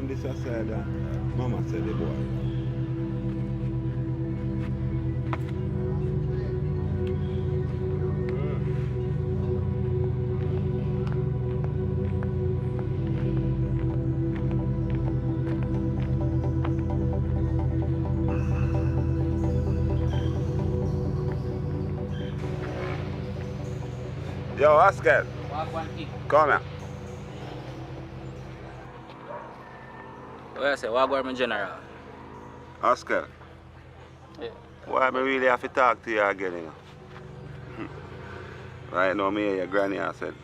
this side and Mama said the boy. Yo, Oscar. Come here. What I say, what my general? Oscar. Yeah. Why I really have to talk to you again, you know? Right now, me and your granny I said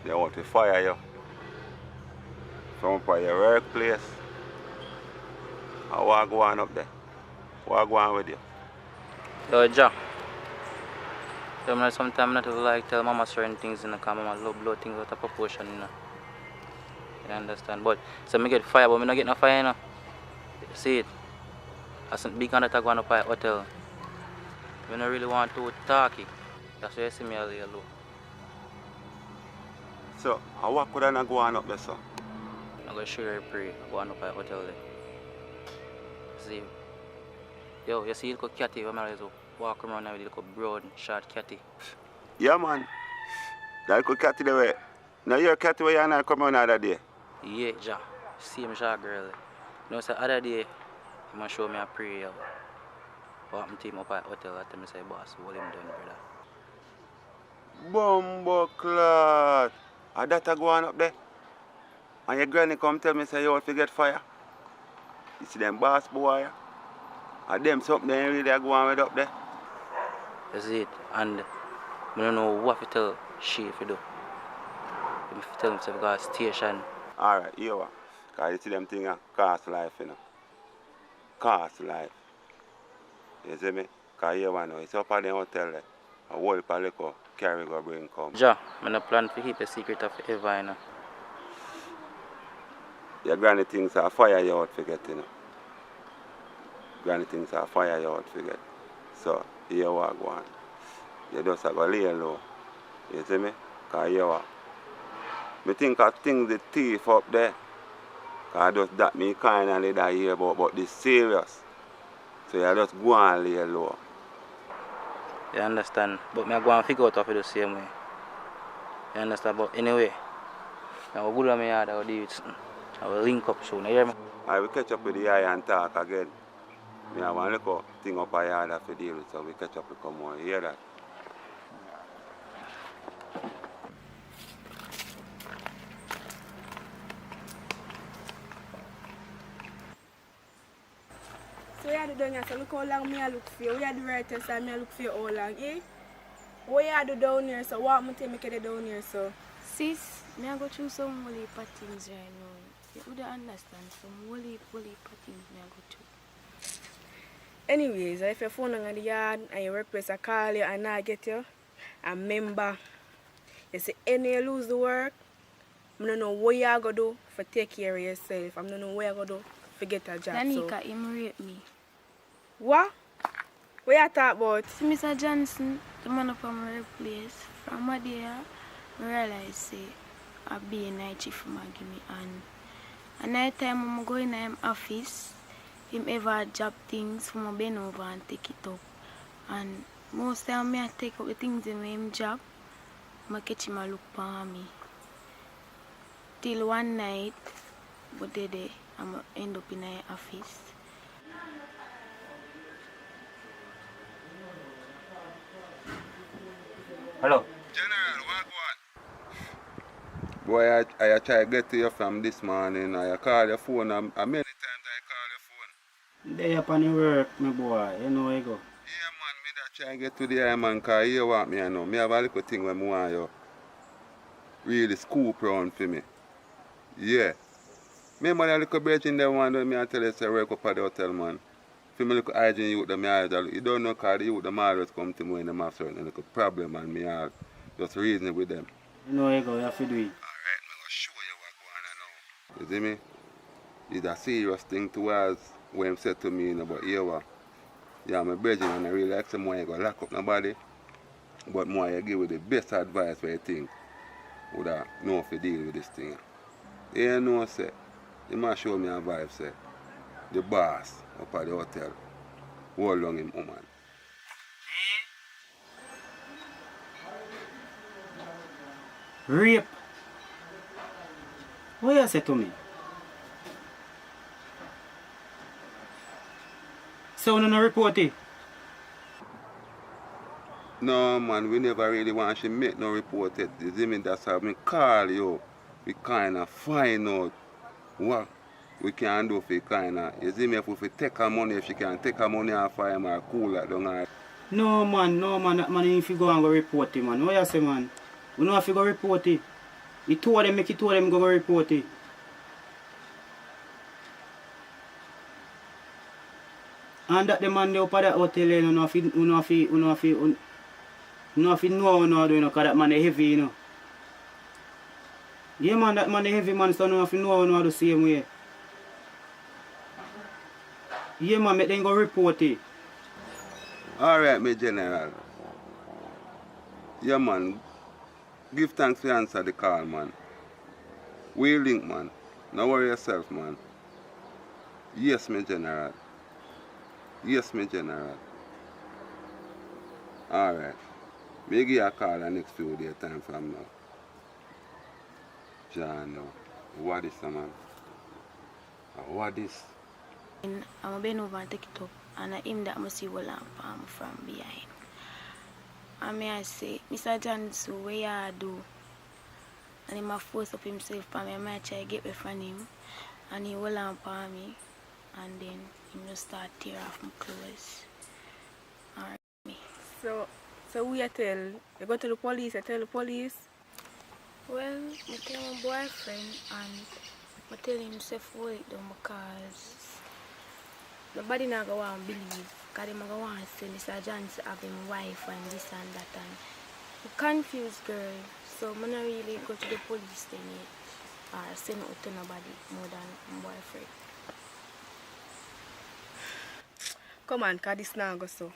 they want to fire you from up at your workplace. What go on up there? What go on with you? Yo, Jack. Sometimes not to like tell mama certain things, you know, because mama love blow things out of proportion, you know. You understand? But so me get fire, but me not get no fire, you know. See it? I some big contract going up at hotel. I don't really want to talk it. That's why you see me a little low. So, what could I not go on up there, sir? I'm going to show you a pray. Going up at hotel there. See? Yo, you see the little catty when I walk around now with the little broad, short catty? Yeah, man. That little catty there. Now your catty where you not come on the other day? Yeah, Jack. Same short girl. You know, so the other day, I'm going to show me a pray, yo. Walk my team up at hotel, I tell me, say, boss, hold him down, brother. Bumbo clot. And that a go on up there? And your granny come tell me, say, you want to get fire? You see them boss boy? And them something they really go on with up there? That's it. And I don't know what to tell she if you do. If you tell him to go to station. Alright, here what? Because you see them things cost life, you know. Cost life. You see me? Because here one now, it's up at the hotel there. A whole heap of liquor carry go bring come. Ja, I don't plan to keep a secret of ever, you know. Your granny things are fire you out forget, you know. Granny things are fire you out forget. So, here what go on. You just have to lay low. You see me? Because here what? I think I think the thief up there. Because just that me kind of that hear about, but this serious. So you just go and lay low. You understand? But I go and figure out how to do the same way. You understand? But anyway, I will go to my yard, I will do it. I will link up soon, you hear me? I will catch up with the eye and talk again. I have one little thing up a yard to deal with, so we catch up with come on. You hear that? So you do down here, so look how long me I look for you. We are the right test and me I look for you how long, eh? What you do down here, so what am I take me down here, so? Sis, me I go through some whole heap of things right now. You would understand some whole heap of things me I go through. Anyways, if your phone on the yard and your workplace I call you and I get you, and remember, you see any you lose the work, I don't know what you are going to do for take care of yourself. I don't know what you are going to do for get a job. Danica, him rape me. What? What you talk about? See, Mr. Johnson, the man up on my workplace, from a day, I realize say, I be a night shift for my give me and at night time I'm going in my office, him ever job things for my bend over and take it up. And most time I take up the things in my job, I catch him a look on me. Till one night, but day I'm end up in my office. Hello? General, what go on? Boy, I try to get to you from this morning. I call your phone, and many times I call your phone. They up on the work, my boy. You know where you go. Yeah, man, me that try to get to the eye, man, because you want me, I know. Me have a little thing when I want you really scoop around for me. Yeah. Remember that little virgin there one day, me I tell you, say, work up at the hotel, man. For me little hygiene youth, me you don't know, because the youth, them always come to me when they have certain little problem, and me I just reason with them. You know where you go, you have to do it. Alright, I'm going to show you what going on now. You see me? It's a serious thing towards what him said to me, you know, but here what? Yeah, my virgin, and I really like some more you go lock up nobody, but more you give you the best advice for you think would have know if you deal with this thing. You know, say, He must show me a vibe, say, the boss up at the hotel, hold on him woman. Rape. What you say to me? So you no report it? No man, we never really want to make no report yet. You see me, that's how I call you. We kinda find out what we can do for kinda. You see me, if we take her money, if she can take her money off him or cool her down her. No man, that man if you go and go report it, man. What you say, man? We know if you go report it. He told them go report it. And that the man they up at that hotel, you know if you know if you know because that man is heavy, you know. Yeah man, that man is heavy man, so you know if you know the same way. Yeah man, make them go report it. Alright, my general. Yeah man, give thanks for answer the call, man. We link, man. Don't worry yourself, man. Yes, my general. Yes, my general. Alright. May give you a call the next few days time from now. John, now. What is this, man? What is? I'm going to bend over and take it up. And I him that I see what I'm from behind. And I say, Mr. Johnson, what you do? And he might force up himself for me. I might try to get away from him. And he will on me. And then he just start tear off my clothes. Alright, me. So we tell, you go to the police, I tell the police? Well, I tell my boyfriend and I tell him to hold it down because nobody not going to want to believe. Because they not going to want to say Mr. Johnson have him wife and this and that. And I'm confused, girl. So I'm not really go to the police then or send it to nobody more than my boyfriend. Come on, because this now go so.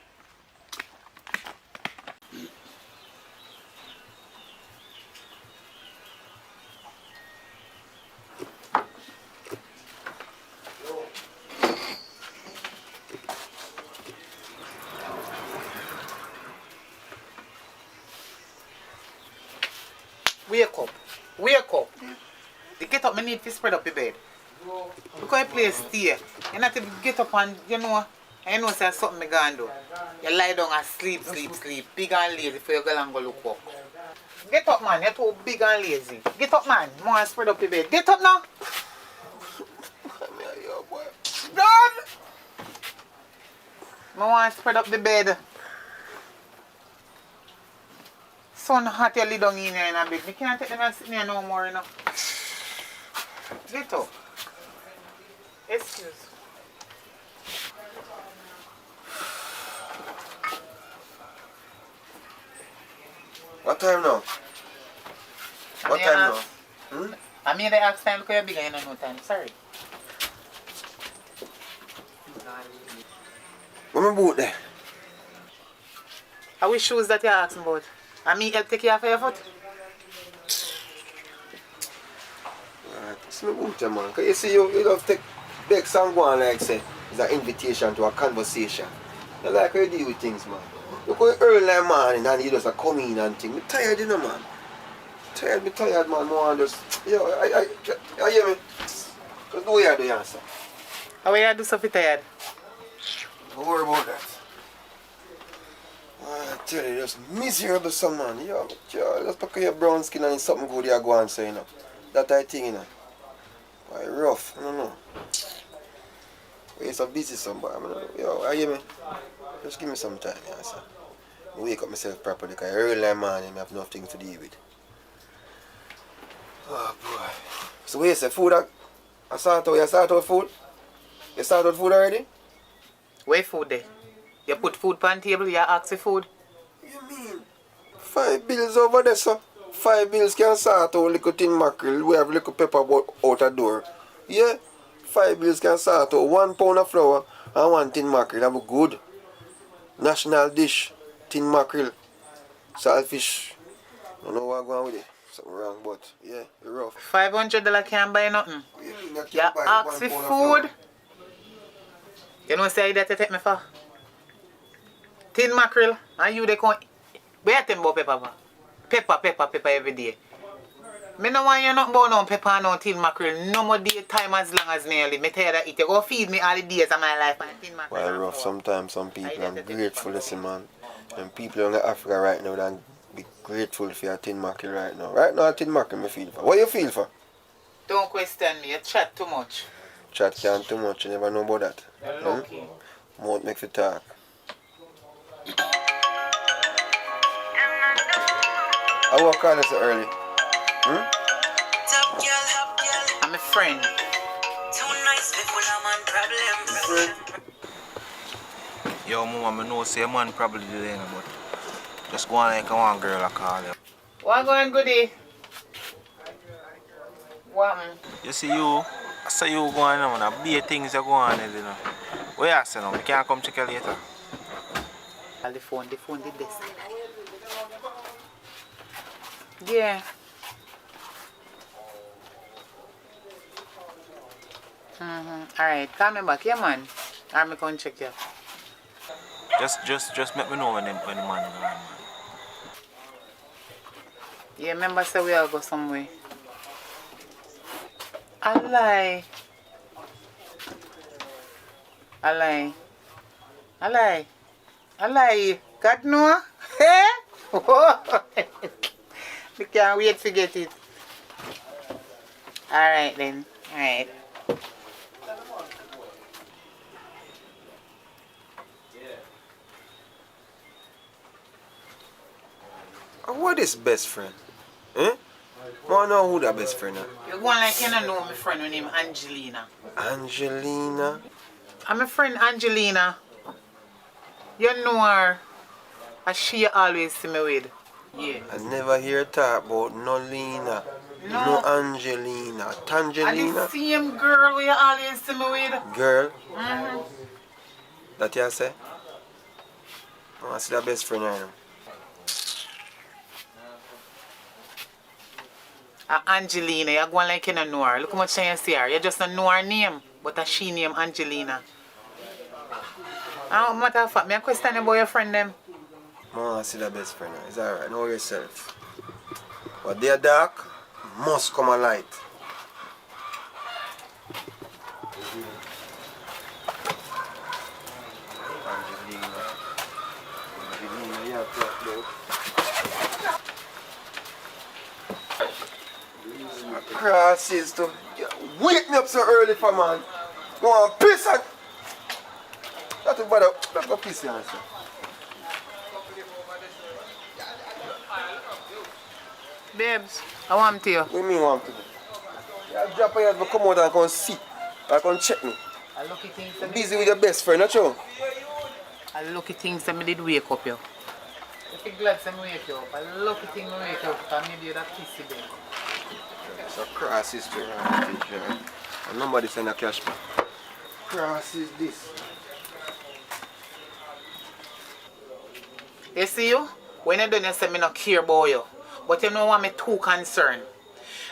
Wake up. Wake up. You get up, I need to spread up your bed. Look how you play stay. You not to get up and, you know say something I gonna do. You lie down and sleep. Big and lazy for you go and go look up. Get up, man. You're too big and lazy. Get up, man. I want to spread up your bed. Get up now. Done. I want to spread up the bed. Sun hot, you lay down in here in a bed. I can't take them and sit here no more, you know. Get up. Excuse. What time now? What time now? I mean, the ask time, look how you're bigger, you know, no time. Sorry. What my boot there? How which shoes that you're asking about? I mean, help take care of your foot? Alright, it's my boot there, man. Because you see, you love take big song go on like say, it's an invitation to a conversation. You like how you deal with things, man. You go early like morning and you just come in and things. I'm tired, you know, man. Me tired, man. I just, yo, I hear me. Just do what you do, you answer. How you do something tired? Don't worry about that. I tell you, just miserable some man. Yo, just because your brown skin and something good you go and say, you know. That I think, you know. Why rough, I don't know. You're so busy somebody. Yo, I hear me. Just give me some time, you know, sir. I wake up myself properly because early morning I have nothing to deal with. Oh boy. So wait, say food I start out food? You start out food already? Where food there? You put food on the table, you ask for food? You mean? 5 bills over there, sir. 5 bills can start out little tin mackerel. We have little pepper out the door. Yeah? 5 bills can start out 1 pound of flour and 1 tin mackerel. That would be good. National dish. Tin mackerel. Saltfish. I don't know what I'm going with it. something wrong, but yeah, you're rough. $500 can't buy nothing. You ask for food. You know say that you take me for? Tin mackerel. And you they come. Where you think about pepper? Pepper every day. Me no want you nothing about no pepper and no tin mackerel. No more day time as long as nearly. Me tell you that you go feed me all the days of my life and tin mackerel. Well, rough sometimes some people I'm grateful, listen man. And people in Africa right now that be grateful for your tin mackerel right now. Right now tin mackerel me feel for. What you feel for? Don't question me, you chat too much. Chat can't too much, you never know about that. You're lucky. Mouth make you talk. I walk call you so early. I'm a friend. Friend? Yo, mama, I know say man probably there, but just go on like one girl I call you. What going goodie? What man? You see you, I say you going on, and be things are going on, you know. Where you say now? You can't come check you later. The phone did this. Yeah. Alright, call me back, yeah man. I'm going to check you. Just let me know when the man is around, man. Yeah, remember say we all go somewhere. I lie. God no? Hey? We can't wait to get it. Alright then. Alright. What is best friend? Eh? I know who that best friend is. You go on like you don't know my friend named Angelina. Angelina? I'm a friend Angelina. You know her. And she always see me with. Yeah. I never hear talk about no Lena, no Angelina, And Tangelina. the same girl you always see me with. Girl? That you say? I see that best friend right now. Angelina, you're going like you don't know her. Look how much you see her. You just don't know her name, but she named Angelina. Matter of fact, I question about your friend them. I see that best friend now. It's alright, know yourself. But they're dark, must come a light. Angelina, you have to look. Crosses to wake me up so early for man. Go on, piss and that's about it. Let's go piss here. Babes, I want to you. What do you mean want to do? You drop your head to come out and come see. Or come check me. I lucky things that Busy with your best friend, not true? I lucky things that I did wake up you. If you're glad that I wake you up, I lucky thing I wake up and maybe you'd have kissed you then. It's a cross history, right? And nobody send a cash back. Cross is this. You see you? When you done you say me not care about you. But you know what me too concerned.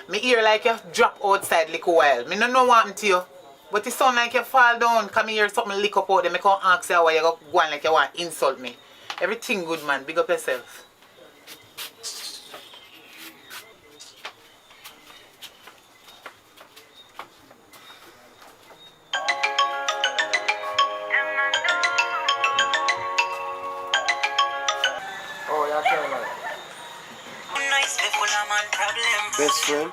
Me hear like you drop outside little while. Me no know what happened to you. But it sound like you fall down. Come here something lick up out there. Me can't ask you why you go on like you want to insult me. Everything good man. Big up yourself. Oh, yeah, tell me. Best friend?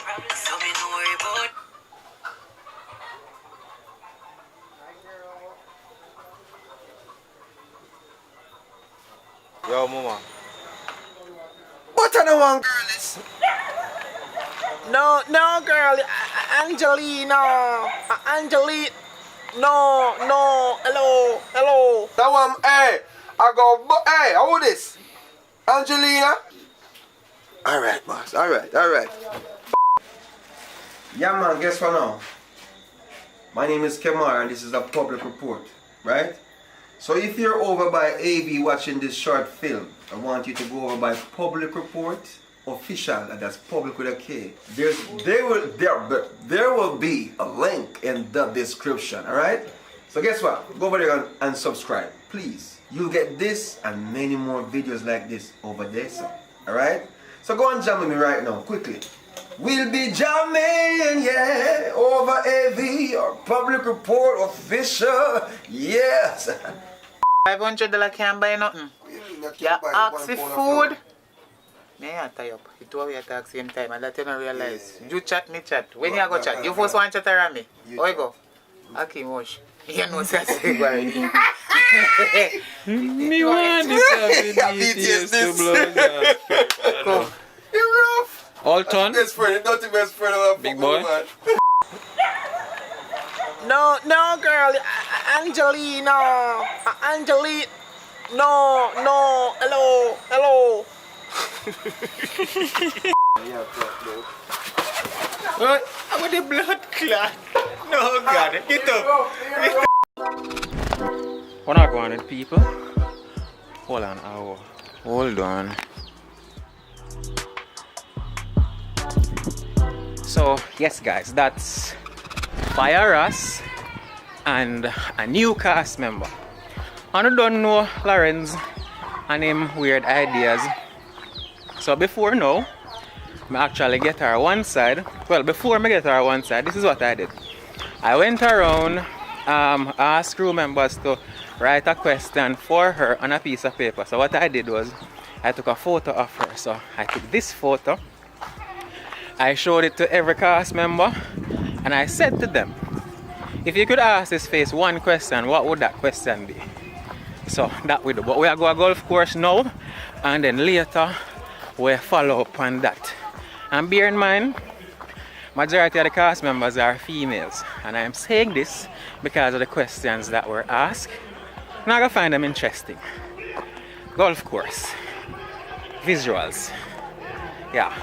Yo, mama. What I don't want, girl, is? No, girl. Angelina. Angelina. No. Hello. That one, hey, I go, hey, hold this. Angelina? Alright, boss, alright. Yeah, man, guess what now? My name is Kemar and this is a public report, right? So if you're over by AV watching this short film, I want you to go over by public report official and that's public with a K. There will be a link in the description, alright? So guess what? Go over there and subscribe. Please. You'll get this and many more videos like this over there, so alright? So go and jam with me right now, quickly. We'll be jamming, yeah, over AV or public report official, yes. $500 can't buy nothing. You ask for food. Yeah, tie up. You two of you at the same time and that you don't realize. You chat, me chat. When you go chat, you first want to chat around me. How you go? Okay, Mosh. You know what I'm saying already. Me want this to blow. Come. You're rough. All done? Best friend, not the best friend of Big boy. No, no, girl. Angelina. Angelina. No, no. Hello, hello. What? I want the blood clot. No, God. Get up. We're not going with people. Hold on, hold on. So, yes, guys, that's Fire Us and a new cast member. I don't know Lawrence and him weird ideas. So before now, I actually get her one side. Well, before I get her one side, this is what I did. I went around, asked crew members to write a question for her on a piece of paper. So what I did was, I took a photo of her. So I took this photo, I showed it to every cast member, and I said to them, if you could ask this face one question, what would that question be? So that we do. But we are going to golf course now, and then later we follow up on that. And bear in mind, majority of the cast members are females, and I am saying this because of the questions that were asked. And I'm going to find them interesting. Golf course, visuals, yeah.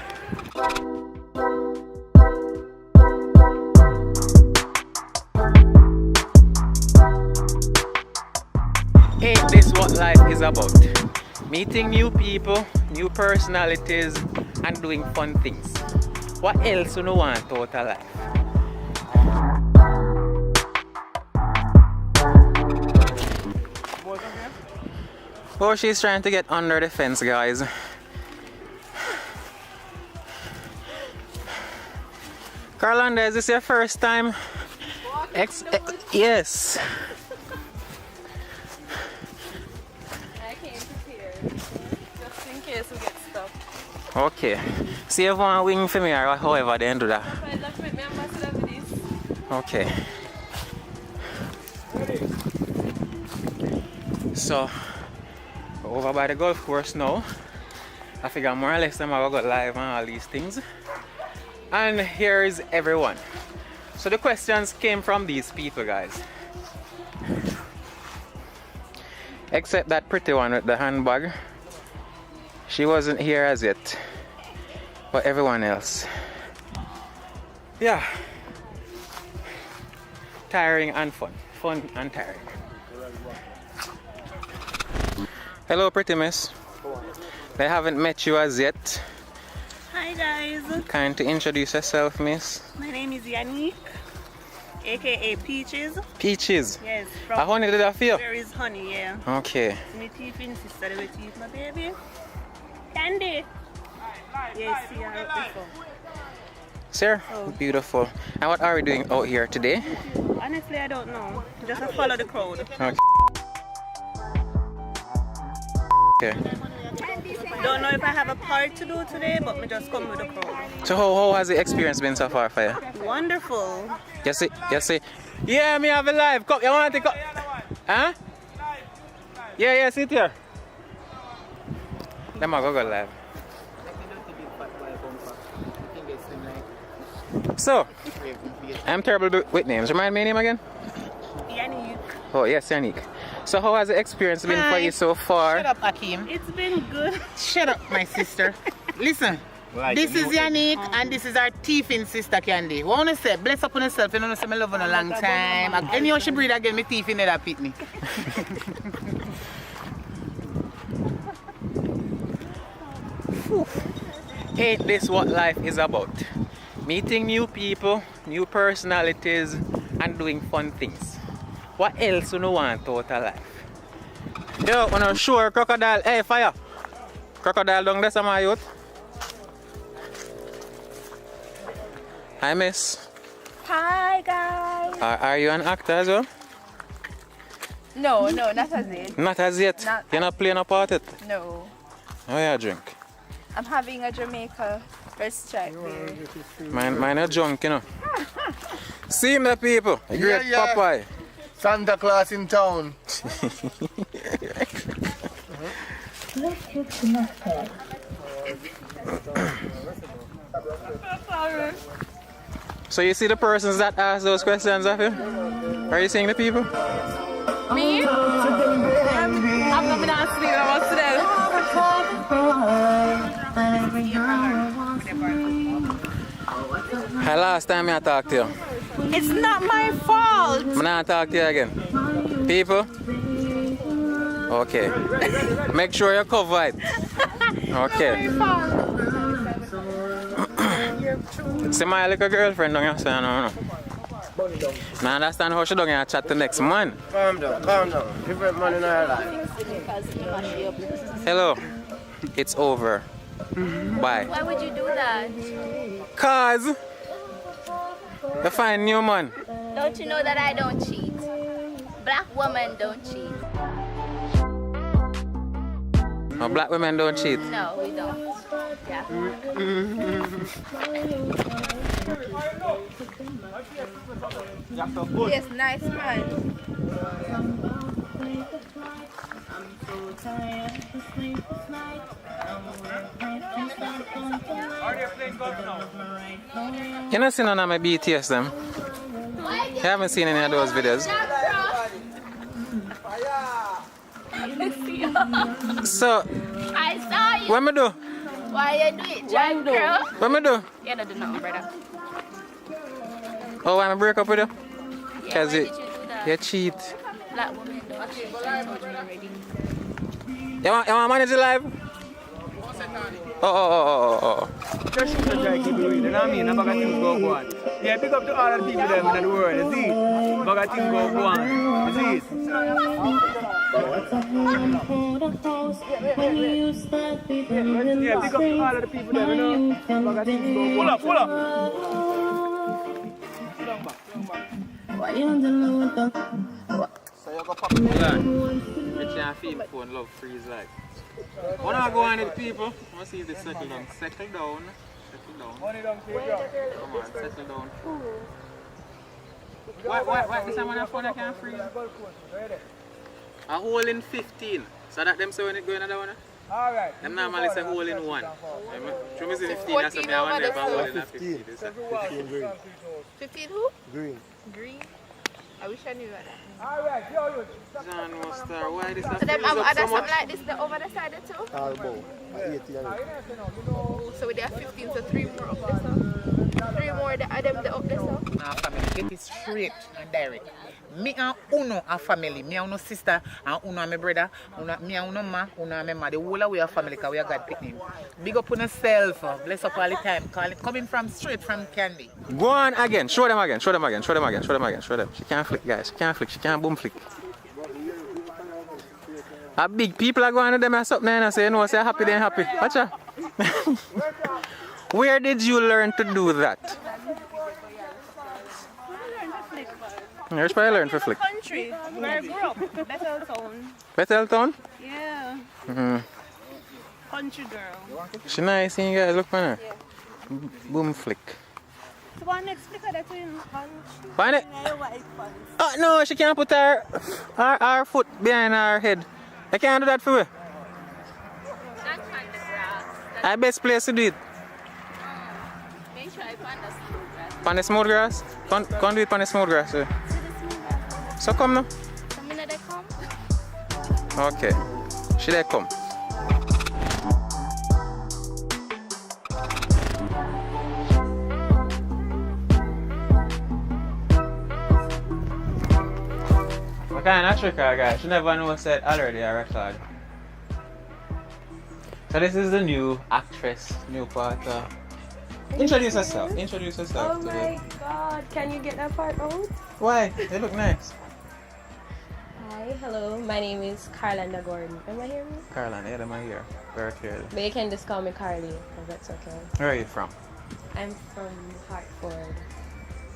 Ain't this what life is about? Meeting new people, new personalities, and doing fun things. What else do you want out of life? Oh, she's trying to get under the fence, guys. Carlanda, is this your first time? Yes. Okay. See if one wing for me or however they do that. Okay. So over by the golf course now. I figure more or less I'm gonna go live and all these things. And here is everyone. So the questions came from these people, guys. Except that pretty one with the handbag. She wasn't here as yet, but everyone else. Yeah. Tiring and fun. Fun and tiring. Hello, pretty miss. They haven't met you as yet. Hi guys. Kind to introduce yourself, miss? My name is Yannick, aka Peaches. Peaches? Yes. A honey did that for you? There is honey, yeah. Okay. My teeth in sister, the way to eat my baby. Candy. Yes, see her up before. Sir, Oh. beautiful. And what are we doing out here today? Honestly, I don't know. Just to follow the crowd. Okay. Okay. Don't know if I have a part to do today, but me just come with the crowd. So how has the experience been so far for you? Wonderful. Yes, see. Yeah, me have a live. Come, you want to come? Huh? Yeah, sit here. Let me go live. So, I'm terrible with names. Remind me your name again? Yannick. Oh, yes, Yannick. So how has the experience been for you so far? Shut up, Akeem. It's been good. Shut up, my sister. Listen, this is Yannick and this is our thiefing sister Candy. What I want to say, bless up on yourself. You know, I say I love you a long time. And you should breathe again, my teeth in that pit me. Ain't this what life is about? Meeting new people, new personalities, and doing fun things. What else do you want out of life? Yo, on a sure crocodile. Hey, fire! Crocodile down there, some youth. Hi, miss. Hi, guys. Are you an actor as well? No, not as yet. Not as yet? You're not playing a part yet? No. Oh, yeah, drink. I'm having a Jamaica first strike there. Mine are drunk, you know. See me, people. Great Popeye. Santa Claus in town. So you see the persons that ask those questions of you? Are you seeing the people? Me? I'm not been asking about today. Hey, last time I talked to you. It's not my fault. I'm not talk to you again. People? Okay. Make sure you're covered. Okay. See my little girlfriend down here, so I don't know. I understand how she down here chat to next man. Calm down. Different man in our life. Hello. It's over. Bye. Why would you do that? Cause you find new man. Don't you know that I don't cheat? Black women don't cheat. No, black women don't cheat. No, we don't. Yeah. Yes, nice man. You not seen none of my BTS them? You haven't seen any of those videos? So, I saw you. what me do? Why you do it, Jack girl? What me do? You don't do nothing, brother. Oh, why me break up with you? Yeah, why Because did you do that? you cheat. Black women don't cheat. I told you already. You want manage the live? Oh. Just shoot and try to keep it real, you know what I mean? A bag of things go on. Yeah, pick up to all of the people them in the world, you see? Bag of things go on, you see it? Yeah, pick up to all of the people them, you know? Bag of things go on. Pull up! So you go pop it on. It's your feet phone love freeze like. When I go on with people, I see if they settle down. Settle down. Money don't take you. Come on, settle down. Why this time on your phone I can't freeze? A hole in 15. So that them say when it go in another one? Alright. Them normally say hole in 1. Show me 15, that's something I want to hole in 15. 15 green. 15 who? Green. Green. I wish I knew that. Alright, yo. John Mustard, why this So freeze them up have so other much? something like this over the side too? Albo. 80 and So with their 15, so 3 more up there, so 3 more the them the up there, so. Our family get it straight and direct. Me and Uno are family. Me and Uno sister and Uno and my brother. Me and Uno ma, Uno and my ma. The whole of we are family because we are God picking. Big up on yourself. Bless up all the time. Coming from straight from Candy. Go on again. Show them again. Show them. She can't flick, guys. She can't flick. She can't boom flick. A big people are going to them and something and say, no, say happy, then happy. Watch out. Where did you learn to do that? Where's where I learned to flick? Country, where I grew up, Betheltown. Betheltown? Yeah. Country girl. She nice, seeing you guys. Look for her. Yeah. Boom flick. So one next flicker that's in country. Find it? Oh no, she can't put her foot behind her head. I can't do that for her. That's on the grass. I best place to do it. Make sure I find the smooth grass. On the smooth grass? Can't do it on the smooth grass. So come now. The minute they come. Okay. Should I come? What kind of trick, guys? She never know said already I record. So So this is the new actress, new part. Introduce yourself. Introduce yourself. Oh my god, can you get that part out? Why? They look nice. Hi, hello, my name is Carlanda Gordon. Am I hearing me? Carolina, yeah, am I here? Very clearly. But you can just call me Carly, if that's okay. Where are you from? I'm from Hartford.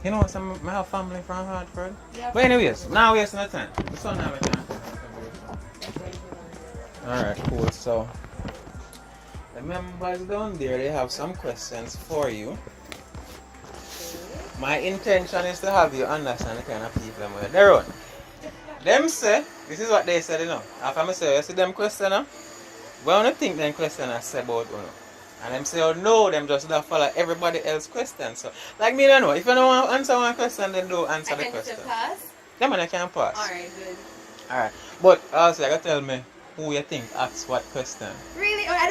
You know, I have family from Hartford. Yeah. But anyways, now we're wasting no time. The sun now we can. Alright, cool. So the members down there, they have some questions for you. My intention is to have you understand the kind of people they're on. Them say, this is what they said, you know. After I say, you see them question, well, I don't think them question I say about you. And them say, oh no, them just don't follow everybody else's questions. So, like me, I don't know. If you don't want to answer one question, then don't answer the question. I can pass? Yeah, man, I can pass. Alright, good. Alright. But also, you gotta tell me who you think asks what question. Really? Oh, I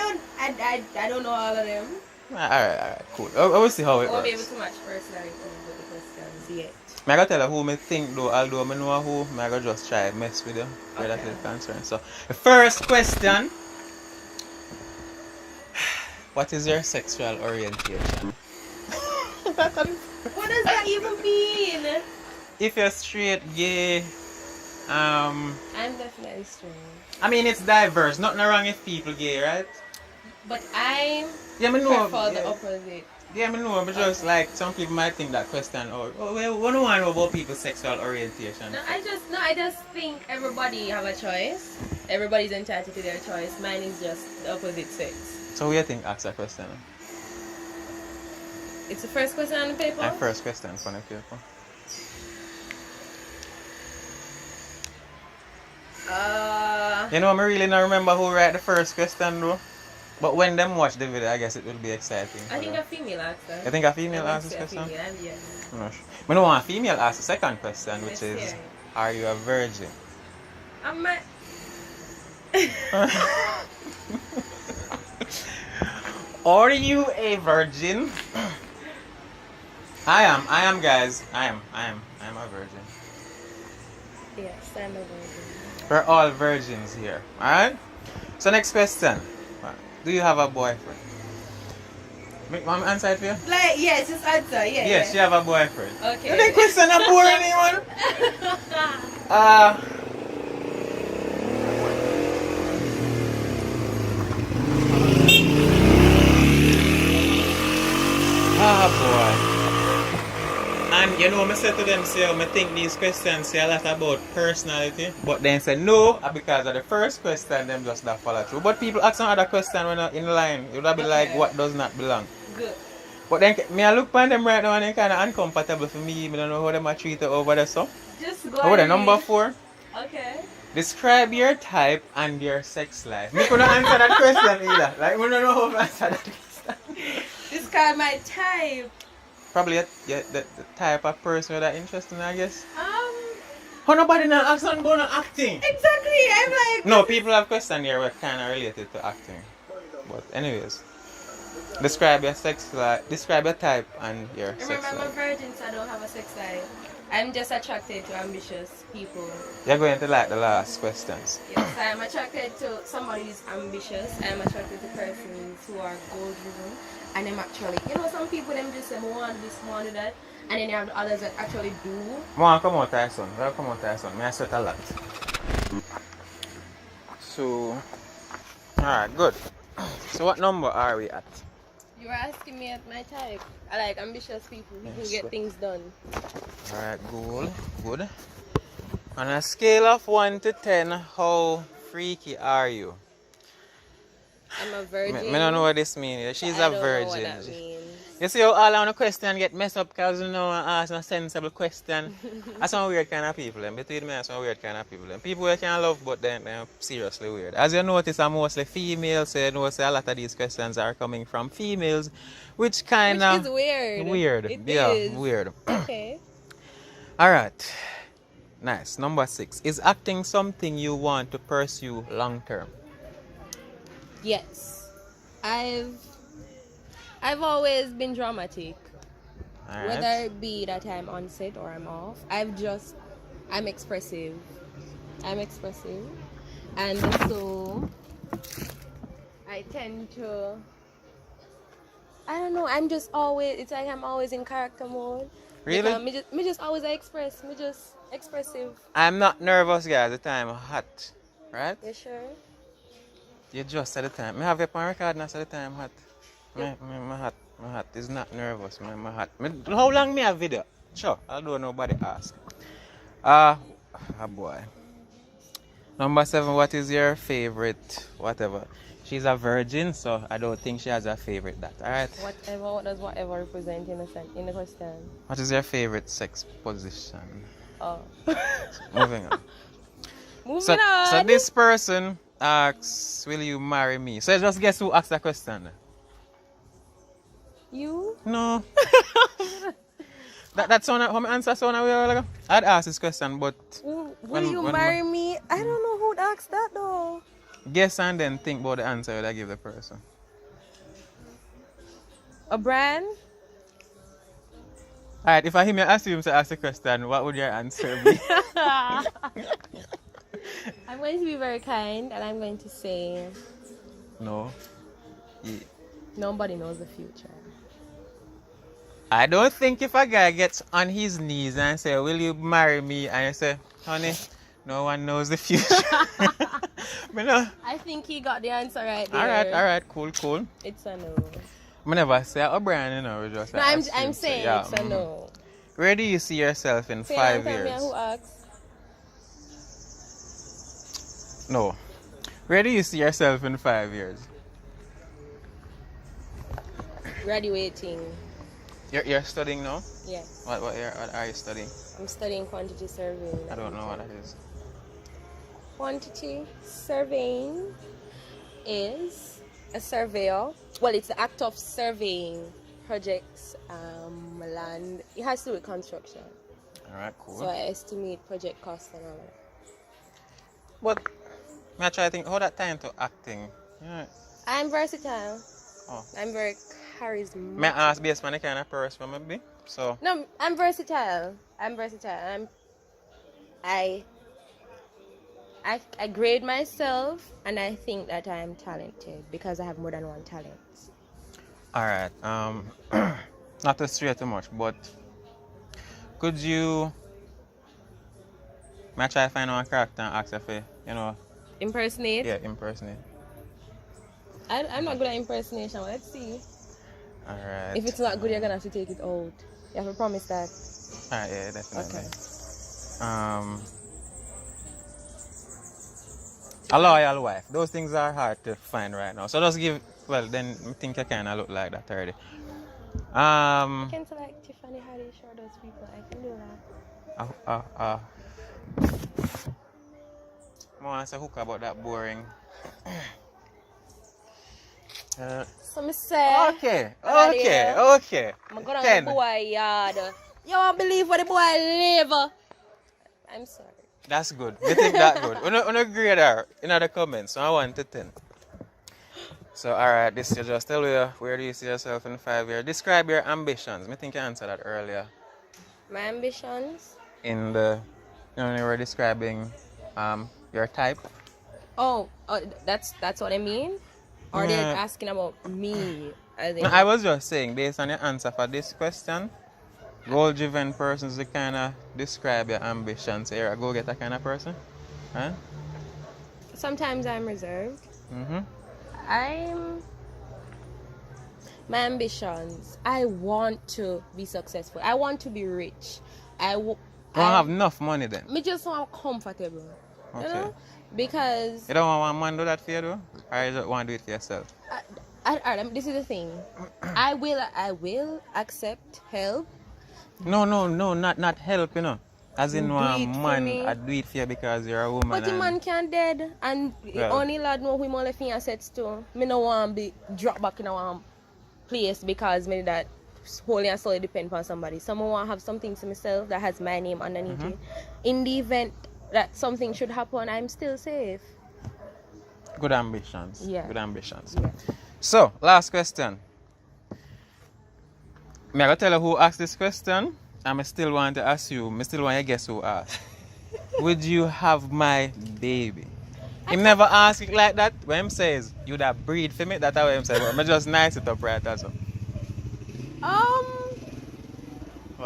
don't know all of them. Alright, cool. I will see how it I won't be works. able to match personality with the questions yet. I gotta tell you who me think though, although I know who, I gotta just try and mess with them where that is concerned. So, the first question, what is your sexual orientation? What does that even mean? If you're straight, gay, I'm definitely straight. I mean it's diverse, nothing wrong if people gay, right? But I know, prefer the opposite. Yeah, I know, but just like some people might think that question or we don't want to know about people's sexual orientation. No, I just think everybody have a choice. Everybody's entitled to their choice. Mine is just the opposite sex. So what do you think ask a question? It's the first question on the paper? The first question on the paper. You know, I really don't remember who wrote the first question though. But when them watch the video, I guess it will be exciting. I think a female asked that. You think a female asked this question? Yes. I don't want a female ask the second question, which is, are you a virgin? Are you a virgin? I am guys. I am a virgin. Yes, I'm a virgin. We're all virgins here. Alright? So next question. Do you have a boyfriend? Mom answer it for you? Like, yes, just answer, yeah. Yes, you have a boyfriend. Okay. The question not boring anyone. Boy. And you know, I said to them, say, I think these questions say a lot about personality. But then say no, because of the first question, them just not follow through. But people ask some other question when they're in line. It would be like, what does not belong? Good. But then, me I look at them right now and they're kind of uncomfortable for me. I don't know how they are treated over there, so. Just go Over there, number 4. Okay. Describe your type and your sex life. Me couldn't answer that question either. Like, we don't know how to answer that question. Describe my type. Probably the type of person you're that interested in, I guess. How nobody not ask something about acting? Exactly, I'm like... No, people have questions here were kind of related to acting. But anyways, describe your sex life, describe your type and your sex life. Remember, I'm a virgin, so I don't have a sex life. I'm just attracted to ambitious people. You're going to like the last questions. Yes, I am attracted to somebody who's ambitious. I am attracted to persons who are goal-driven. And I'm actually, you know, some people them just say, I want this, I want that. And then you have the others that actually do. I want to come out there, son. Come out there, son. I sweat a lot. So, alright, good. So what number are we at? You were asking me at my type. I like ambitious people who can get things done. Alright, good. On a scale of 1 to 10, how freaky are you? I'm a virgin. I don't know what this means. She's a virgin. Know what that means. You see how all on the question get messed up because you know ask a sensible question. That's some weird kind of people. Between me and some weird kind of people. People who can love but then they're seriously weird. As you notice, I'm mostly females, so you know a lot of these questions are coming from females, which kind of is weird. Weird. Is. Weird. Okay. Alright. Nice. Number 6. Is acting something you want to pursue long term? Yes. I've always been dramatic. All right. Whether it be that I'm on set or I'm off. I'm expressive. And so I I tend to, I don't know, I'm just always, it's like I'm always in character mode. Really? Because me just always express, me just expressive. I'm not nervous, guys. The time hot, right? You sure? You just at the time. Me have your on record now, so the time hot. Me hot. My hot. It's not nervous. My hot. How long me have video? Sure. I don't know nobody ask. Boy. Number 7, what is your favorite whatever? She's a virgin, so I don't think she has a favorite that. Alright? Whatever, what does whatever represent in the question? What is your favorite sex position? Oh. Moving on. Moving on. So this person asks, will you marry me? So just guess who asked that question? You? No. That's one how my answer so now I'd ask this question, but will you marry me? I don't know who'd ask that though. Guess and then think about the answer that I give the person. A brand? Alright, if I hear me assume to ask the question, what would your answer be? I'm going to be very kind and I'm going to say No. Yeah. Nobody knows the future. I don't think if a guy gets on his knees and say, will you marry me? And you say, honey, no one knows the future. I think he got the answer right there. Alright, cool. It's a no. I never say O'Brien, you know. Just no, I'm saying yeah, it's a no. Where do you see yourself in 5 years? Who asked? No. Where do you see yourself in 5 years? Graduating. You're studying now? Yes. What are you studying? I'm studying quantity surveying. I don't know what that is. Quantity surveying is a surveyor. Well, it's the act of surveying projects, land. It has to do with construction. Alright, cool. So I estimate project costs and all that. But I try to think how that tie into acting. Yeah. I'm versatile. Oh. I'm very charismatic. May I ask based on the kind of person I be? So no, I'm versatile. I grade myself and I think that I'm talented because I have more than one talent. Alright. Not to stray too much, but could you try to find one character and ask if impersonate? Yeah, impersonate. I'm not good at impersonation. Let's see. Alright. If it's not good, you're gonna have to take it out. You have to promise that. Alright, yeah, definitely. Okay. A loyal wife. Those things are hard to find right now. So just give. Well, then I think I kind of look like that already. I can select Tiffany Haddish or those people. I can do that. I want to say hook about that boring. So me say. Okay. I'm gonna go to the boy yard. You won't believe where the boy live. I'm sorry. That's good. You think that good? On a grade there in the comments. So I 1 to 10. So alright, this you just tell you where do you see yourself in 5 years? Describe your ambitions. I think you answered that earlier. My ambitions? In the you were describing your type. Oh, that's what I mean? Or they're asking about me? No, I was just saying, based on your answer for this question, goal-driven persons to kind of describe your ambitions. Here, go get that kind of person. Huh? Sometimes I'm reserved. Mm-hmm. My ambitions. I want to be successful. I want to be rich. I don't have enough money then. Me just want comfortable. Okay. You know? Because you don't want one man to do that for you though? Or you just want to do it for yourself? This is the thing. I will accept help. No, not help, you know. As in one man, I do it for you because you're a woman. But the man can't dead and only lad know him all the thing assets too. Me no want to be dropped back in one place because me that wholly and solely depend on somebody. Someone want to have something to myself that has my name underneath it. In the event that something should happen, I'm still safe. Good ambitions. Yeah. Good ambitions. Yeah. So, last question. I'm going to tell you who asked this question. I still want to assume, I still want to guess who asked. Would you have my baby? Him never ask it like that. When him says, you that breed for me, that's how him say. But I just nice it up right also. Hold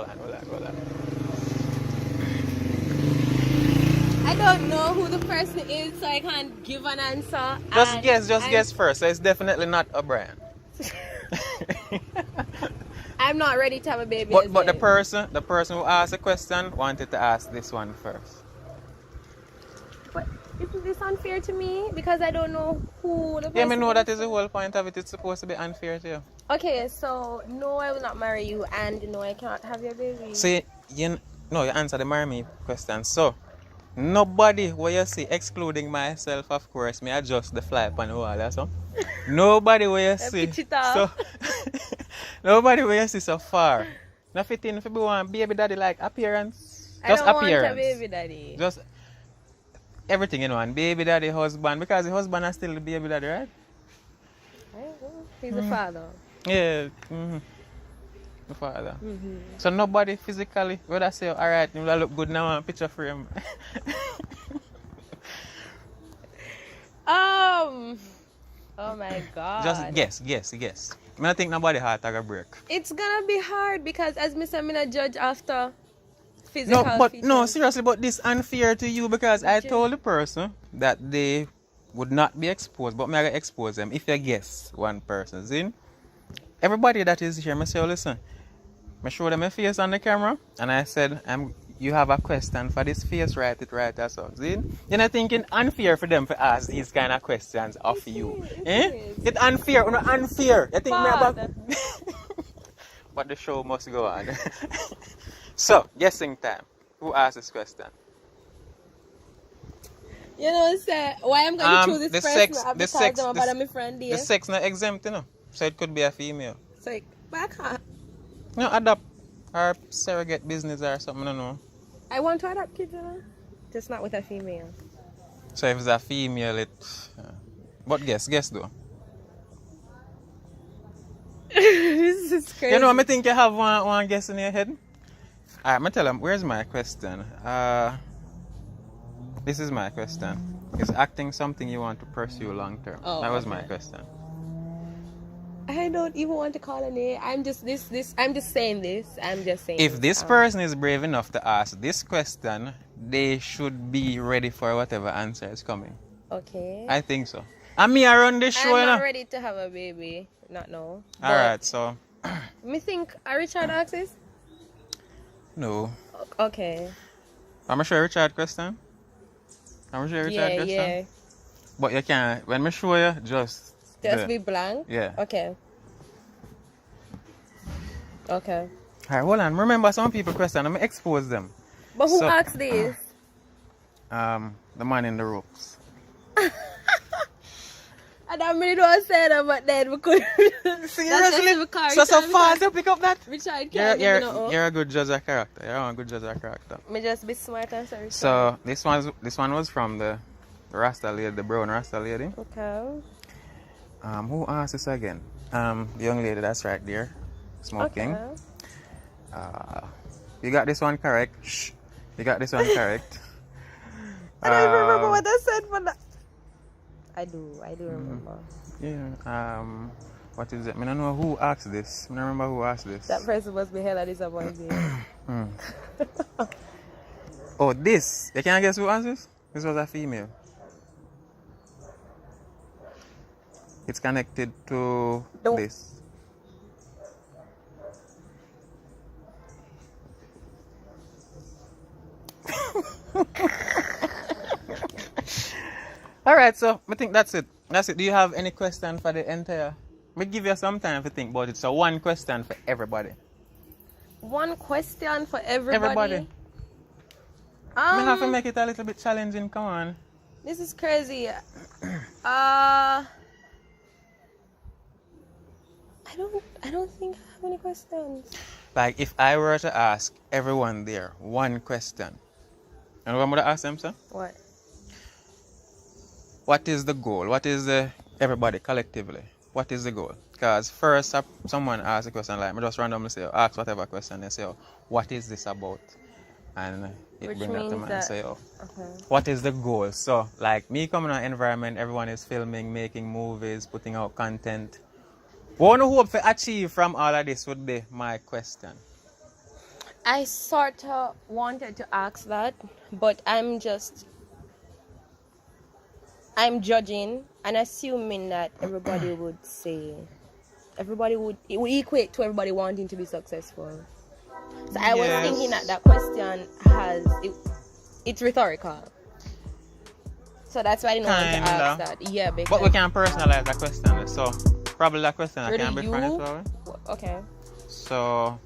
on. I don't know who the person is, so I can't give an answer. Just guess first. So it's definitely not O'Brien. I'm not ready to have a baby. But the person who asked the question wanted to ask this one first. But isn't this unfair to me? Because I don't know who the person Yeah, I know that is the whole point of it. It's supposed to be unfair to you. Okay, so no, I will not marry you, and no, I cannot have your baby. So you answer the marry me question. So nobody where you see, excluding myself, of course, me adjust the fly upon the wall or something. Nobody where you see. So nobody where you see so far. Nothing if you want baby daddy like appearance. Just I don't appearance. want a baby daddy. Just everything you know, and baby daddy, husband, because the husband is still the baby daddy, right? He's the father. Yeah. The father. So nobody physically would I say, alright, you look good now on picture frame. Oh my god. Just guess. I don't think nobody heart a break. It's gonna be hard because as Mr. I'm a judge after physical features. No, seriously, but this unfair to you because I told the person that they would not be exposed, but I gotta expose them if you guess one person. See? Everybody that is here, I say, listen, I show them my face on the camera and I said, you have a question for this face, write it right or so. See? You're not thinking unfair for them to ask these kind of questions of you. It's unfair, unfair. You think me about but the show must go on. So, guessing time. Who asked this question? You know, say why I'm going to choose this person because I'm about my friend here. The sex not exempt, you know. So it could be a female. So, but I can't. No, adopt or surrogate business or something, I don't know. I want to adopt kids, you know? Just not with a female. So if it's a female, it... But guess though. This is crazy. You know, I think you have one guess in your head. Alright, I tell them, where's my question? This is my question. Is acting something you want to pursue long term? That was my question. I don't even want to call a name. I'm just saying this. If this person is brave enough to ask this question, they should be ready for whatever answer is coming. Okay. I think so. And me around this show, I'm not ready to have a baby. Not now. Alright, so... Me think Richard asks this? No. Okay. I'm sure Richard question. Yeah. But you can't, when I show you, just be blank? Yeah. Okay. Alright, hold on. Remember some people question, I'm going to expose them. But who asked this? The man in the ropes. I don't really know what I said, but then we could. Seriously? So far to pick up that? Richard You're a good judge of character. You're a good judge of character. Me just be smart and sorry. So this one was from the Rasta lady, the brown Rasta lady. Okay. Who asked this again? The young lady that's right there, smoking. Okay. You got this one correct. Shh. You got this one correct. I don't even remember what I said, but I do remember. Yeah. What is it? I don't know who asked this. I don't remember who asked this. That person must be hella disappointed. Oh, this. You can't guess who asked this? This was a female. It's connected to this. Alright, so I think that's it. Do you have any question for the entire? We give you some time to think about it. So one question for everybody. One question for everybody? We have to make it a little bit challenging, come on. This is crazy. I don't think I have any questions. Like if I were to ask everyone there one question. And what would I ask them, sir? What? What is the goal? What is everybody collectively? What is the goal? Because first someone asks a question like, I just randomly say, ask whatever question, they say, what is this about? and it Which brings that to means mind. that- So, okay. what is the goal? So, like me coming in an environment, everyone is filming, making movies, putting out content. What do you hope to achieve from all of this would be my question. I sort of wanted to ask that, but I'm judging and assuming that everybody would say, it would equate to everybody wanting to be successful. So I was Yes. thinking that question it's rhetorical. So that's why I didn't want to ask that. Yeah, because But we can personalize that question. So, probably that question I can be you? friends with. Okay. So,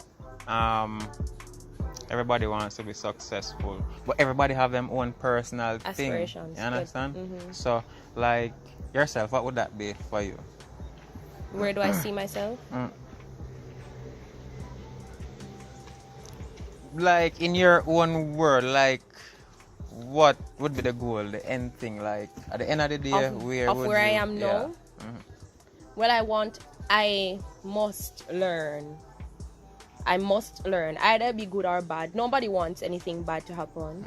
everybody wants to be successful, but everybody have their own personal thing. Aspirations. You understand? Mhm. So, like yourself, what would that be for you? Where do I see myself? Like in your own world, like what would be the goal, the end thing? Like at the end of the day, where I am now. Mhm. Well, I must learn. I must learn, either be good or bad. Nobody wants anything bad to happen.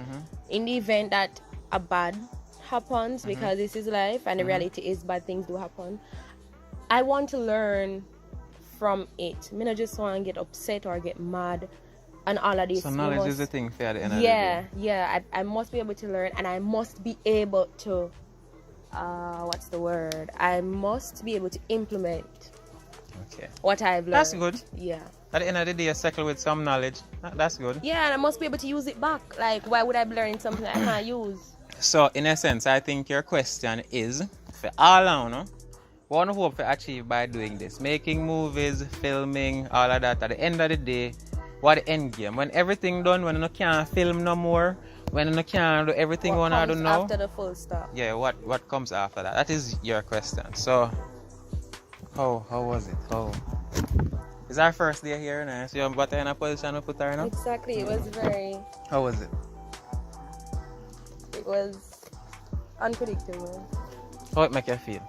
In the event that a bad happens, because this is life and the reality is bad things do happen, I want to learn from it. I don't just want to get upset or get mad and all of this. So knowledge is the thing for at the end of the day. Yeah. I must be able to learn, and I must be able to what's the word? I must be able to implement what I've learned. That's good. Yeah. At the end of the day, you settle with some knowledge. That's good. Yeah, and I must be able to use it back. Like, why would I be learning something that I can't use? So, in a sense, I think your question is, for all I know, what do you hope to achieve by doing this? Making movies, filming, all of that. At the end of the day, what the end game? When everything done, when you can't film no more, when you can't do everything you want to do now. After the full stop. Yeah, what comes after that? That is your question. So, how was it? It's our first day here, now. So you're in a position to put her in. Exactly. It was very. How was it? It was unpredictable. How it make you feel?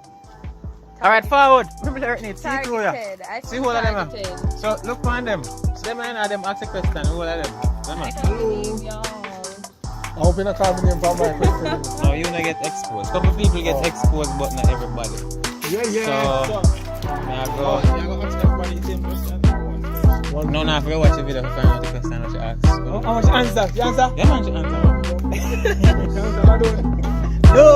Alright, forward. People are it. See two of Targeted. I See feel who of them. targeted. So look on them. So them and them ask a question. Who of them? I can't believe y'all. I hope you not call me name for my question. No, you don't get exposed. Couple people get exposed, but not everybody. Yeah. So, I go ask everybody the same question. No, I forgot watch the video to find out the question that you asked. How much answer? You answer? Yeah, man, you answer. No.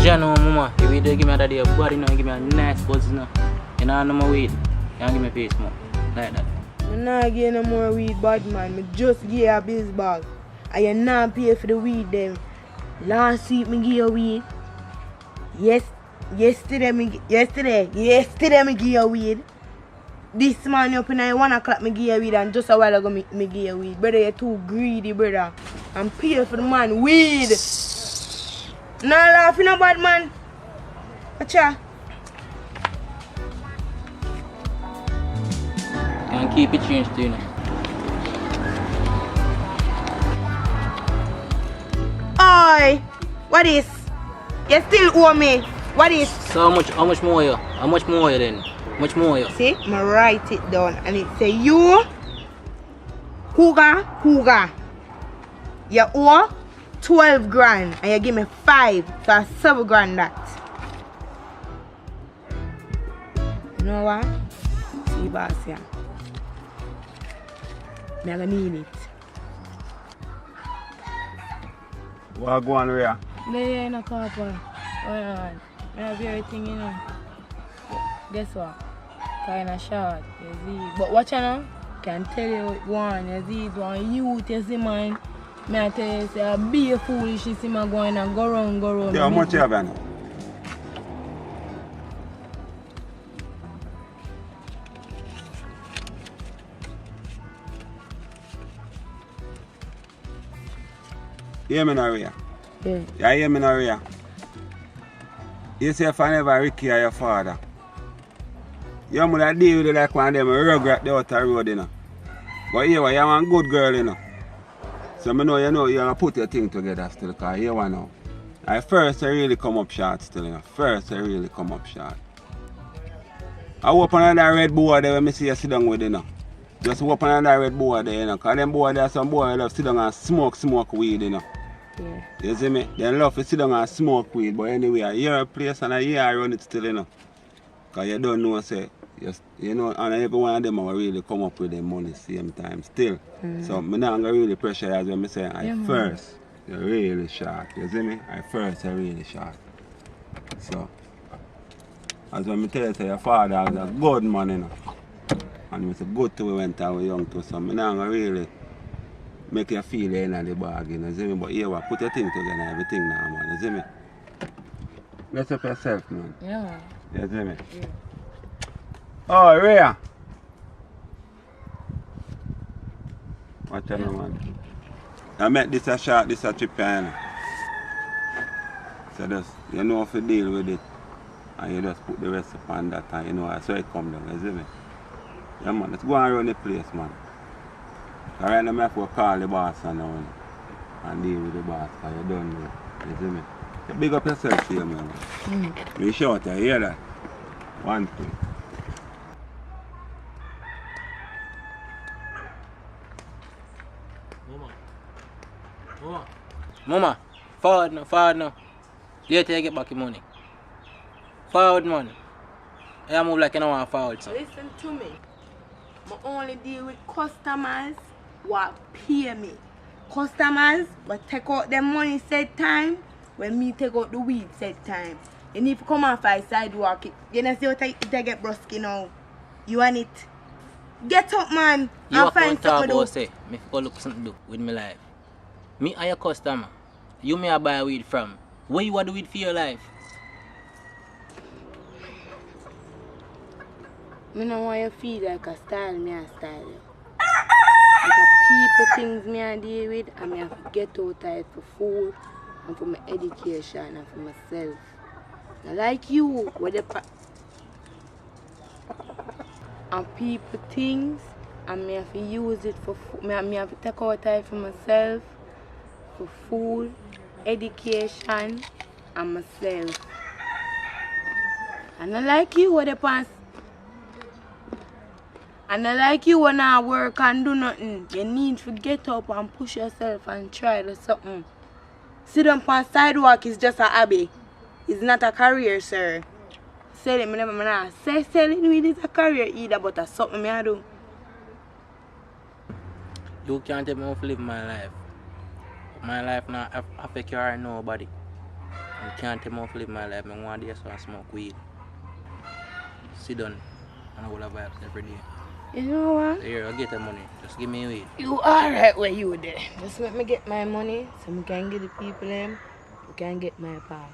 Jano, mama, if you do give me that day body, you know, give me a nice buzz, you know. You know, no more weed. You don't give me face more. Like that. I'm not getting no more weed, bad man. I just give you a biz bag. And you not pay for the weed them. Last week me give you weed. Yesterday me give you weed. This morning up in 1 o'clock me give you weed, and just a while ago me give you weed. Brother, you're too greedy, brother. I'm paying for the man weed. Nah laughing no bad man. Acha. And keep it changed too, you know. Oi! What is? You still owe me. What is? So how much more you? How much more you then? Much more you? See, I write it down and it say you Huga. You owe 12 grand and you give me 5, so that's 7 grand that. You know what? See boss here. I'm gonna need it. What go on, Rhea? There in a couple. I have everything, you know. Guess what? Kinda short, you see. But watch out, can tell you what one, you see, it's one youth, you see, man. Me I tell you, say, be a foolish, you see, man, going and go round. Yeah, how much you have now? You hear me now, Rhea? Yeah. You hear me now, Rhea? You say if I never Ricky or your father, you must deal with it like one of them regret the outer road, you know. But here, you're one good girl, you know. So I know you're going to put your thing together still, because you know. At first, I really come up short still, you know. First, I really come up short. I open another red board there when I see you sit down with, you know. Just open another red board there, you know. Because them board there, some boy love sit down and smoke weed, you know. Yeah. You see me? They love to sit down and smoke weed, but anyway, you're a place and you run it still, you know. Because you don't know, say, you know, and every one of them will really come up with their money same time still. So I'm not going to really pressure as when I say, first, you're really short. You see me? First, you're really short. So, as when I tell you, say, your father was a good man, you know. And he was good to we went out young too, so I'm not going to really make you feel the end of the bargain, you see me? But here, put your thing together, everything now, man, you see me? Mess up yourself, man. Yeah. You see me? Yeah. Oh, Rhea! Watch out, man. I met this a shot, this a trip, you know. So just, you know if you deal with it, and you just put the rest upon that, and you know, that's where it come down, you see me? Yeah, man, let's go and run the place, man. Right now, I have to call the boss now and deal with the boss, because you don't know. You see me? You big up yourself here, man. You short, you hear that? One thing. Mama, forward now. You till you get back your money. Forward, man. You move like you don't want to forward, so. Listen to me. I only deal with customers what pay me. Customers but take out the money said time when me take out the weed said time. You need to come off my sidewalk. You know see what I get brusky now. You want it? Get up, man. You and find something to do. Say, me go look something to do with my life. Me are your customer. You may buy weed from. Where you want the weed for your life? I don't want you to feel like a style, me a style you. Like a people things me I deal with, and me have to get out of it for food and for my education and for myself. Now, like you, with the and people things, and me have to use it for food. Me have to take out time for myself, for food, education, and myself. And I like you with the pants. And I like you when I work and do nothing. You need to get up and push yourself and try to something. Sit down on sidewalk is just a hobby. It's not a career, sir. Selling me never man. Say selling weed is a career either, but it's something me I do. You can't tell me how to live my life. My life not affect you or nobody. You can't tell me how to live my life. I want to just smoke weed. Sit down and I will have vibes every day. You know what? Here, I'll get the money. Just give me weed. You alright where you there. Just let me get my money so I can get the people them. I can get my part.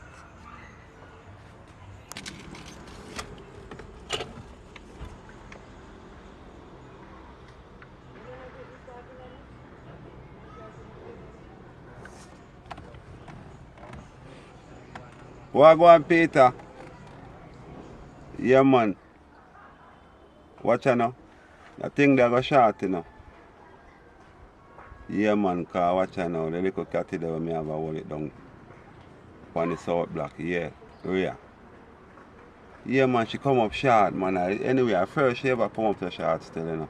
What go on, Peter? Yeah, man. Watch out now. The thing they go short, you know. Yeah, man, because watch out now. The little cat there when me have a hold it down on the south block. Yeah, Rhea. Yeah, man, she come up short, man. Anyway, at first she ever come up to short still, you know.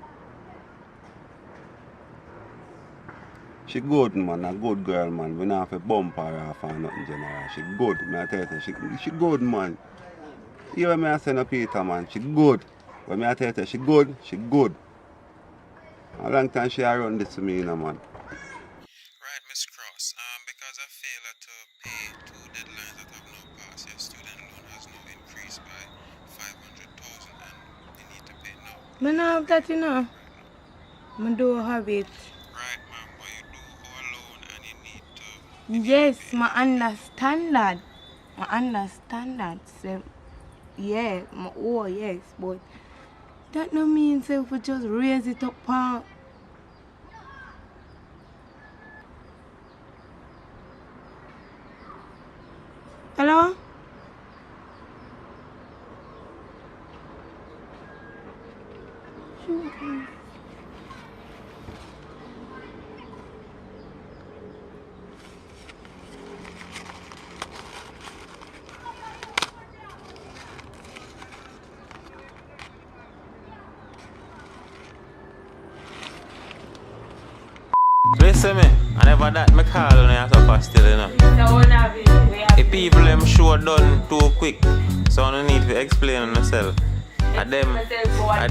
She good, man. A good girl, man. We don't have to bump her off or nothing general. She good, man. I tell you, she good, man. You hear me I say no, Peter, man. She good. When I tell you, she good, she good. A long time she run this to me, you know, man. Right, Miss Cross. Because I feel that I don't have that, you know. I don't have it. Right, man, but you do all alone and you need to... Yes, I understand that. I understand that. So, yeah, yes, but that no means if we just raise it up. Hello? Listen me, I never that me call on you so still, you know. If people them show done too quick, so I don't need to explain myself. And them why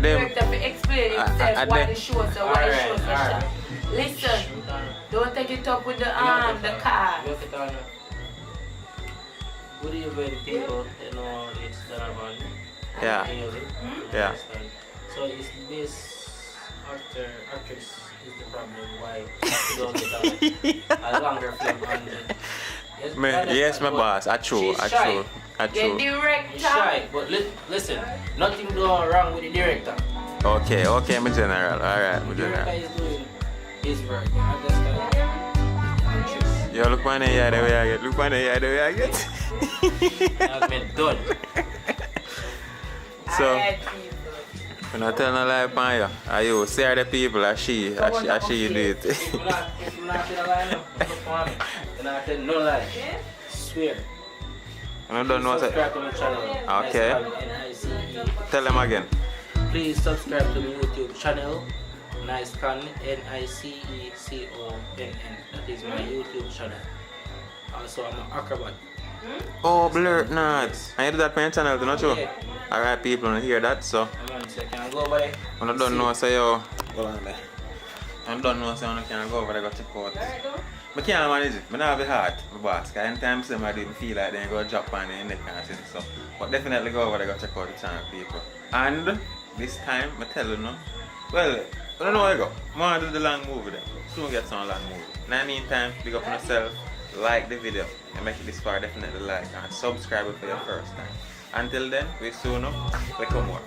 the show shot. Listen, don't take it up with the car. Good evening, people. You know, it's Donovan. Yeah. Yeah. So is this actress is the problem why you don't get a longer film on the... Yes, my boss. I true. The director. She's shy, but listen, nothing wrong with the director. Okay, my general. Alright, my general. The director is doing his work. You understand? Yo, look on the yard the way I get. Look on the yard the way I get. I've been done. So, when I tell no lie upon you, are you see the people, or she do it? I'm not tell no lie. Swear. I don't know what subscribe to my channel. Okay. Tell them again. Please subscribe to my YouTube channel. NiceCon, NiceCon. That is my YouTube channel. Also, I'm an acrobat. Oh, blur not. I do that for your channel, not you? Yeah. Alright, people, don't hear that, so. Can I go over there? I don't know, so yo. Hold on there. I don't know, so I can go over there, go check out. I can't manage it. I don't have it hard, my boss. Because anytime somebody feel like they go drop on the neck and things, so. But definitely go over there, go check out the channel, people. And this time, I tell you, no. Well, I don't know where I go. I want to do the long movie then. Soon get some long movie. In the meantime, big up on yourself, like the video, and make it this far, definitely like and subscribe for your first time. Until then, we soon up, we come more.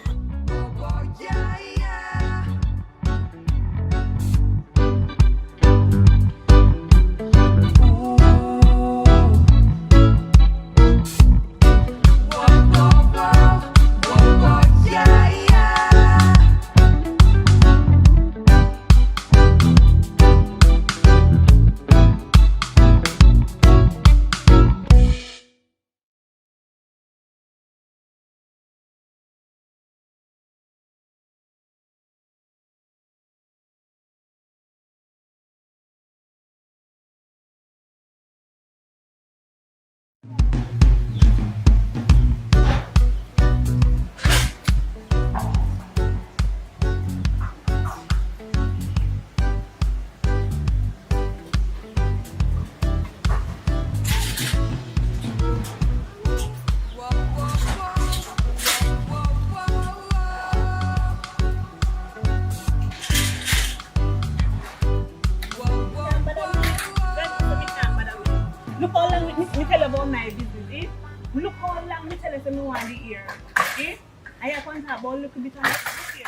Look how long me tell about my business, eh? Look how long me tell us me want the ear, eh? I can't talk about look a bit on the ear.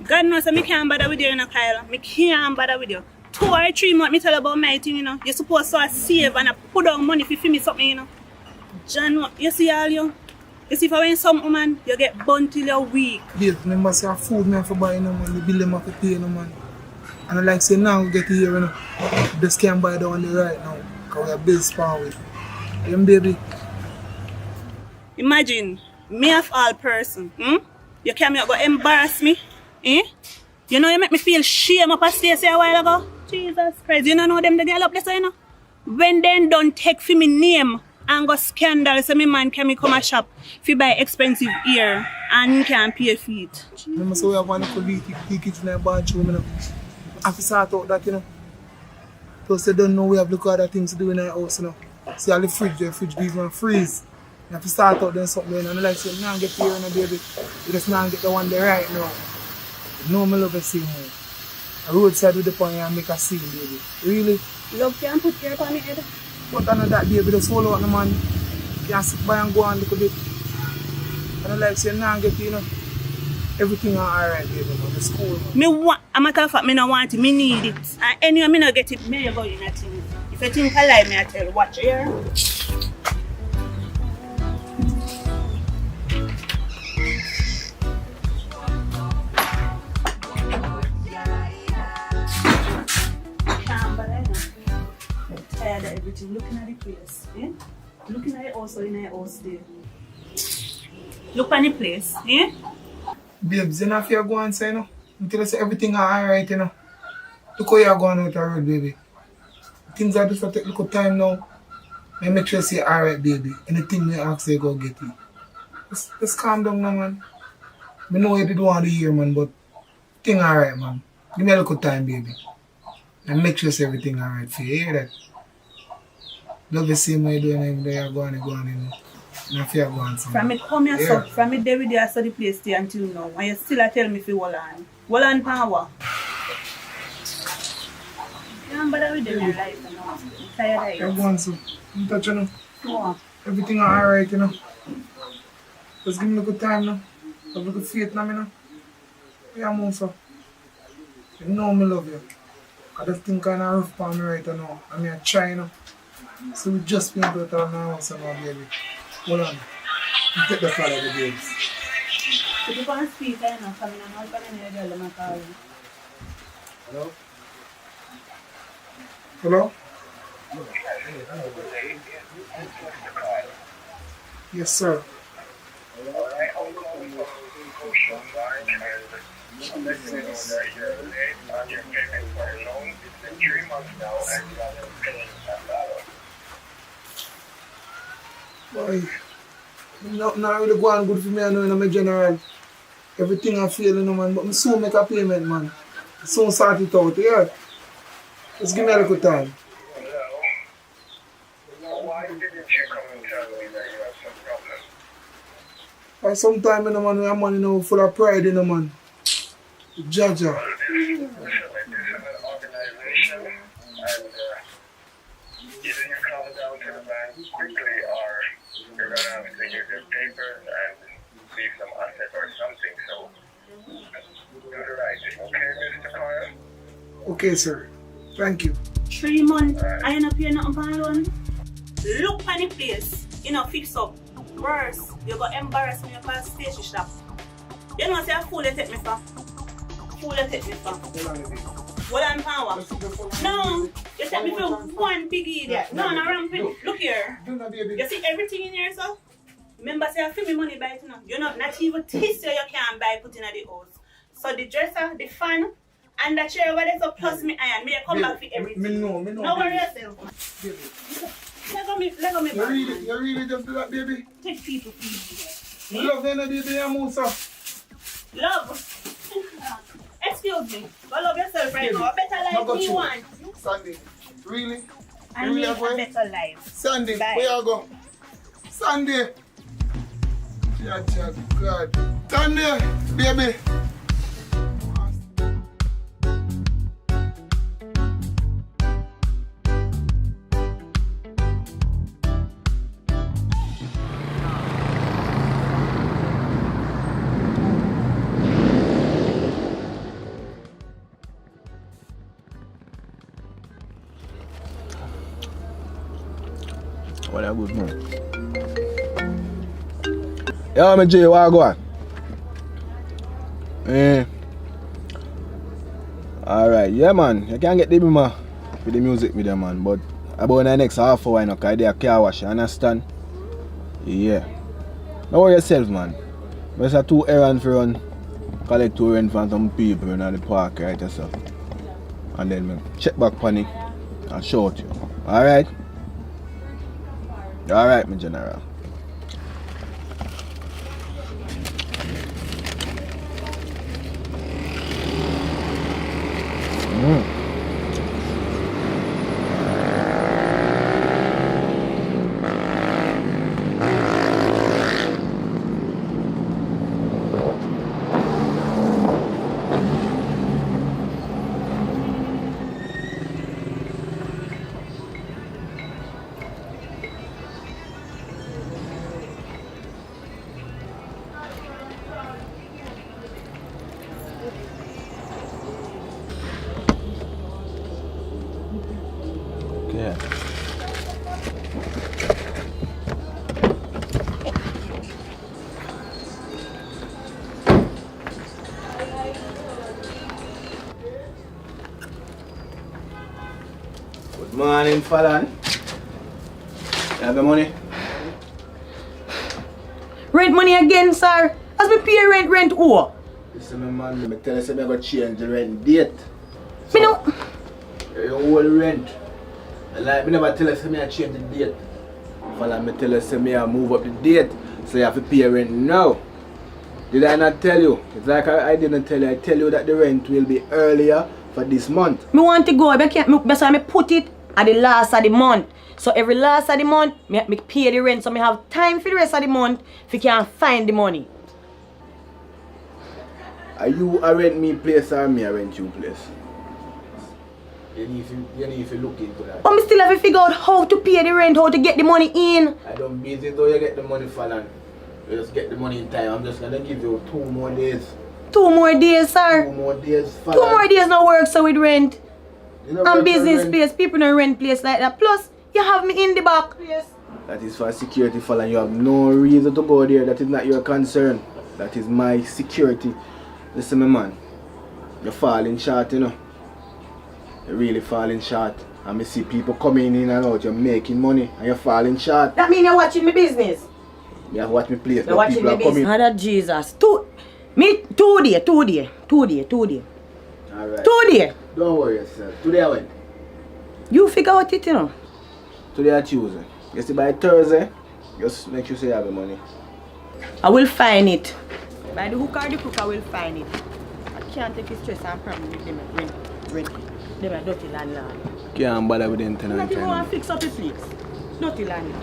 God knows me can't bother with you, you know, Kyle. Me can't bother with you. 2 or 3 months me tell about my thing, you know. You're supposed to save and put down money if you me something, you know. John, you see all you? You see if I win some woman, you get burnt till you're weak. Bill, remember say food me for buy no man, the bill them have to pay no man. And I like say now get here, you know. Just can't buy the one right now. Because we are bills far with. Them baby. Imagine, me of all person, you came here go embarrass me, eh? You know you make me feel shame up at Stacey a while ago. Jesus Christ, you don't know them the girl up there, you know? When they don't take for me name and go scandal, so me man can come a shop if buy expensive ear and can't pay for it. Remember so we have one little leakage in the bathroom, you know. I have to sort out that, you know. Plus they don't know we have look at other things to do in our house, you know. See all the fridge be even freeze. You have to start out doing something, and I like say, now get here, and baby, you just now get the one there right now. You know me love the same way. A roadside with the point and make a scene, baby. Really? Love can put here upon my head. But I know that baby, just hold out the man. You can sit by and go on a little bit. And I like say, now get here, you know. Everything alright, baby, man. The school, man. A matter of fact, me no want it, me need it. And anyway, me no get it, me go in a thing. If you think I lie, me I tell you, watch here. Tired of everything, looking at the place, eh? Looking at it also in the house there. Look at the place, eh? Babes, you know if you go and say, you know, until I say everything alright, you know. Look how you're going out the road, baby. Things are just take a little time now. I make sure you say alright, baby. Anything you ask, you go get it. Just calm down now, man. I know you didn't want to hear, man, but thing alright, man. Give me a little time, baby. And make sure you say everything alright for you. You hear that? Love the same way you're doing it, you're going, you know. And if you're going somewhere. From me come here, so, from me there with you, I saw the place there until now. And you still tell me if you hold on. Hold on power. You don't bother with them in your life, you know. I'm tired of You're it. going so. You touch, you know. No. Everything alright, you know. Just give me a good time, you know. Have a good faith now, you know. Yeah, move so. You know me love you. I just think kind of rough for me right now. I mean, I try, you know. So we just been able to talk now, so now, baby. Hold on. You take the call of the babes. If you can't speak, I know, coming on, I'm going to tell them I call you. Hello? Hello? Yes, sir. Boy, not really going good for me, I know, in my general. Everything I feel, you know, man, but I soon make a payment, man. I soon sort it out, yeah? Just give me a little time. Why didn't you come and tell me that you have some problem? Like sometimes, you know, man, we have money, you know, full of pride, you know, man. Jaja. This is an organization, and either you come down to the bank quickly, or you're going to have to use your papers and leave some asset or something. So, do the right thing, okay, Mr. Kyle? Okay, sir. Thank you. 3 months, I ain't not paying nothing for loan. Look at the place, you know, fix up. Worse, you got embarrassed me up at station shop. You know, say a fool you take me for. Fool you take me for. Hold on, power. No, you take me for one big idiot. No, ramping. Look here. You see everything in here, so? Remember, say I feel me money buy it now. You know, not even this year you can't buy put in the house. So the dresser, the fan, and the chair over there, so plus me iron. Me come back for everything. Me know. No worry yourself. Let go me back. You really just do that, baby? Take people for You love any baby, you move, sir. Love. Excuse me. Go love yourself right now. A better life me want. Sandy, really? I need a better life. Sandy, Bye. where you go? Sandy. Yeah, God. Sandy, baby. What a good man. Yo, me Jay, what I go on? Alright, yeah man, you can get the bima with the music with them man, but about the next half hour, you know, because they are car wash, you understand? Yeah. Don't worry yourself man. There's a 2 errands for run, collect 2 rent from some people in the park, right? So. And then man, check back on it and show it you. Alright? Alright, my general. Morning, Fallon. You have the money? Rent money again, sir. As me pay rent who? Listen, my man, I tell you, I'm going to change the rent date. Me no. Your whole rent. Like, me never tell you, I change the date. Fallon, me tell you, I move up the date. So you have to pay rent now. Did I not tell you? It's like I didn't tell you. I tell you that the rent will be earlier for this month. Me want to go, that's why I put it at the last of the month. So every last of the month, me pay the rent, so I have time for the rest of the month if you can find the money. Are you a rent me place or me a rent you place? You need to look into that. But me still have to figure out how to pay the rent, how to get the money in. I don't busy though you get the money, Fallon. You just get the money in time. I'm just gonna give you 2 more days. 2 more days, sir? 2 more days, Fallon. 2 more days no work so with rent. You And business place, people don't rent place like that. Plus, you have me in the back. Yes. That is for security, Fallon. You have no reason to go there. That is not your concern. That is my security. Listen, my man. You're falling short, you know. You're really falling short. And I see people coming in and out. You're making money and you're falling short. That means you're watching me business. You have to watch me place. You're watching me business. Mother Jesus. 2 days. Alright. 2 days. Don't worry yourself. Today I went. You figure out it, you know. Today I Tuesday. You see by Thursday, just make sure you have the money. I will find it. By the hook or the crook, I will find it. I can't take the stress and problem with them rent. Them a dirty landlord. Can't bother with them tenant. Not even want to fix up the place. Dirty landlord.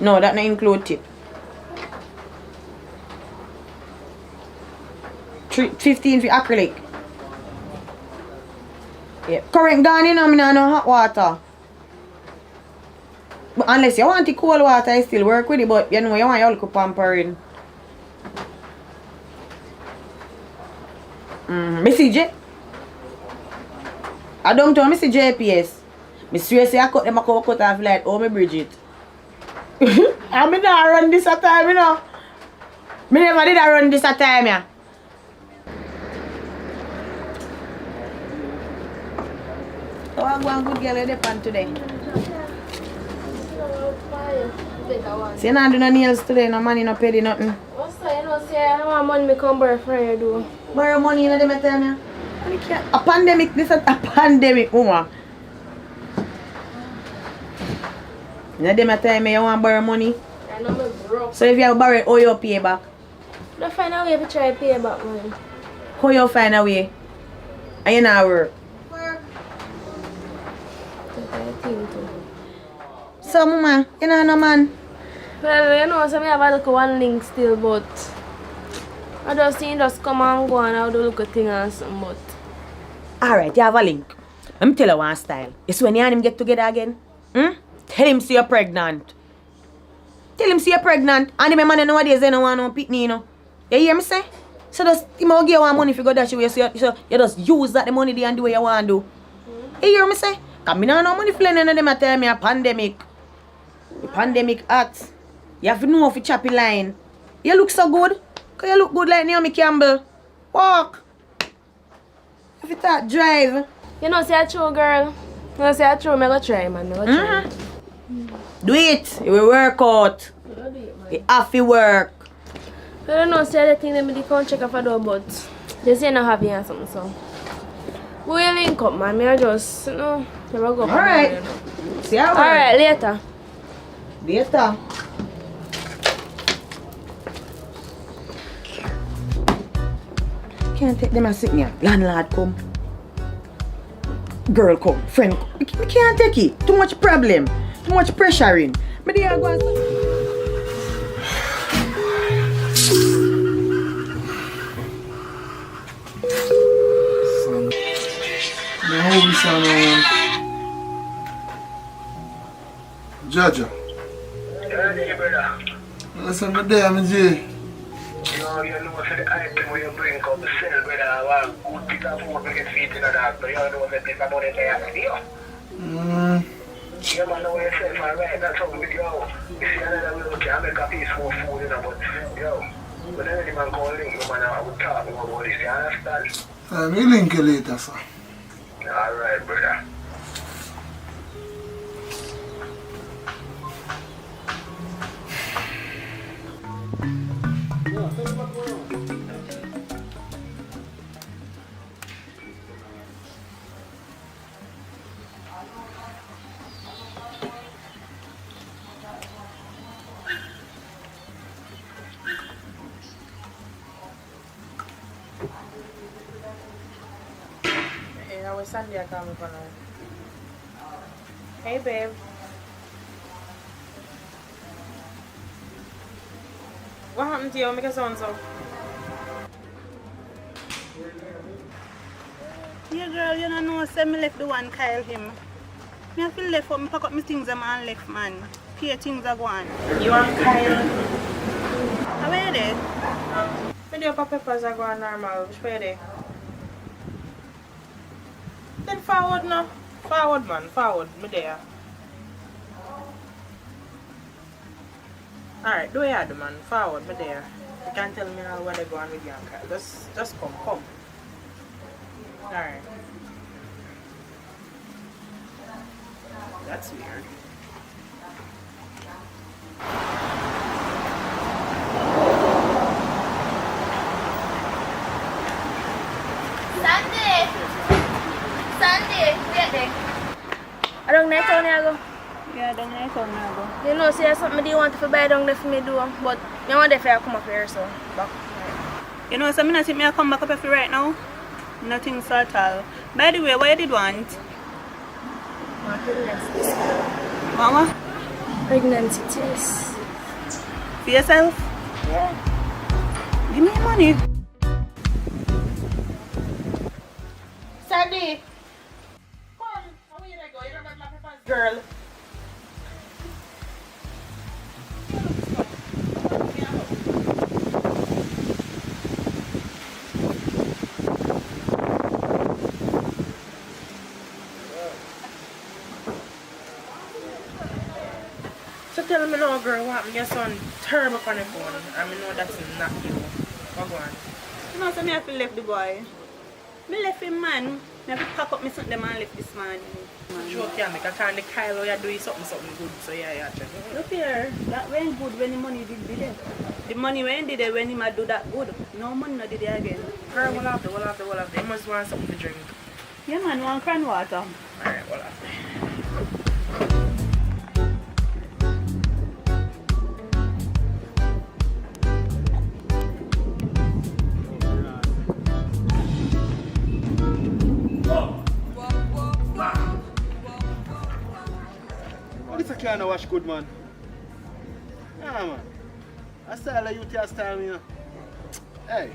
No, that not include tip. 15 for acrylic. Yeah. Current gone in, I mean, no hot water. But unless you want the cold water, I still work with it, but you know, you want your little pampering. Missy J. I don't tell Missy JPS. I swear say I cut them a cut off like, oh, me Bridget. I mean, I run this a time, you know. Me never did I run this a time, yeah. So I go and good girl in the pan today. So you not do no nails today, no money, no pay, nothing. What's that? You know, say I want money, me come borrow from you, do. Borrow money, you know, them tell me. A pandemic, this is a pandemic, woman. You know, them tell me you want to borrow money. I know me broke. So if you borrow it, how you pay back? I find a way to try to pay back money. How you find a way? And you not work? So, mama, you know no man? Well, you know, so I have a look at one link still, but I just see just come and go and I'll do look at thing and something, but... Alright, you have a link. Let me tell you one style. It's when you and him get together again. Tell him say you're pregnant. Tell him say you're pregnant. And the man nowadays they don't want no pitney, you know. You hear me say? So just, he might give you one money if you go dash away, so you just use that the money there and do what you want to do. You hear me say? Because I don't have no money for any of them tell me a pandemic. The pandemic act. You have to know if you choppy line. You look so good. Because you look good like Naomi Campbell. Walk. If you start drive. You know, say a true girl. You know, say a true, I'm going to try, man. I'm going to try. Do it. It will work out. You have to work. I don't know, say the thing that me can't check off a door, but they say not happy and something, so. We will link up, man. Me I just, you know, never go. Alright. See how Alright, later. Later. Can't take them and sit me. Landlord come. Girl come. Friend come. We can't take it. Too much problem. Too much pressuring. Me there go and Jaja. Yeah, brother. Listen, me there, me J. You know, for the item where you bring up the sale, brother, well, good piece of food we get feet in that, but you know, the piece of money there, Yeah, man, know yourself, alright, that's how we go. You see, another way we can make a peaceful food, you know, but, yo, whenever the man call link, no man, I would talk more about this, you understand? Me link you later, sir. Alright, brother. Yeah, we Sunday I come for now. Hey babe. What happened to you? Make a sound so. Yeah, girl, you don't know, say me left the one Kyle him. Me have to left up, me pack up my things and left, man. Pay things are gone. You and Kyle? How are you there? Me do your peppers are going normal. Which way they? Then forward now. Forward, man. Forward. Me there. Alright, do what you do, man. Forward. Me there. You can't tell me now when they go on with you and Kyle. Just come. Come. Alright. That's weird. Sunday, wait there. I don't know how to go. Yeah, I don't know how to go. You know, see, there's something you want to buy down there for me do, but I want to come up here, so back. You know, so I not think me come back up here right now. Nothing so at all. By the way, what you did want? Pregnancy test. Mama? Pregnancy test. For yourself? Yeah. Give me your money. Sandy! Come on, how are you go? You don't got my peppers, girl. So tell me now, girl, what happened? Your son terrible on the phone. I mean, no, that's not you. What go on? You know, so me have to left the boy. Me left him, man. Me have to pack up me something and left this man. Sure, can make a kind of Kyle, you're doing something good. So yeah, check. Look here, that went good when the money did it. The money when did it when he might do that good. No money no did it again. Girl, we'll have to. You must want something to drink. Yeah, man, want cran water. Alright, we'll have to. Can't wash good, man. Yeah, man. I style like you take style, you know. Hey.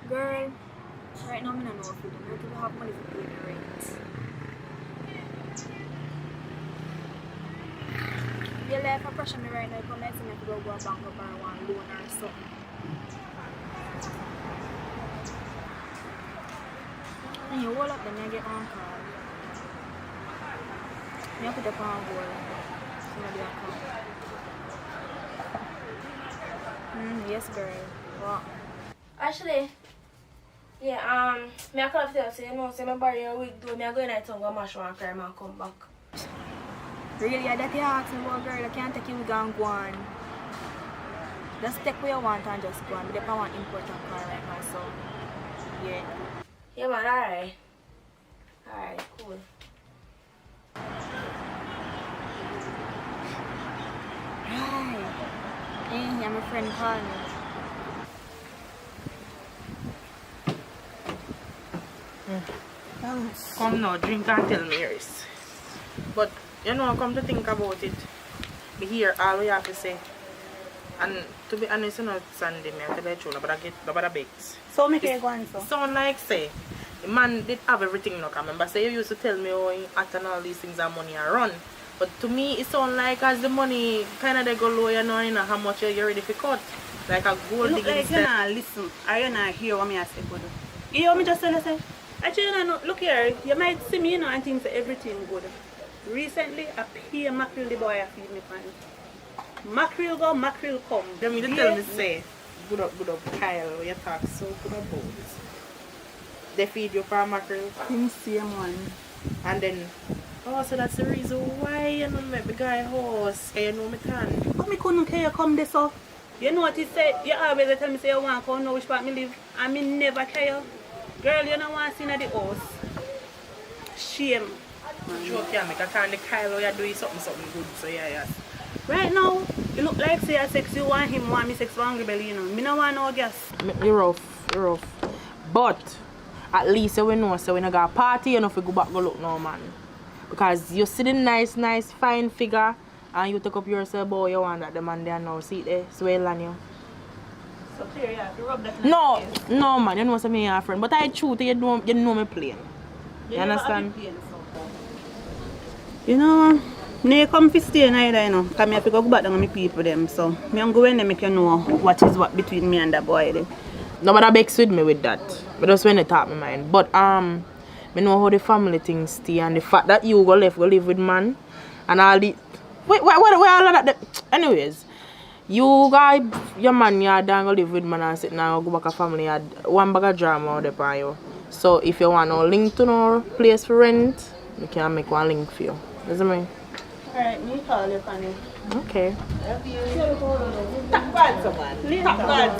Girl, right now I don't know if you don't have money for paying the rent. Your life a pressure me right now, come next time I have to go a bank or borrow one loan or something. And you hold up then I get on call. You put up on hold. Somebody will come. Yes girl. What? Actually, yeah, me I call tell you know, say me borrow your wig too, me I go in and go mash one crime and come back. Really, that you ask me about girl, I can't take you and go on. Just take what you want and just go on. But I want important car right now, so yeah. Yeah man, alright. Alright, cool. Right. Yeah, my friend called me. Thanks. Come now, drink and tell me yours. But, you know, come to think about it, be here all we have to say. And to be honest, you know, Sandy, me I tell you the truth, nobody begs. So make it go on so. Sound like say, the man did have everything, you know, remember say you used to tell me how at and all these things are money are run. But to me, it sound like as the money kind of they go low, you know how much you're ready for cut. Like a gold Look digging like you not listen, or you not hear what me I say, good. You hear me just tell you say? Actually, you know, look here, you might see me, you know, and think say everything good. Recently, I pay mackerel the boy I feed me pan. Mackerel go, mackerel come. Them you tell me say, good up, Kyle, you talk so good about. They feed you for mackerel. Him same one. And then, oh, so that's the reason why you know make the guy horse, you know me can. Come, me couldn't care you come this so. You know what he said? You always tell me say you want to come know which part me live. And me never care. Girl, you don't want to see in the house. Shame. Joke yeah, make a turn the Kyle you're doing something good, so yeah. Right now, you look like say a sex you want him, want me sex for hungry belly, you know. Me no want no gas. You're rough. But at least you know so when you got a party, you know if you go back go look no man. Because you see the nice, fine figure and you take up yourself boy you want that the man there now. See it there, swell on you. So clear, yeah, you rub that No man, you know what I mean, friend. But I truth you know me plain. You understand? You know, me come to stay neither, you know, because I have to go back down with my people them. So me am going to make you know what is what between me and that boy there. Nobody begs with me with that. But just when it talk my mind. But me know how the family things stay and the fact that you go live with man and all the wait all of that. Anyways, you guys your man you don't go live with man and sit now go back a family you one bag of drama out there for you. So if you want no link to no place for rent, we can make one link for you. Does it mean? Alright, me call you, Fanny. Okay. Tap bad, someone. Tap bad.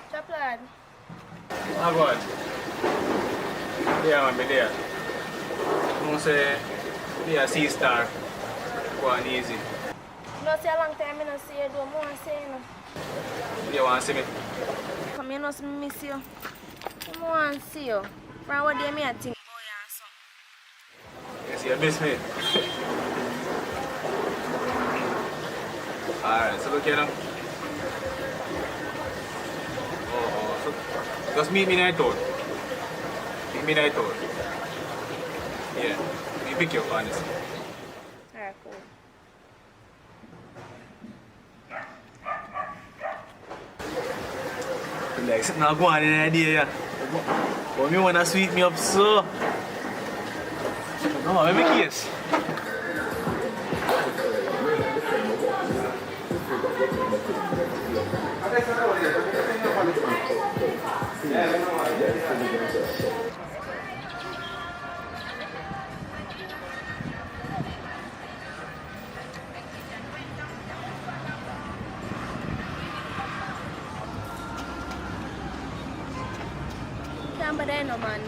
Chaplain. Oh God. Yeah, man, there. You say, yeah, C-star. Go on easy. No see a long time I don't see you, don't want to say you know. You want to see me? Come here, no see me miss you. I want to see you. From what day me I think boy or something. You see, you miss me. Alright, so look here now. So just meet me in the town. Meet me in the town. Yeah, we pick you up, honestly. Alright, cool. Like, sitting now go on in the idea, yeah. But me wanna sweep me up so. No, let me kiss. Can't bother no man.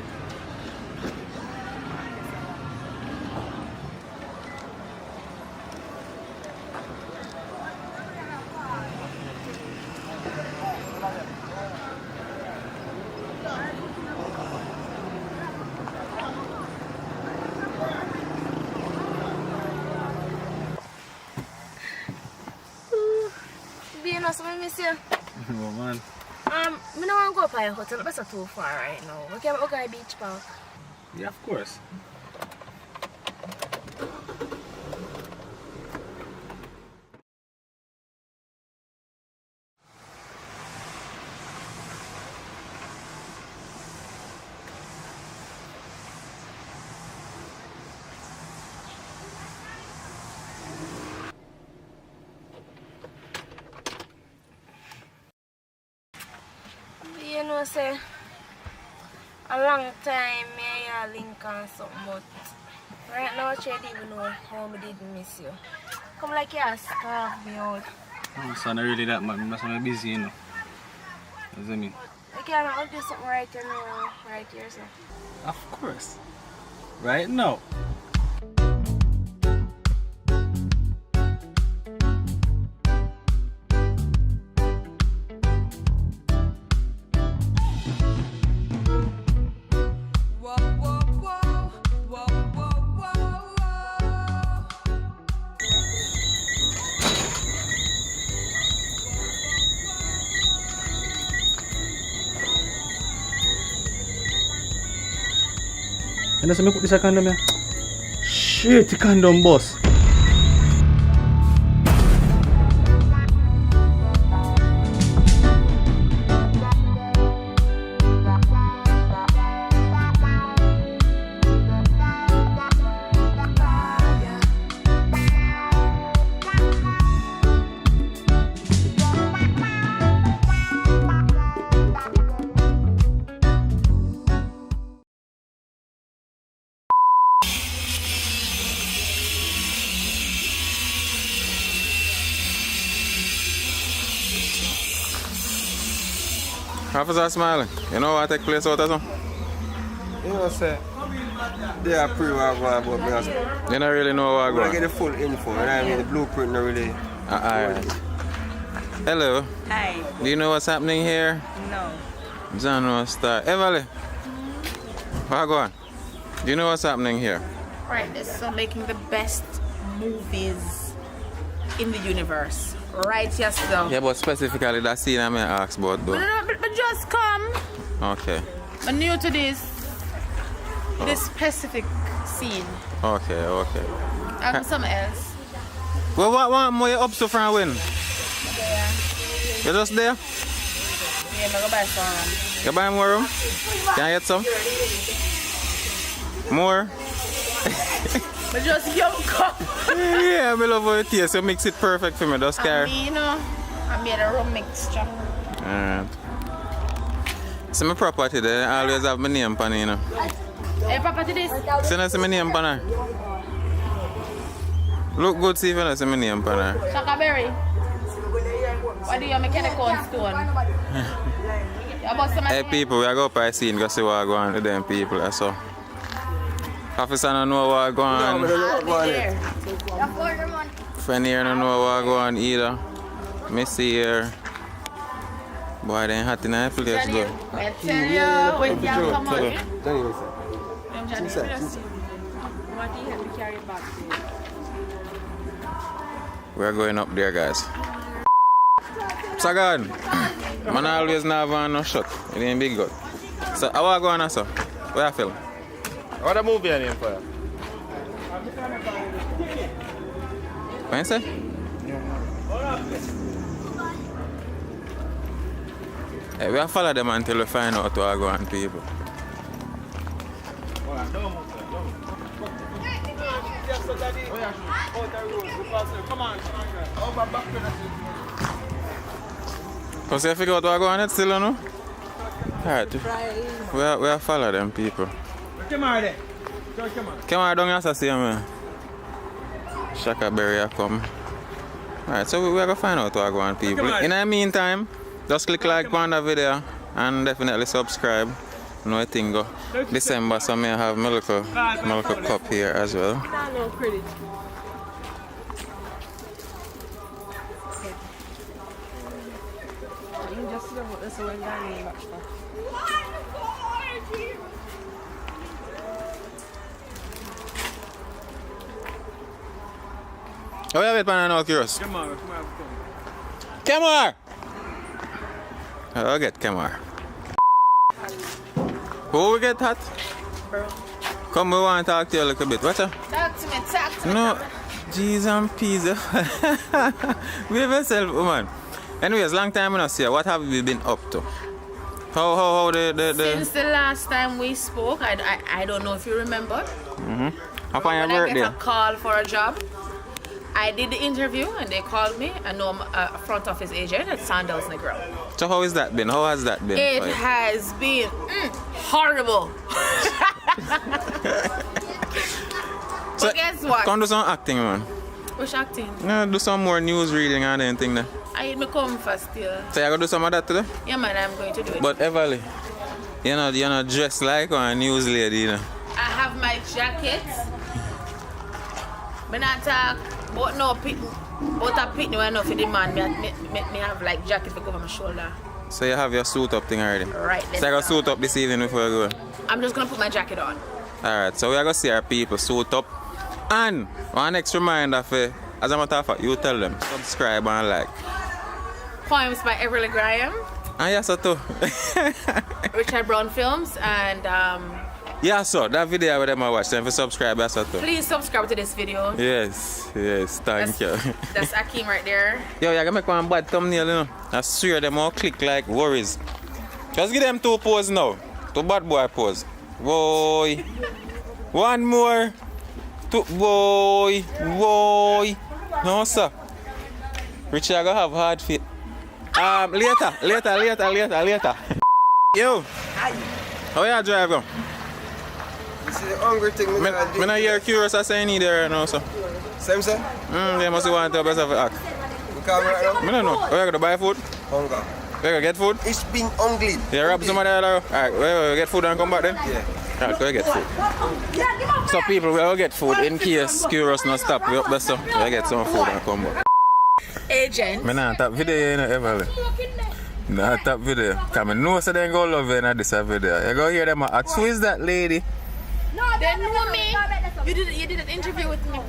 You know, so I miss you. Oh man. I don't want to go up to your hotel, but it's too far right now. We can go to the beach park. Yeah, of course. say a long time me link on something, but right now I don't even know how I did miss you. Come like you starve me out. Oh, so not really that man, I'm not busy, you know. What does it mean? I can't do something right here now, right here, sir. Of course. Right now. And that's me put this condom here. Shit, the condom boss. Officer smiling. You know what take place out of some? You know, sir, they are pre-war going about because you don't really know what going on. I get the full info, and I mean the blueprint not really. Alright. Hello. Hi. Do you know what's happening here? No. John no star. Everly. What go on? Do you know what's happening here? Right, so making the best movies in the universe. Right, yes, so. Yeah, but specifically that scene I may ask about though. But just come. Okay. I'm new to this specific scene. Okay, okay. I'm something else. Well, what more you up to from when? Yeah. You just there? Yeah, I'm gonna buy some. You buy more room? Can I get some? More? But just young cup. Yeah, I love how it tastes. You mix it perfect for me. Just care. You know, I made a rum mixture. Alright. See my property there, I always have my name on it, you know. Hey, property this? See my name on her. Look good, see if you see my name on her. Shakaberry. What do you make a corn stone? Hey people, we are going to see and go see what going on with them people. That's all. Officer don't know what going on. Friend here don't know what going on either. Missy here. Boy, they ain't hot in that place though. I tell you, when you come on. We're going up there, guys. Sagan, man always not have no shot. It ain't big good. So, how are you going on, sir? Where you feel? What a movie name for you? What you say? Hey, we have follow them until we find out what are going on, people. Because you figure out what going on still, no? Alright, we have follow them, people. Come on there. Come on, don't you see me? Shakaberry come. Alright, so we are going to find out what going on, people. In the meantime, just click like on the video and definitely subscribe. No thing go. December, so may have milk cup here as well. No credit. Oh, yeah, wait, man, I'm curious. Come on. Kemar! I'll get Kemar. Who we get that? Come, we want to talk to you a little bit. Watch out. Talk to me. No, G's and P's. Behave yourself, woman. Anyways, long time I don't see you. What have you been up to? How the... Since the last time we spoke, I don't know if you remember. How find your When I birthday? get a call for a job, I did the interview and they called me. I know I'm a front office agent at Sandals Negro. So how is that been? How has that been? It has been horrible. So, but guess what? Come do some acting, man. Which acting? Yeah, do some more news reading and anything there. I me come for still. So you gonna do some of that today? Yeah man, I'm going to do it. But Everly, you're not dressed like a news lady, you know. I have my jacket. Me not talk about no pit, but a pit no enough for the man. Me have like jacket to go over my shoulder. So you have your suit up thing already? Right. So I got suit up this evening before I go? I'm just gonna put my jacket on. Alright, so we are gonna see our people suit up. And one next reminder for, as a matter of fact, you tell them, subscribe and like. Poems by Everly Graham. And yes, too. Richard Brown Films and yeah, so that video where them I watch, them for subscribe, yes, too. please subscribe to this video. Yes, thank you. That's Akeem right there. Yo, you're gonna make one bad thumbnail, you know. I swear them all click like worries. Just give them 2 poses now. 2 bad boy pose. Boy. One more. 2 boy. No, sir. Richard gonna have hard feet. Later. Yo. How you drive go? This is the hungry thing. I'm not here curious as I need there now, so. Same, sir? They must want to best of act. You come right now? I don't know. Are you going to buy food? Hunger. You going to get food? It's being hungry. You rob somebody else? Alright, we'll get food and come back then? Yeah. Alright, go get food. So people will get food in case curious not stop. We up best so we'll get some food and come back. Agent. I not top video, you know, Everly. Not top video. Because I know so they go love you in this video. You go hear them ask, who is that lady? They know me. You did an interview with me.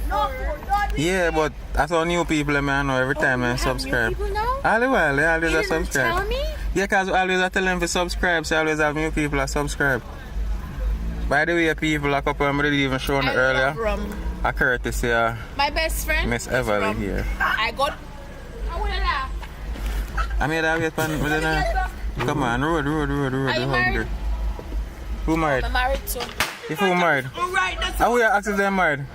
Yeah, but I saw new people I know every time I subscribe. All the while, they always are subscribe. Tell me? Yeah, because always I tell them to subscribe, so I always have new people that subscribe. By the way, people, a couple of them didn't even show me earlier. A courtesy my best friend. Miss Everly here. I got. I made that wait for me. Come on, road. Are you married? Who married? I'm married too. If who married? How we are asking them married?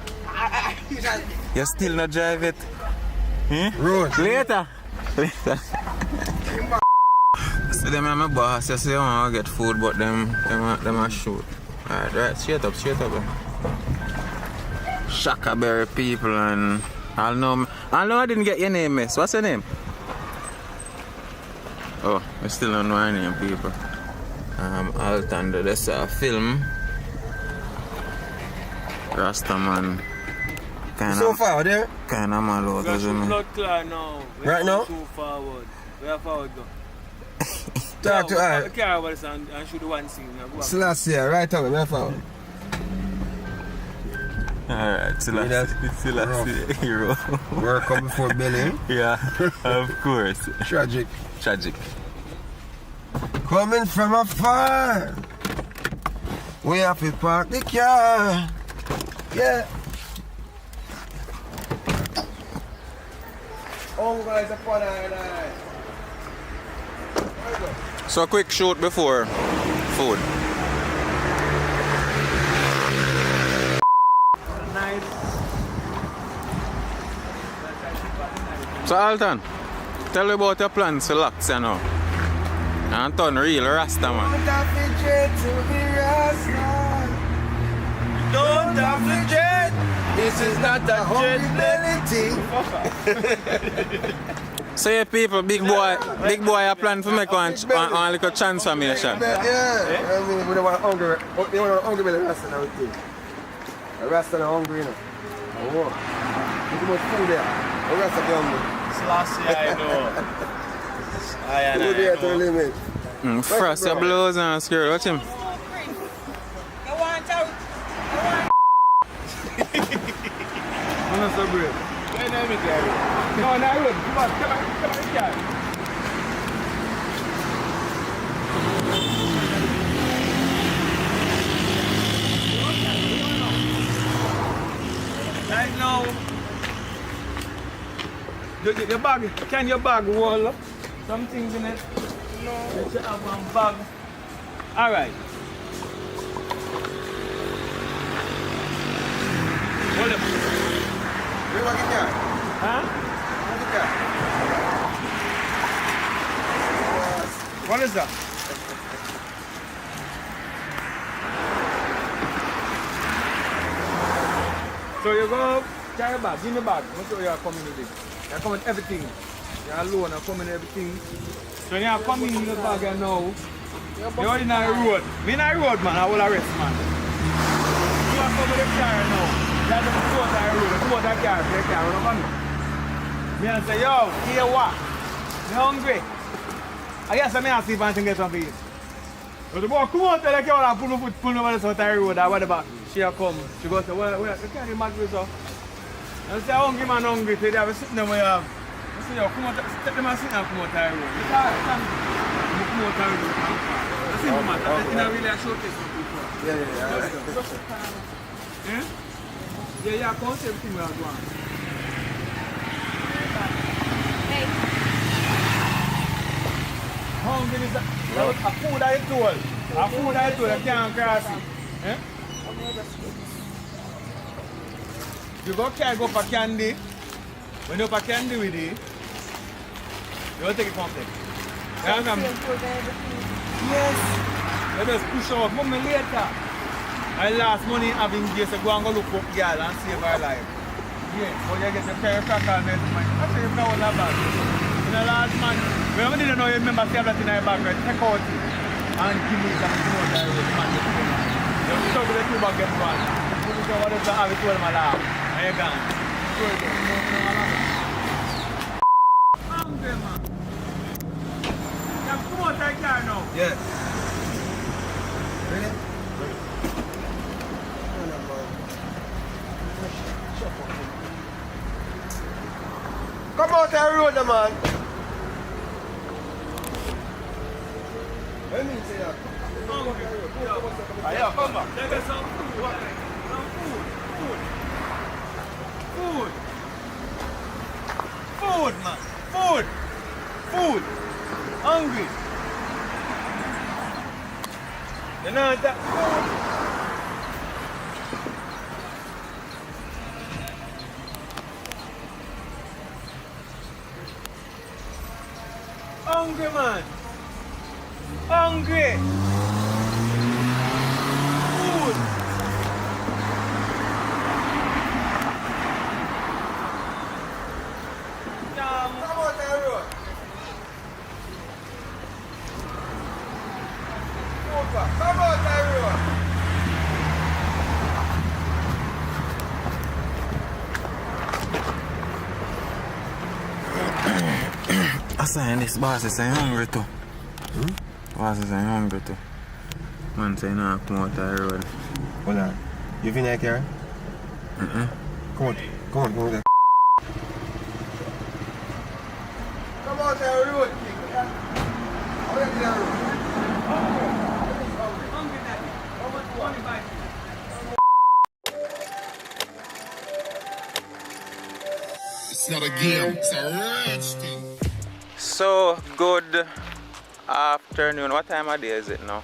You still not drive it? Road. Later. So them are my boss. You say I want to get food, but them are shoot. Alright, straight up. Shakaberry people and I know I didn't get your name, miss. What's your name? Oh, I still don't know your name, people. Alton, this film. Rastaman. So far there? Kinda mallow, doesn't it? Blood clot now. Right now? Too forward. Where forward go? Talk to her. Carry over this and shoot the one scene. Selassie, right away, where forward? Alright, Selassie, hero. Work up before belly. Yeah, of course. Tragic. Coming from afar, we have to park the car. Yeah. Oh, guys, a fun night. So quick shoot before food. So Alton, tell me about your plans for locks, you know. And turn real Rasta, man. Don't afflict. This is not a humility. So yeah, people, big boy, I plan to make one little transformation. Yeah, I mean, we don't want hungry. We don't want hungry with the Rasta now. The Rasta are hungry, you know. Oh, too much food there. The Rasta are hungry. Selassie, I know. Food there to the limit. Frost your blows and skirt, watch him. You want out? I'm not so brave. Let me carry. No, no, look. Come on, carry. Right now, your bag, can your bag roll up? Some things in it? No. You should have one bag. Alright. Hold up. Where was the car? Huh? Where's the car? What is that? So you go carry bag, give me bag. What you are coming with it? You are coming with everything. You are alone, you are coming with everything. So you are coming in the bag and now. You are in the road. Me in the road, man. I will arrest, man. You are coming with the car now. You are just go to the road. Go to the car, take the car. Run me. Me and say, yo, here what? Me hungry. I guess I may have to see if I can get some food. So the boy come out to the car and pull me over the side of the road or whatever. She come. She goes to where you can't imagine so. I say hungry man hungry, so they have sitting there where you have. I say yo, come out, take them and sit and come out to the road. Come out to the road. That's simple man. That's not really a showcase for people. Yeah, come see everything we are doing. Hungry is a food I told. A food I told, I can't cross it. Eh? You go for candy. When you go for candy with it, you will take it from them. You understand? Yes. You just push out. Mommy later. I lost money having gas, so go and go look up girl and save her life. Yeah, but you get the chiropractor and medicine. I say you can't have bag. In the last man, when I didn't know you remember save that in your bag, right? Take out it and give me some more that man. You struggle to back get one. You know what is the habit to my laugh. I am gone. Hungry man. You come out of the car now. Yes. Ready? Come out the road, man. Let me say that. Come back. Let us some food. Some food. Food. Food, man. Food. Food. Hungry. You know that food. Hungry man. Hungry. Food. Come out the road. Come out the road. I say this boss is saying hungry too. Boss is saying hungry too. Man say no come out the road. Hold on. You been there, Karen? Come on. Come out there. Come out the road, people. How is the road? Hungry daddy. How much money buy? It's not a game, it's a rich thing. So good afternoon. What time of day is it now?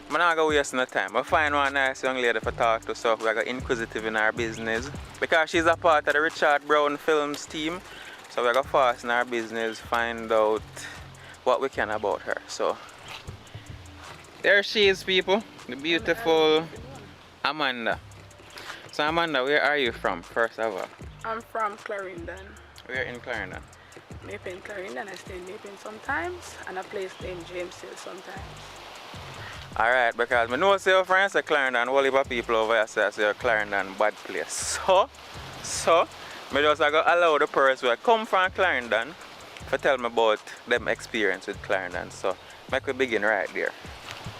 I'm not going to waste no time. I find one nice young lady to talk to, so we are inquisitive in our business. Because she's a part of the Richard Brown Films team. So we are going to fast in our business, find out what we can about her. So there she is, people. The beautiful Amanda. So Amanda, where are you from, first of all? I'm from Clarendon. Where in Clarendon? Maybe in Clarendon, I stay in Maypin sometimes, and I play in Jamesville sometimes. Alright, because I know say your friends say Clarendon, all of people over here say Clarendon bad place. So, I just go allow the person who come from Clarendon to tell me about them experience with Clarendon. So, make we begin right there.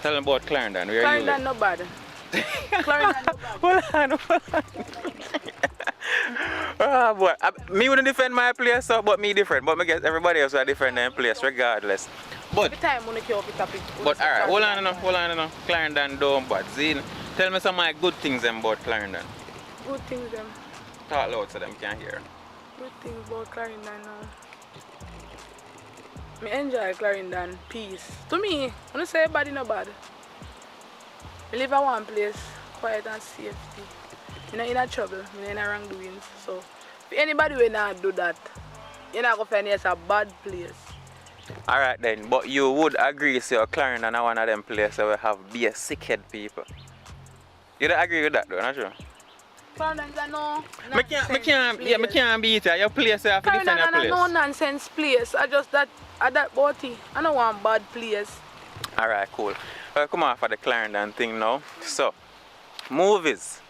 Tell me about Clarendon. Where Clarendon you live? no bad. Clarendon no bad. Hold on. Oh boy, me wouldn't defend my place, so, but me different. But I guess everybody else are different in place regardless. But every time when you keep up the topic. But alright, hold on now. Clarendon don't bad. Zine, tell me some of my good things about Clarendon. Good things them. Talk loud so them can hear. Good things about Clarendon now. I enjoy Clarendon, peace. To me, when you say everybody no bad, I live at one place, quiet and safety. You're not in a trouble, you're not in a wrongdoings. So, if anybody will not do that, you're not going to find it's a bad place. Alright then, but you would agree so Clarendon are one of them places where we have be a sickhead people. You don't agree with that though, not true? Clarendon's a no Me can't beat it. Your place you have to defend your Clarendon place. a no nonsense place. I just that at that body. I don't want bad place. Alright, cool. Well, come on for the Clarendon thing now. So, movies.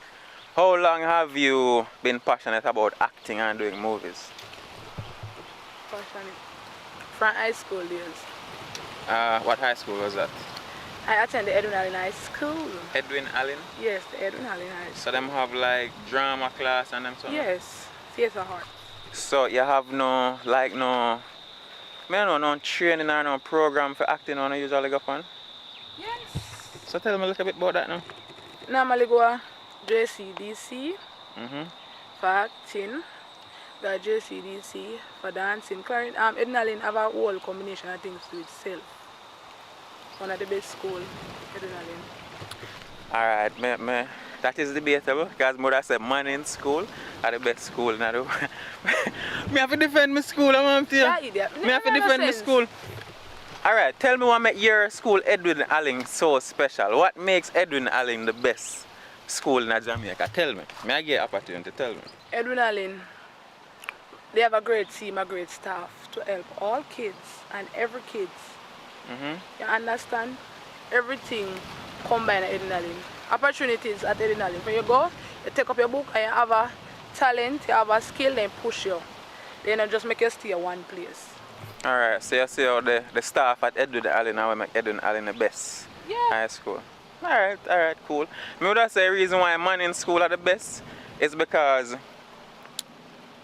How long have you been passionate about acting and doing movies? Passionate. From high school days. What high school was that? I attended Edwin Allen High School. Edwin Allen? Yes, the Edwin Allen High School. So them have like drama class and them something? Yes, theatre art. So you have no, like no, I don't know, no training or no program for acting on you usually go on? Yes. So tell me a little bit about that now. Normally go to JCDC Mm-hmm. for acting. Go to JCDC for dancing. Edwin Allen have a whole combination of things to itself. One of the best school, Edwin Allen. Alright, that is debatable because mother said man in school are the best school now. Me have to defend my school, I'm to you. Yeah, idiot. Me have to defend my school. Alright, tell me what makes your school Edwin Allen so special. What makes Edwin Allen the best school in Jamaica? Tell me. May I get opportunity? Tell me. Edwin Allen, they have a great team, a great staff to help all kids and every kids. Mm-hmm. You understand? Everything combined at Edwin Allen. Opportunities at Edwin Allen. When you go, you take up your book and you have a talent, you have a skill, then push you. Then you just make you stay at one place. Alright, so you see how the staff at Edwin Allen now make Edwin Allen the best high school. Alright, cool. Me would say the reason why man in school are the best is because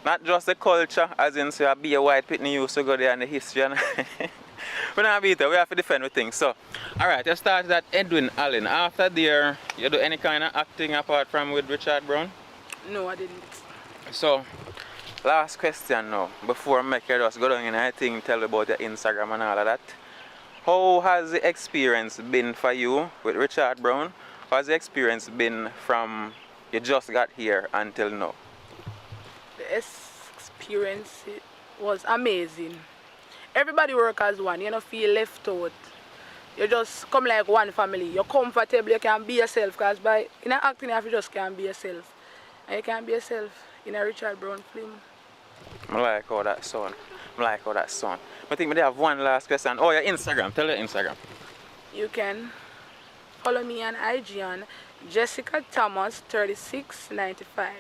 not just the culture, as in say be a white pitney used to go there and the history and we don't beat it, we have to defend with things. So, alright, you started at Edwin Allen. After there, you do any kind of acting apart from with Richard Brown? No, I didn't. So, last question now, before I make you just go down in I think tell about your Instagram and all of that. How has the experience been for you with Richard Brown? How has the experience been from you just got here until now? The experience was amazing. Everybody work as one, you don't feel left out. You just come like one family. You're comfortable, you can be yourself because in acting you just can't be yourself. And you can be yourself in a Richard Brown film. I like how that sound. I think we have one last question. Oh, your Instagram. Tell your Instagram. You can follow me on IG on Jessica Thomas 3695.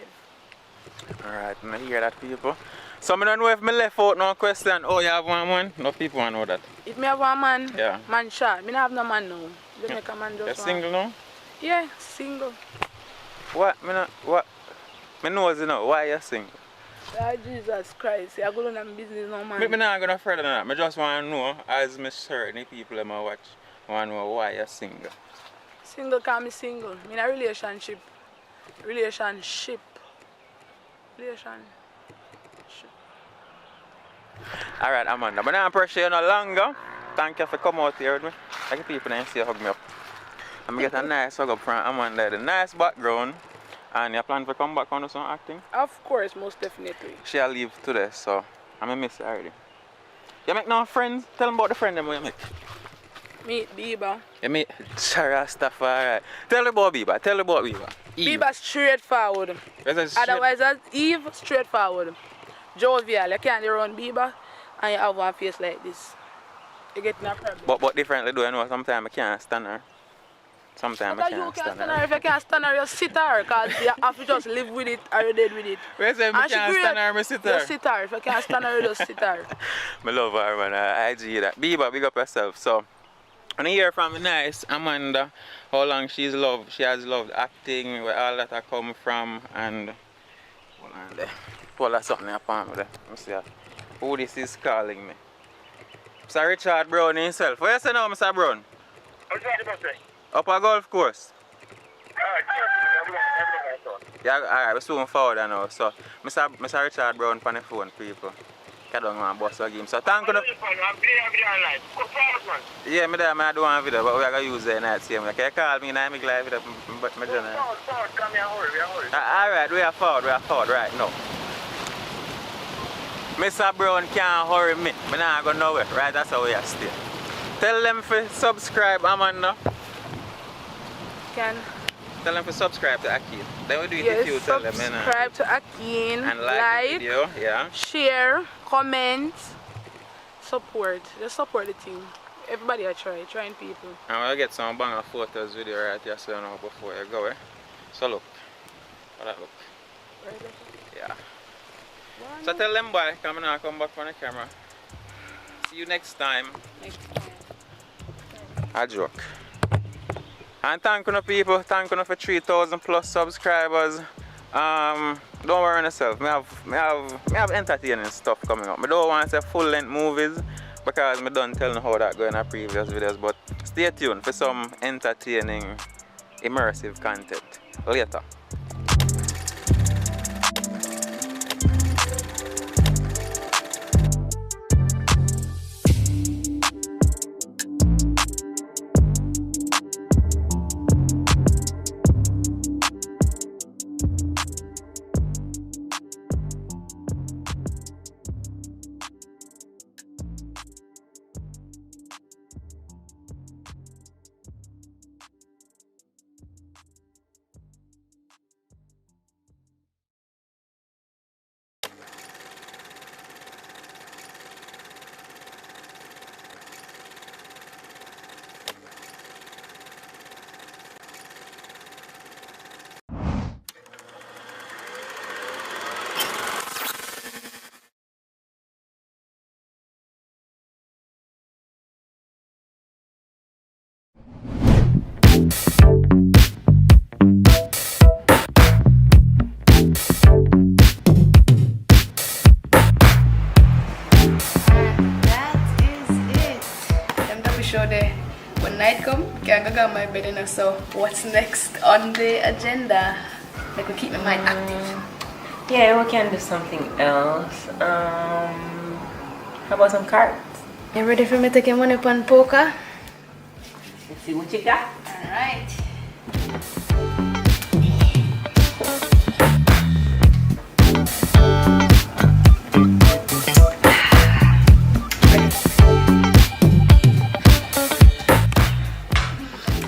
Alright, I hear that people. So I don't know if I left out no question. Oh, you have one man? No people want to know that. If me have one man, yeah. Man shot. Me don't have no man now. Just make a man just you're single now? Yeah, single. What? Me knows you know. Why you single? Oh, Jesus Christ. I go on my business no man. Me not going further than that. I just want to know, as me certain people in my watch, I want to know why you're single. Single because I'm single. I'm in a relationship. Alright, Amanda, but I don't pressure you no longer. Thank you for coming out here with me. I get people and see you hug me up. I'm going to get a nice hug up from Amanda. The nice background. And you plan to come back on some acting? Of course, most definitely. She'll leave today, so I'm going to miss her already. You make no friends? Tell them about the friend them you make. Meet Bieber. You meet Rastafari. Tell about Bieber. Bieber straightforward. Otherwise, as Eve, straightforward. Jovial. You can't run Bieber and you have one face like this. You get no problem. But differently do you know, sometimes I can't stand her. Sometimes I can't stand her. If you can't stand her, you sit her because you have to just live with it or you're dead with it. Where say I can't stand her, I sit her? You sit her. If you can't stand her, you just sit her. I love her, man. I IG that. Bieber, big up yourself. So, when you hear from the nice Amanda, how long she has loved acting, where all that I come from, and hold on there. Hold on something upon me there. Let me see who this is calling me. Mr. Richard Brown himself. Where you say now, Mr. Brown? Up a golf course. Yeah, alright, we're soon forward now. So, Mr. Richard Brown on the phone, people. I don't want to bust a game. So, thank you. Yeah, I do one video, but we are going to use the night same. Can you call me and I make live video? Alright, we are forward right now. Mr. Brown can't hurry me. I'm not going nowhere. Right, that's how we are still. Tell them to subscribe, Amanda. Can Tell them to subscribe to Akin. Then we do it if you tell them. Subscribe to Akin. And like the video, yeah. Share, comment, support. Just support the team. Everybody I trying people. And we'll get some banger photos with you right here so you know before you go. So look. How that look? Right there. Yeah. So tell them bye, come on, come back on the camera. See you next time. A joke. And thank you people, thank you for 3,000 plus subscribers. Don't worry on yourself. Me have entertaining stuff coming up. I don't want to say full length movies because I don't tell you how that go in our previous videos, but stay tuned for some entertaining, immersive content later. When night come, can't go on my bed enough. So what's next on the agenda? Like we keep my mind active. Yeah, we can do something else. How about some cards? You ready for me to take money upon poker? Let's see what you got. Alright.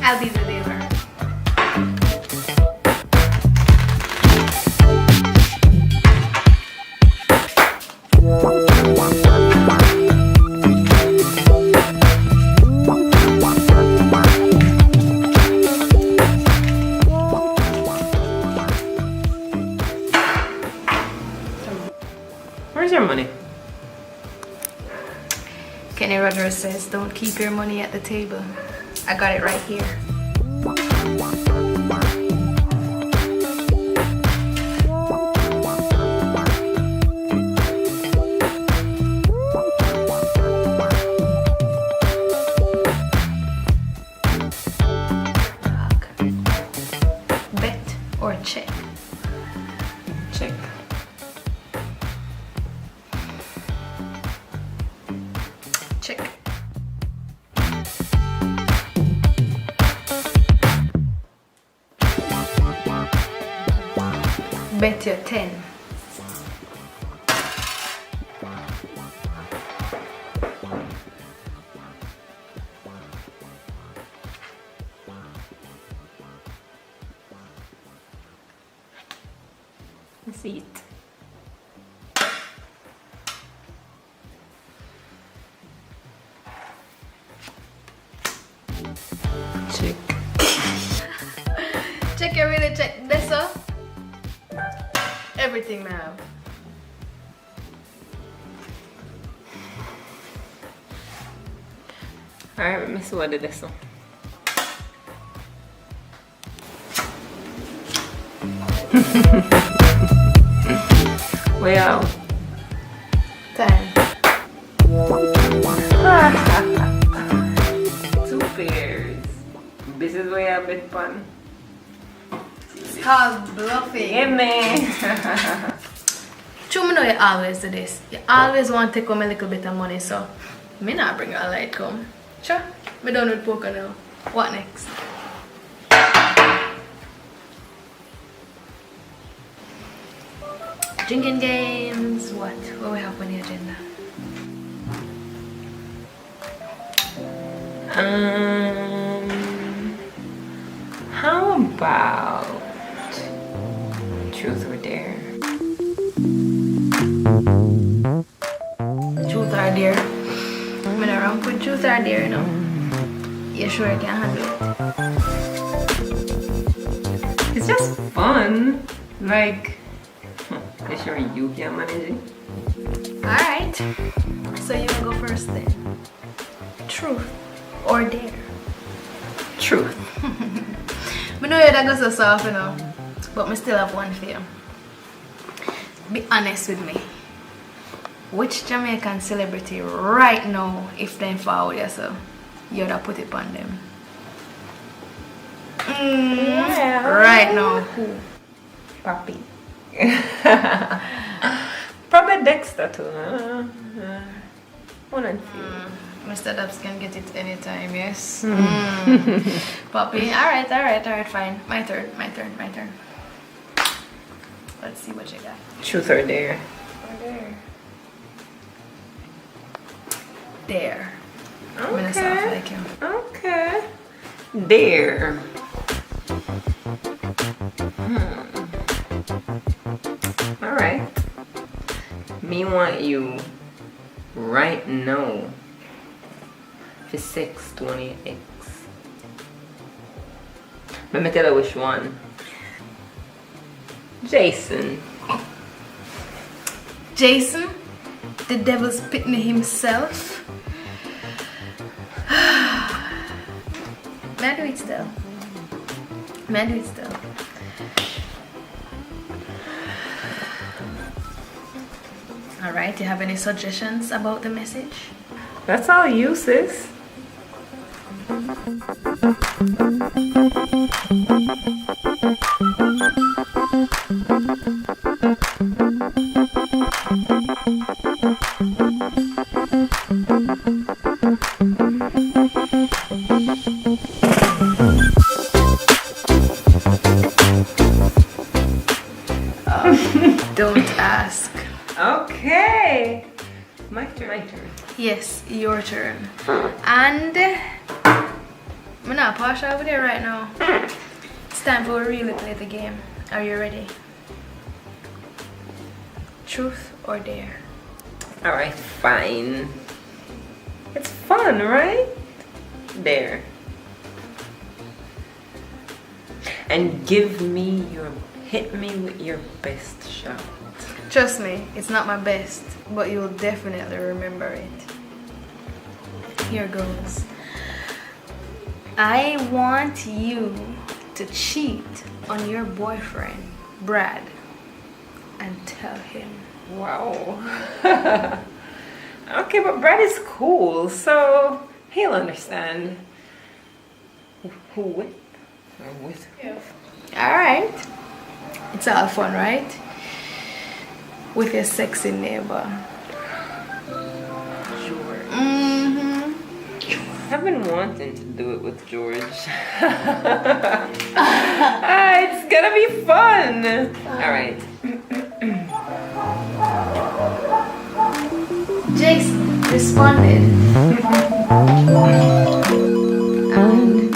I'll be the dealer. Where's your money? Kenny Rogers says, don't keep your money at the table. I got it right here. Bet or check? Check. Check. Bet your 10. See it. Check. Check, you really check this up? Everything now. Alright, let me see what did this one. Well, time. 2 pairs. This is where I've been fun. It's called bluffing. Yeah, man. True, me know you always do this. You always want to take home a little bit of money, so me not bring a light come. Sure, me done with poker now. What next? Drinking games, what? What we have on the agenda? How about truth or dare? Truth or dare? I'm gonna run with truth or dare, you know. You sure I can handle it? It's just fun. Like, you sure you can manage it? Alright. So you will go first then. Truth or dare? Truth. I know that goes so soft, you know. But I still have one for you. Be honest with me. Which Jamaican celebrity right now, if they forward yourself, you'd have put it on them? Yeah. Right now, who? Papi. Probably Dexter too. One and few. Mr. Dubs can get it anytime, yes. Poppy. Alright, fine. My turn. Let's see what you got. Truth or dare? Dare. I'm gonna Okay. sound like you. Okay. Dare. Alright. Me want you right now for 620x. Let me tell you which one. Jason. Jason? The devil's pitney himself? May I do it still? Alright, you have any suggestions about the message? That's all you, sis. Don't ask. Okay. My turn. Yes, your turn. And I'm not partial over there right now. It's time for really play the game. Are you ready? Truth or dare? Alright, fine. It's fun, right? Dare. And hit me with your best shot. Trust me, it's not my best, but you'll definitely remember it. Here goes. I want you to cheat on your boyfriend, Brad, and tell him. Wow. Okay, but Brad is cool, so he'll understand. Who with? Or with who? Alright. It's all fun, right? With your sexy neighbor. George. Mm-hmm. I've been wanting to do it with George. It's gonna be fun. Alright. Jason responded. And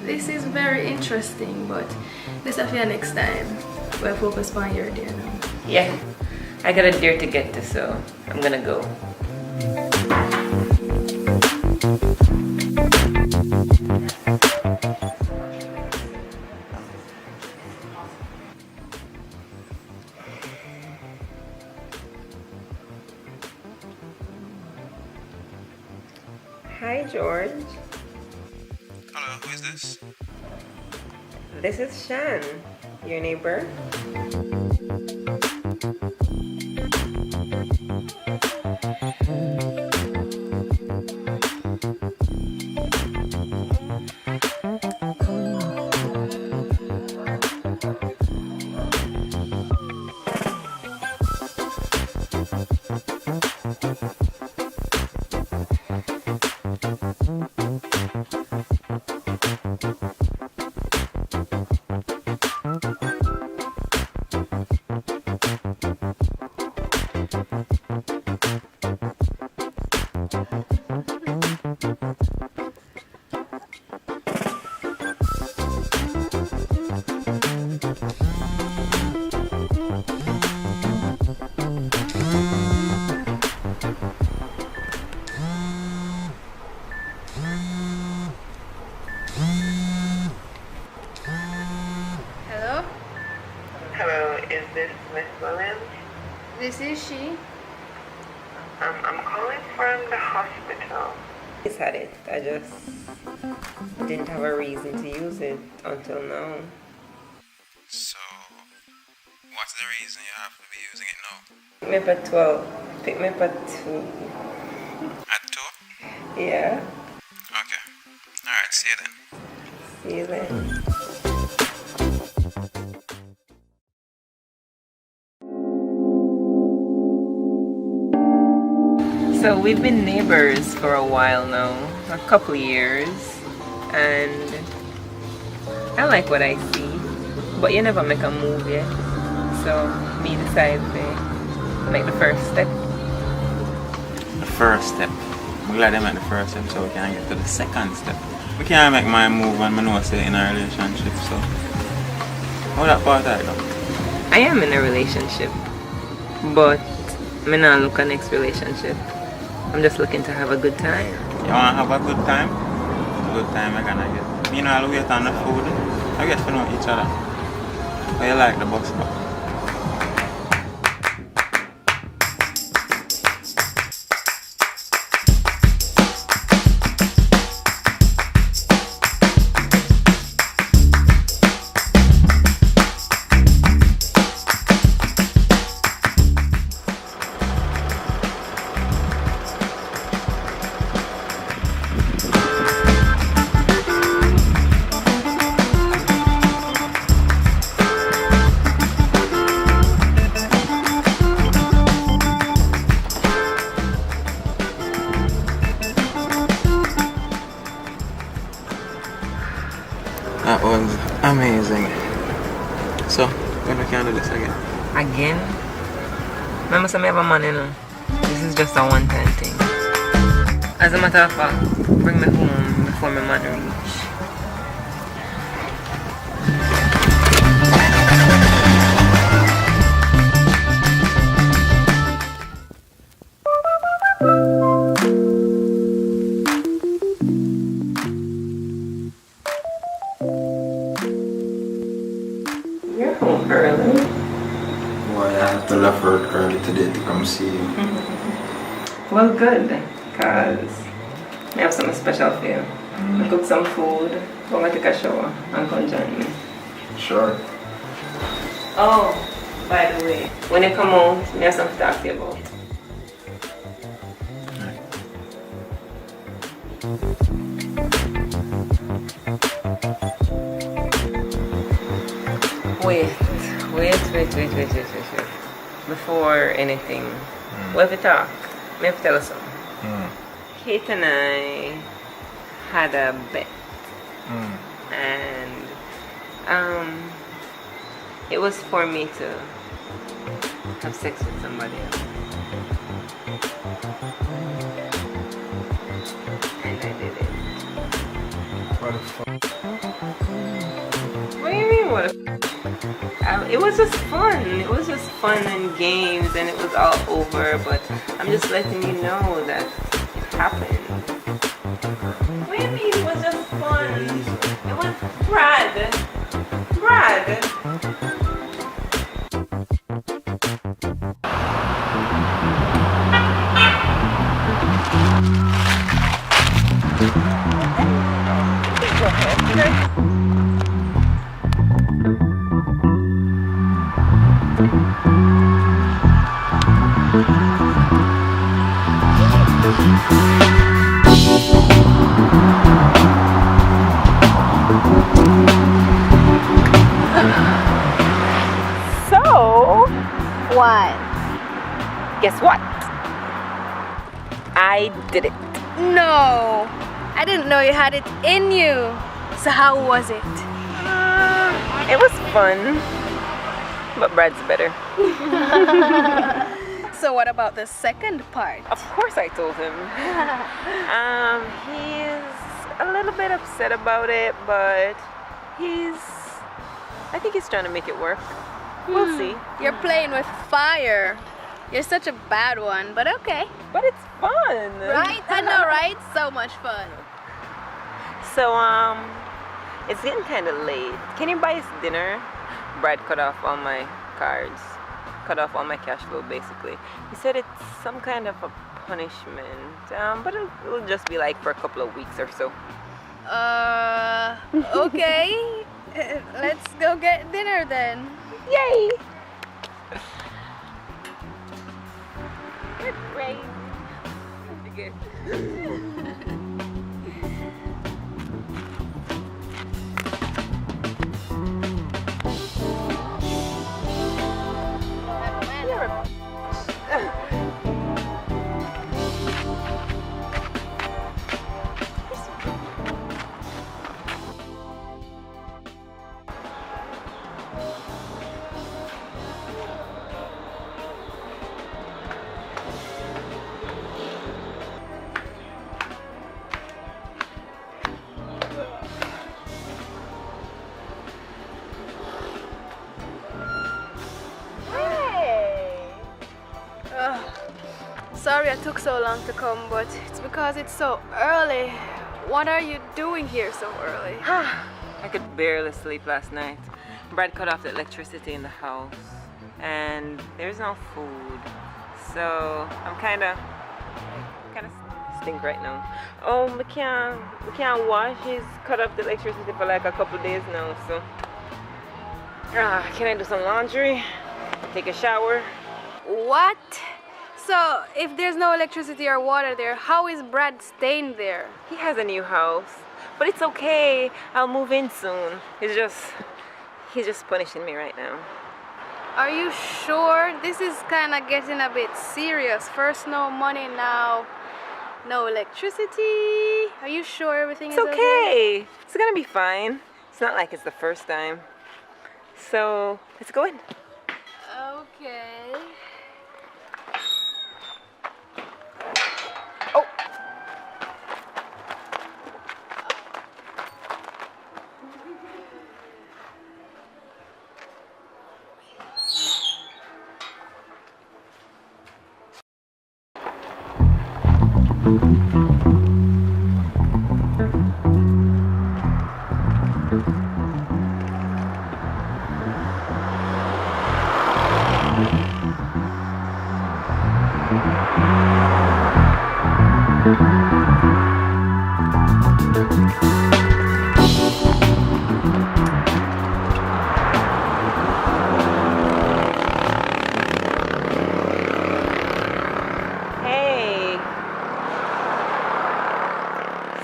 this is very interesting, but let's have next time. We'll focus on your dare now. Yeah. I got a dare to get to, so I'm gonna go. Hi, George. Hello, who is this? This is Shan, your neighbor. Is this Miss Williams? This is she. I'm calling from the hospital. I had it. I just didn't have a reason to use it until now. So, what's the reason you have to be using it now? Pick me up at 12. Pick me up at 2. At 2? Yeah. Okay. Alright, see you then. See you then. So we've been neighbors for a while now, a couple of years, and I like what I see, but you never make a move yet. So me decide to make the first step. The first step. I'm glad I made the first step so we can get to the second step. We can't make my move and I know say in a relationship, so how that part I go? I am in a relationship, but I'm not looking at next relationship. I'm just looking to have a good time. You want to have a good time? A good time I gonna get. Meanwhile, I'll wait on the food. I get to know each other. How you like the bus stop? That was amazing. So, when we can do this again? Again? Remember, I have a man, you know. This is just a one-time thing. As a matter of fact, bring me home before my man reach. You're home early. Why I have to leave work early today to come see you. Well, good, because I have something special for you. I cook some food, go and take a shower, and come join me. Sure. Oh, by the way, when you come out, I have something to talk to you about. Wait. Before anything, we have to talk. I have to tell you something. Kate and I had a bet. And it was for me to have sex with somebody else. And I did it. What the fuck? What do you mean, what the it was just fun. It was just fun and games and it was all over, but I'm just letting you know that it happened. What do you mean it was just fun? It was Brad. So, what? Guess what? I did it. No, I didn't know you had it in you. So how was it? It was fun, but Brad's better. So what about the second part? Of course I told him. He's a little bit upset about it, but I think he's trying to make it work. We'll see. You're playing with fire. You're such a bad one, but okay. But it's fun. Right? I know, right? So much fun. So, it's getting kind of late. Can you buy us dinner? Brad cut off all my cards. Cut off all my cash flow basically. He said it's some kind of a punishment, but it'll just be like for a couple of weeks or so. Okay. Let's go get dinner then. Yay! We're great. Good. Sorry I took so long to come, but it's because it's so early. What are you doing here so early? I could barely sleep last night. Brad cut off the electricity in the house and there's no food. So I'm kinda stink right now. Oh, we can't wash. He's cut off the electricity for like a couple days now, so can I do some laundry? Take a shower? What? So, if there's no electricity or water there, how is Brad staying there? He has a new house, but it's okay. I'll move in soon. He's just punishing me right now. Are you sure? This is kind of getting a bit serious. First no money, now no electricity. Are you sure everything is okay? It's okay. It's gonna be fine. It's not like it's the first time. So, let's go in. Okay.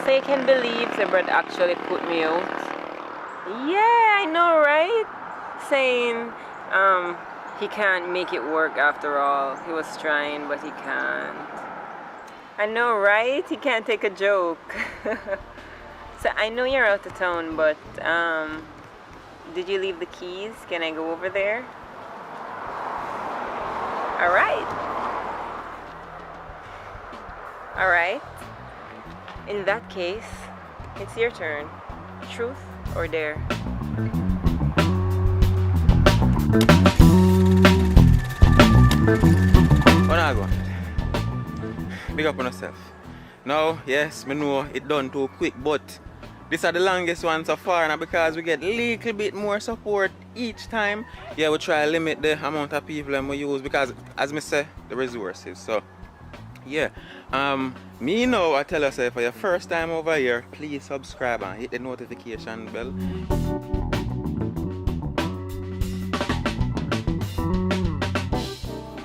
I can believe the Brad actually put me out. Yeah, I know, right? Saying he can't make it work after all. He was trying, but he can't. I know, right? He can't take a joke. So I know you're out of town, but did you leave the keys? Can I go over there? All right. All right. In that case, it's your turn. Truth or dare? Oh, no, go. Big up on yourself. Now, yes, me know it done too quick, but this are the longest one so far, and because we get a little bit more support each time, yeah, we try to limit the amount of people that we use because, as me say, the resources. So, yeah, me now I tell yourself for your first time over here, please subscribe and hit the notification bell.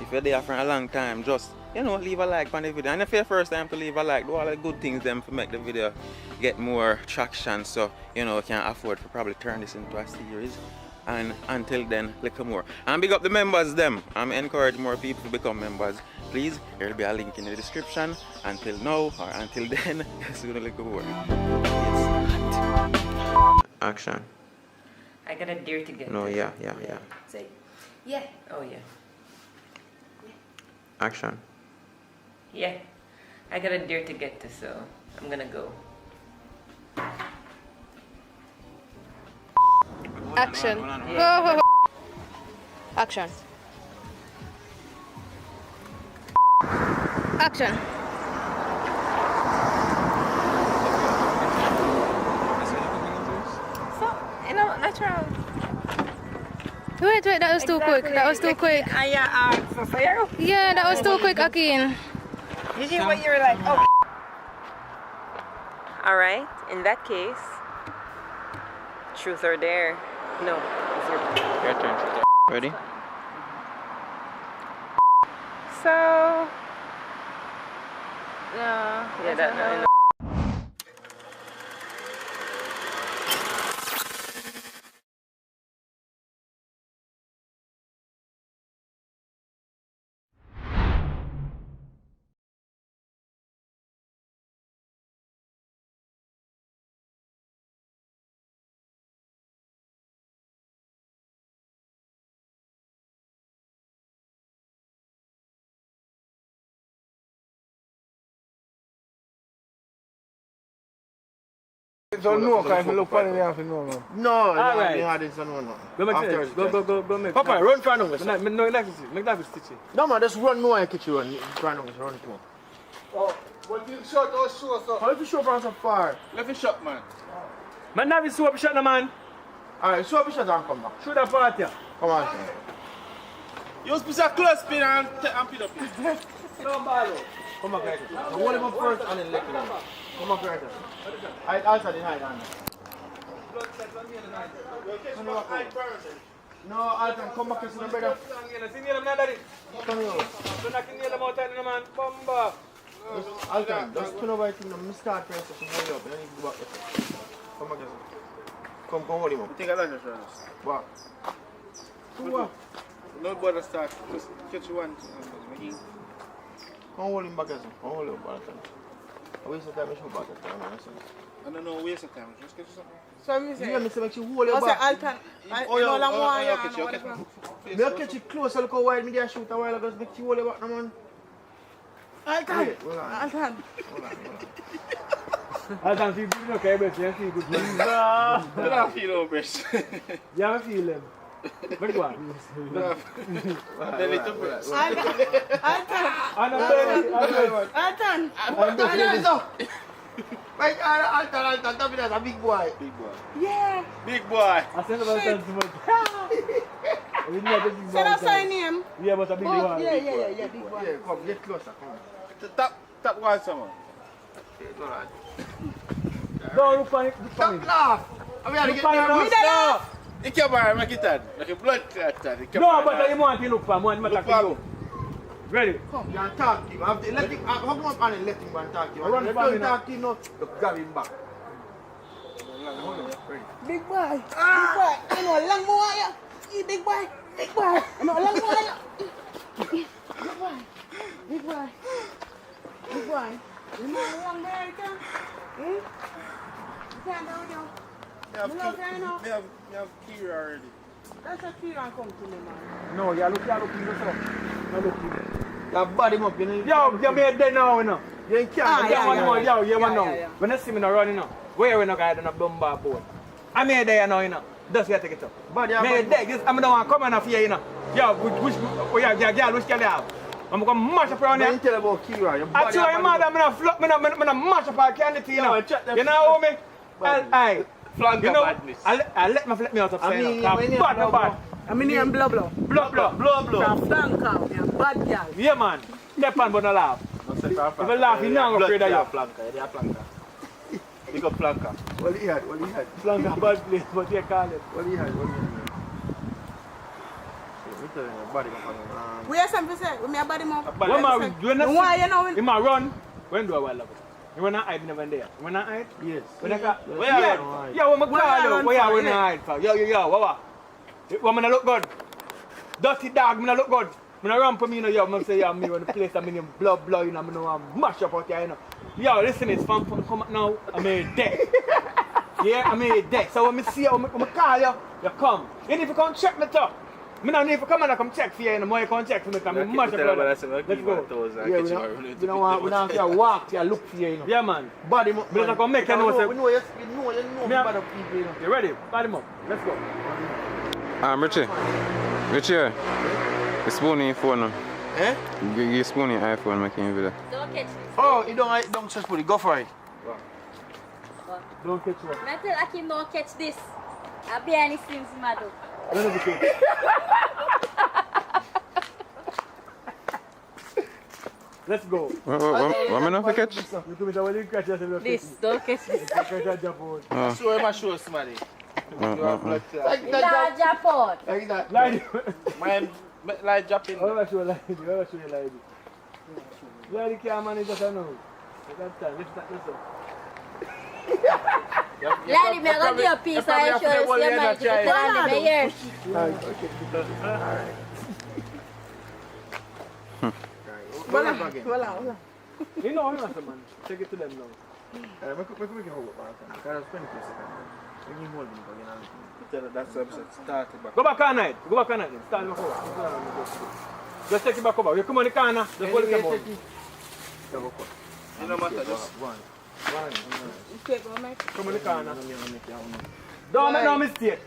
If you're there for a long time, just leave a like on the video. And if you're first time to leave a like, do all the good things them to make the video get more traction, so you can afford to probably turn this into a series. And until then, little more. And big up the members them. I'm encouraging more people to become members. Please, there'll be a link in the description. Until now, or until then, it's gonna look more. Yes. Action. I got a dare to get. No, yeah. Say, yeah. Oh, yeah. Action. Yeah. I got a dare to get to, so I'm gonna go. Action. Yeah. Action. Action. So, natural. Wait, that was too quick. That was too quick. Yeah, that was too quick, Akin. You see what you were like, oh. Alright, in that case, truth or dare. No, it's your turn. Ready? So, yeah, that. So no, because if you look funny, you have to know, man. No, alright. you had this one. Go make Papa, run for numbers. No, you like to see. Make that stitch. No, man, just run more and catch you run. Run numbers, run it more. Oh, what you shot or show, so? How if you show from so far? Let me shot, man. Man, have you show up shot, no, man? Alright, show up your shot and come back. Shoot that part here. Come on. Use piece of close spin and pin up here. No, ball. Come back right here. Hold him up first and then let him go. Come back right here. I'll try the hide on. No, Alton, come back here, son, brother. Come here. Alton, just turn over your thing. I'm start pressing some hold up. Then you go back there. Come back here. Come hold him up. You think I like this, Ernest? What? What? No bother start. Just catch one. Come hold him back here, son. Come hold him back there. I waste the time, I should back there. I don't know, waste of time. Just catch something. So I'm saying, you make you hold your back. Alton, I catch it close, look how wide me there shoot a while ago, just make you hold your back, no man. Alton! Alton! Alton, feel good, okay, best. You feel good. No! You don't feel no best. You have a feel them. But go on. Then it took best. Alton! Wait, Alton, tell me that's a big boy. Big boy. Yeah. Big boy. I said about Alton too much. Say that's my name. Yeah, but a big boy. Yeah, big boy. Yeah, come, get closer, come. Tap one, someone. No, look for it. Stop laugh. I mean, look for it. No. You can't buy make it that. Like a blood clot. No, but you want to look for one. Look for you. Ready? Come, you talk to him. Let him, hug him up and let him go and talk to him. Run don't talk to him, no. Look, grab him back. Big boy. Big boy. You know, long more, yeah. You big boy. Big boy. You know, long more, yeah. Big boy. Big boy. Big boy. You know, long more, you can? You can't do it, you have key already. That's a key and come to me, man. No, you're looking yourself. You're looking. You body him up, you know. Yo, you're made dead now, you know. You ain't can't. Yo, you want now. When you see me now running now, where we no guy on a bomber board? I'm here there now, you know. Just here take it up. Body, made dead. I'm the one coming off here, you know. Yo, which can you have? I'm going to mash up around here. You tell about Kira. I tell you, man, I'm going to mash up our candy, you know. You know me? Aye. You know, I let me out of saying I mean, I'm blah blah. Blah blah. From Flanker, you're bad girl. Yeah, man. Step on, but not laugh. If you laugh, you're not afraid of you. Flanker. You got Flanker. What he had? Flanker, bad place, but you call it. What he had? We have something to say. We may body more. What am I doing? Why you know? In my run, when do I love it? You wanna hide never there? You wanna hide? Yes. When I got, where are you? Yo, what am I call you? Where are you hide for? Yo, what? What me look good? Dirty dog, me look good. Me run for me, you know, yo, me say, yo, me when the place I'm in blood, you know, me know mash up out here, you know. Yo, listen, it's fun come up now, I'm dead. Yeah, I'm dead. So when me see you, when me call you, you come. And if you come check me too. Me don't need to come and come check for you, and more you come check for me, because I'm mash up. Let's go. Yeah, we don't have to walk to look for you, you know. Yeah, man. Body up. But I can make you know, we know you bad up people, you know. You ready? Body up. Let's go. Richie, you spoon in your phone now. Eh? You spoon in your iPhone making a video. Don't catch me. Oh, you don't just put it, go for it. Don't catch what? I tell Akim don't catch this. I'll be any sins, madam. Let's go. What am I not catch? You come with a well, you catch yourself. This, don't catch this. Catch that jump out. Oh. Show him a show, somebody. Like that Japan. Like that. Like Like dropping. I'll show you like this. I'll show you like this. Like the camera is just a no. That time, lift that, listen. Lady, me gonna give you a piece of your show. See my digital and me here. Voila. You know, man. Take it to them now. Make it hold up, man. Because I spend it for a second. You need hold them again. That's the episode started back. Go back all night. Go back all night. Start back over. Just take it back over. You come on the corner. Just hold it come on. You no matter, just one. Come on the corner. Don't make no mistake.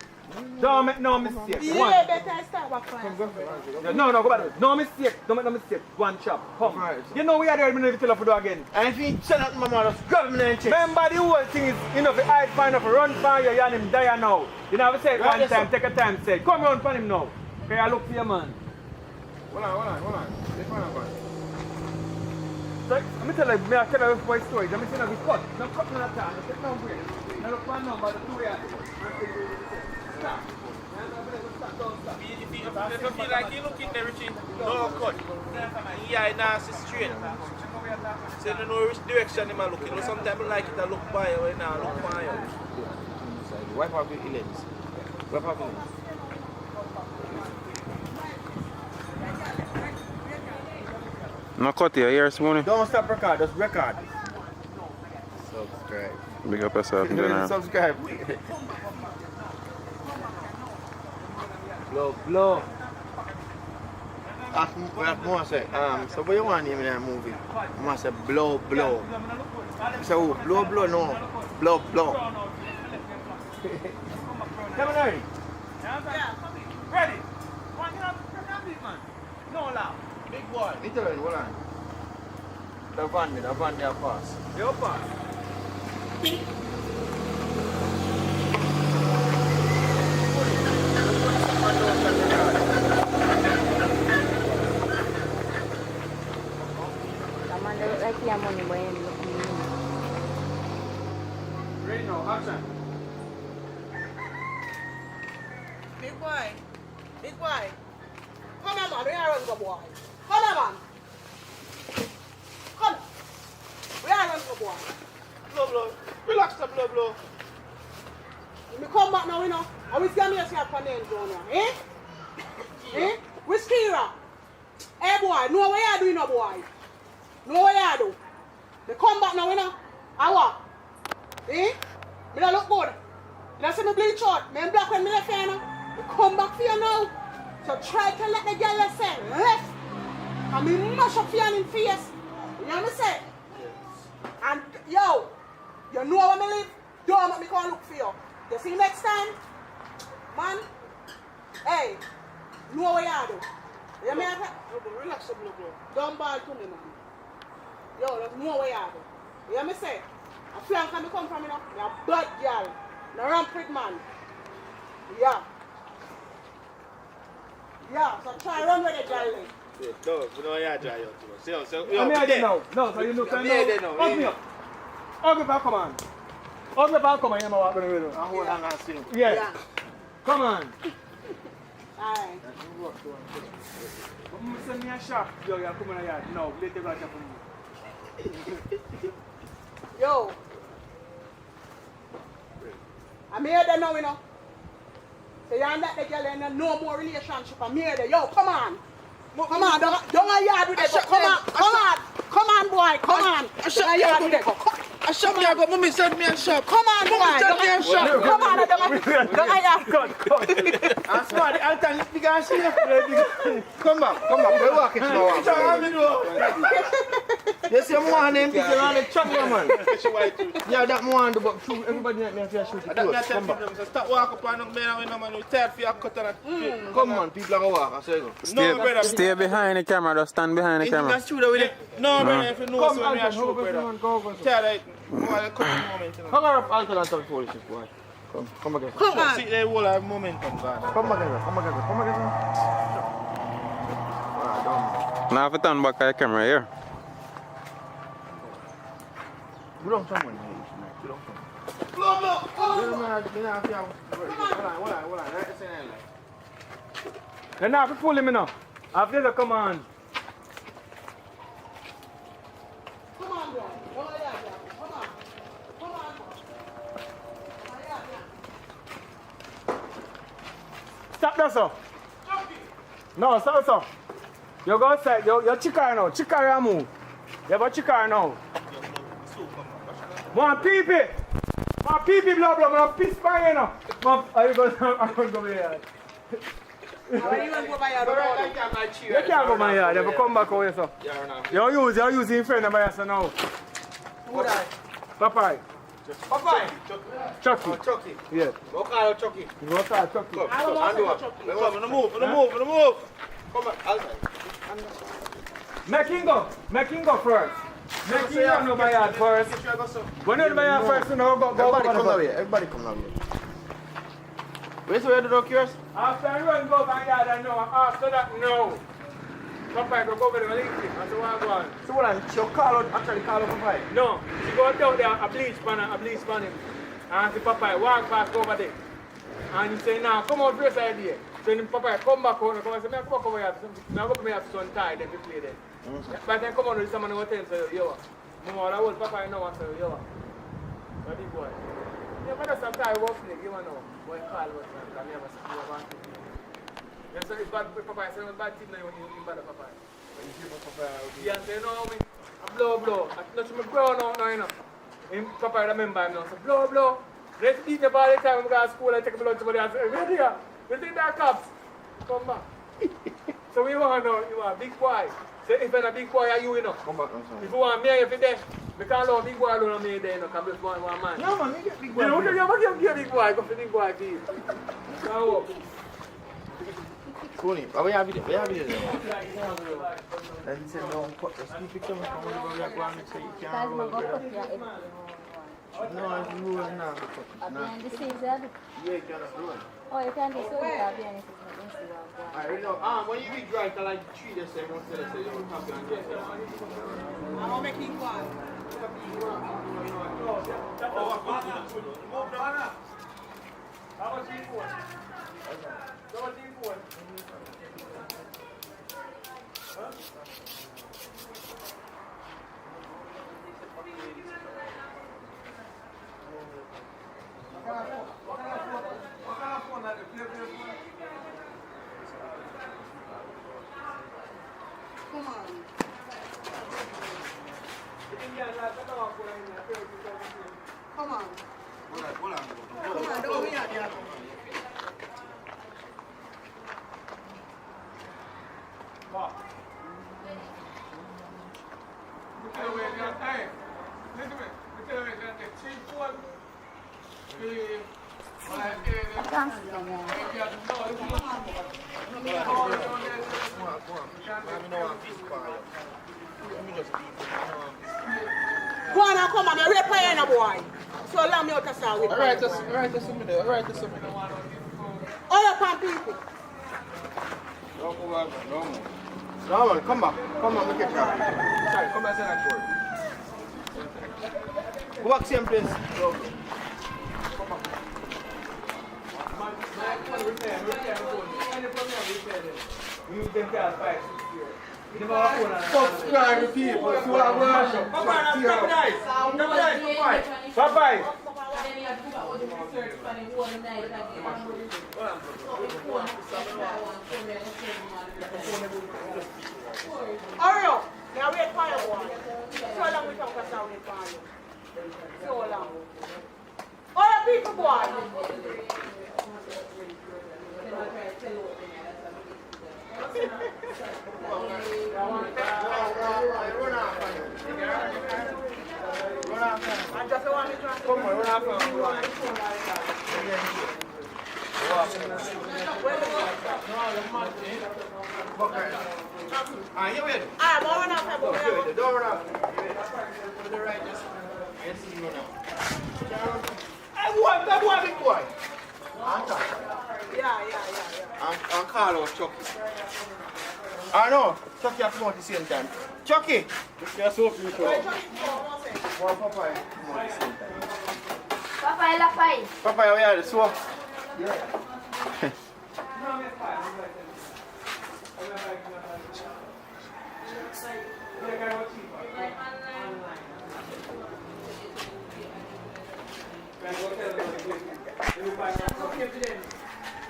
Don't make no mistake. Yeah, better start back for No, go back. No mistake. Don't make no mistake. One chop. Come. You know we are there. We never tell you to do again. And if you shut up, my mother, grab me in chest. Remember the whole thing is, you know, if I find enough run for you and him die now. You know, I say it one time, take a time, say, come run for him now. Okay, I look for your man. Hold on. This one I'm going. So, let me tell you, I tell you my story. Let me see now, we cut. No cut none at all. No take no break. Now look for number, the 2 yards. Stop. If you feel like you looking there, Richie, no cut. Yeah, nice straight. So you don't know which direction you are looking. Sometimes I like it to look by you, now look by you. Wipe off your lens. Wipe off your lens. No cut here, here's money. Don't stop record, just record. Subscribe. Big up yourself, General. Subscribe. Blow. Ask more say, so what you want to name in that movie? I must say blow. You say, oh, blow, no. Blow. Come on, Harry. Yeah, ready? One, you know, big man. No loud. Big boy. Literally, hold on. The van there pass. You pass. Like your money, boy. Ready now, action. Big boy. Come on, man. We are running, boy. Come on, man. Come. We are running, boy. Blow. Relax the blow. When we come back now, you know, I will see me as your panel down here. Eh? We Skira. Hey, boy, know what you do, no boy. Know what you do. They come back now, you know. I walk. Eh? Me don't look good. You don't see me bleach out. Me black when me left here, you know. We come back for you now. So try to let the girl say left. And me mash up for you in face. You know what I say? And yo, you know where me live? Don't make me come look for you. You see next time? Man, hey, know what you do. You mean relax up, bro. Don't ball to me, man. Yo, there's know what you do. You hear me say? A flank can come from, you know? You're a bad girl. No rampant man. Yeah. Yeah, so try run with the girl then. No, we know you dry out. So, I'm here now. No, so you look at me. Hug me up. Hug me back, come on. Hug me back, come on. You're walking with you. I hold on and see. Yeah. Come on. Alright. I'm send me a shop. Yo, you're coming here. No, let them watch for me. Yo. I'm here there now, you know. So you and that the girl in no more relationship. I'm here there. Yo, come on. Come on, don't yard with it. Come on, boy, come on. Don't yard with it. I shop me, I go, mommy send me a shop. Come on, boy. Come on, don't yard. I'm smart, I'll tell you, big ass here. Come back, we're walking you see, I'm one name, people on the truck, man. Yeah, that one, but everybody let me have to shoot it close. Come back. Stop walking up on the man, we're tired for your cut and come on, people are going to walk, I say go. No, brother. Stay behind the camera, just stand behind the camera. No, brother, if you know, so we are shoot, brother. Tired, hang her up, I'll tell her to police, boy. Come again. Come on. See, they will have momentum, God. Come again. Now if I turn back the camera here. We don't come on. They're not pulling me now. After the command. Come on, boy. Come on. Stop that, sir. No, stop, sir. You go outside. You're chicken now. Chicken move. You have a chicken now. One pee-pee. Blah, blah. I'm piss by you now. I'm going to go here. You want to go by your road? You can't go my yard. You have to come back over here, sir. You're using friend of mine now. Who that? Popeye. Chucky. Chucky. Yeah. Go call Chucky. Go call Chucky. I don't want to go Chucky. Move. Come on, outside. Make him go first. Make him go my yard first. When you my yard first, you know, go. Everybody come now here. Where's where the dog yours? After I run go my yard, I know. After that, no. Popeye go over there and link him. That's the one go on. So what? She call out Popeye? No. She go out there, a bleach pan him. And the Popeye walk past over there. And he say, now come out first idea. So the Popeye come back home and come and say, man, come back over here. Now go come here to tie them to play them. By the time come on with someone who tell say, yo. Mama, I will Popeye now and say, yo. What big boy? Yeah, but that's a tie work play, you know. Boy call what man, because me have a school of one thing. Yeah, so it's bad Popeye, say bad thing now you bad Popeye. When you see Popeye, yeah, say, no, me, I blow. I touch my brown out now, you know. Him Popeye remember him now, so blow. Let's beat the ball every time we go to school and take a lunch somebody and say, ready here, you think that cops? Come back. So we want to know, you are a big boy. So if you're a big boy, are you know? Come back, I'm sorry. If you want me, if you're there, because I big boy alone on me there, you know, because just one man. No, man, you get big boy. You know, what you get big boy? Go for big boy, please. Now, Tony, we have video there. And he said, no, let's keep it coming from where we are going to say you can't roll. No, it's rules now. Behind the scenes, Yeah, you cannot do it. oh, you can do so behind the scenes, but you see what's I already know. When you read right, I like treat the same one, say you don't have to get it. I'm going to make him one. How much you for? Huh? Come on. Come on. Come on, don't be out there. Go on and come on, I'm ready for you, boy. So allow me out to start with. Alright, that's something. All up on people. Don't move on, don't move. No, man, come back. Come on, make it sharp. Sorry, come back to that door. Go back same place. Go. Come back. Subscribe people. Bye-bye. Hurry up. Now wait for you, boy. So long we talk about wait for you. So long. All the people, boy. I just want me to come on, run You win. I'm all run after you. Don't run after. To the right, just. I see you now. That boy, big boy. Yeah. And call out Chucky. I know, Chucky have come out at the same time. Chucky! You're so beautiful. One Papa come out at the same time. Papa, la fine. Papa, where are you? So? Yeah.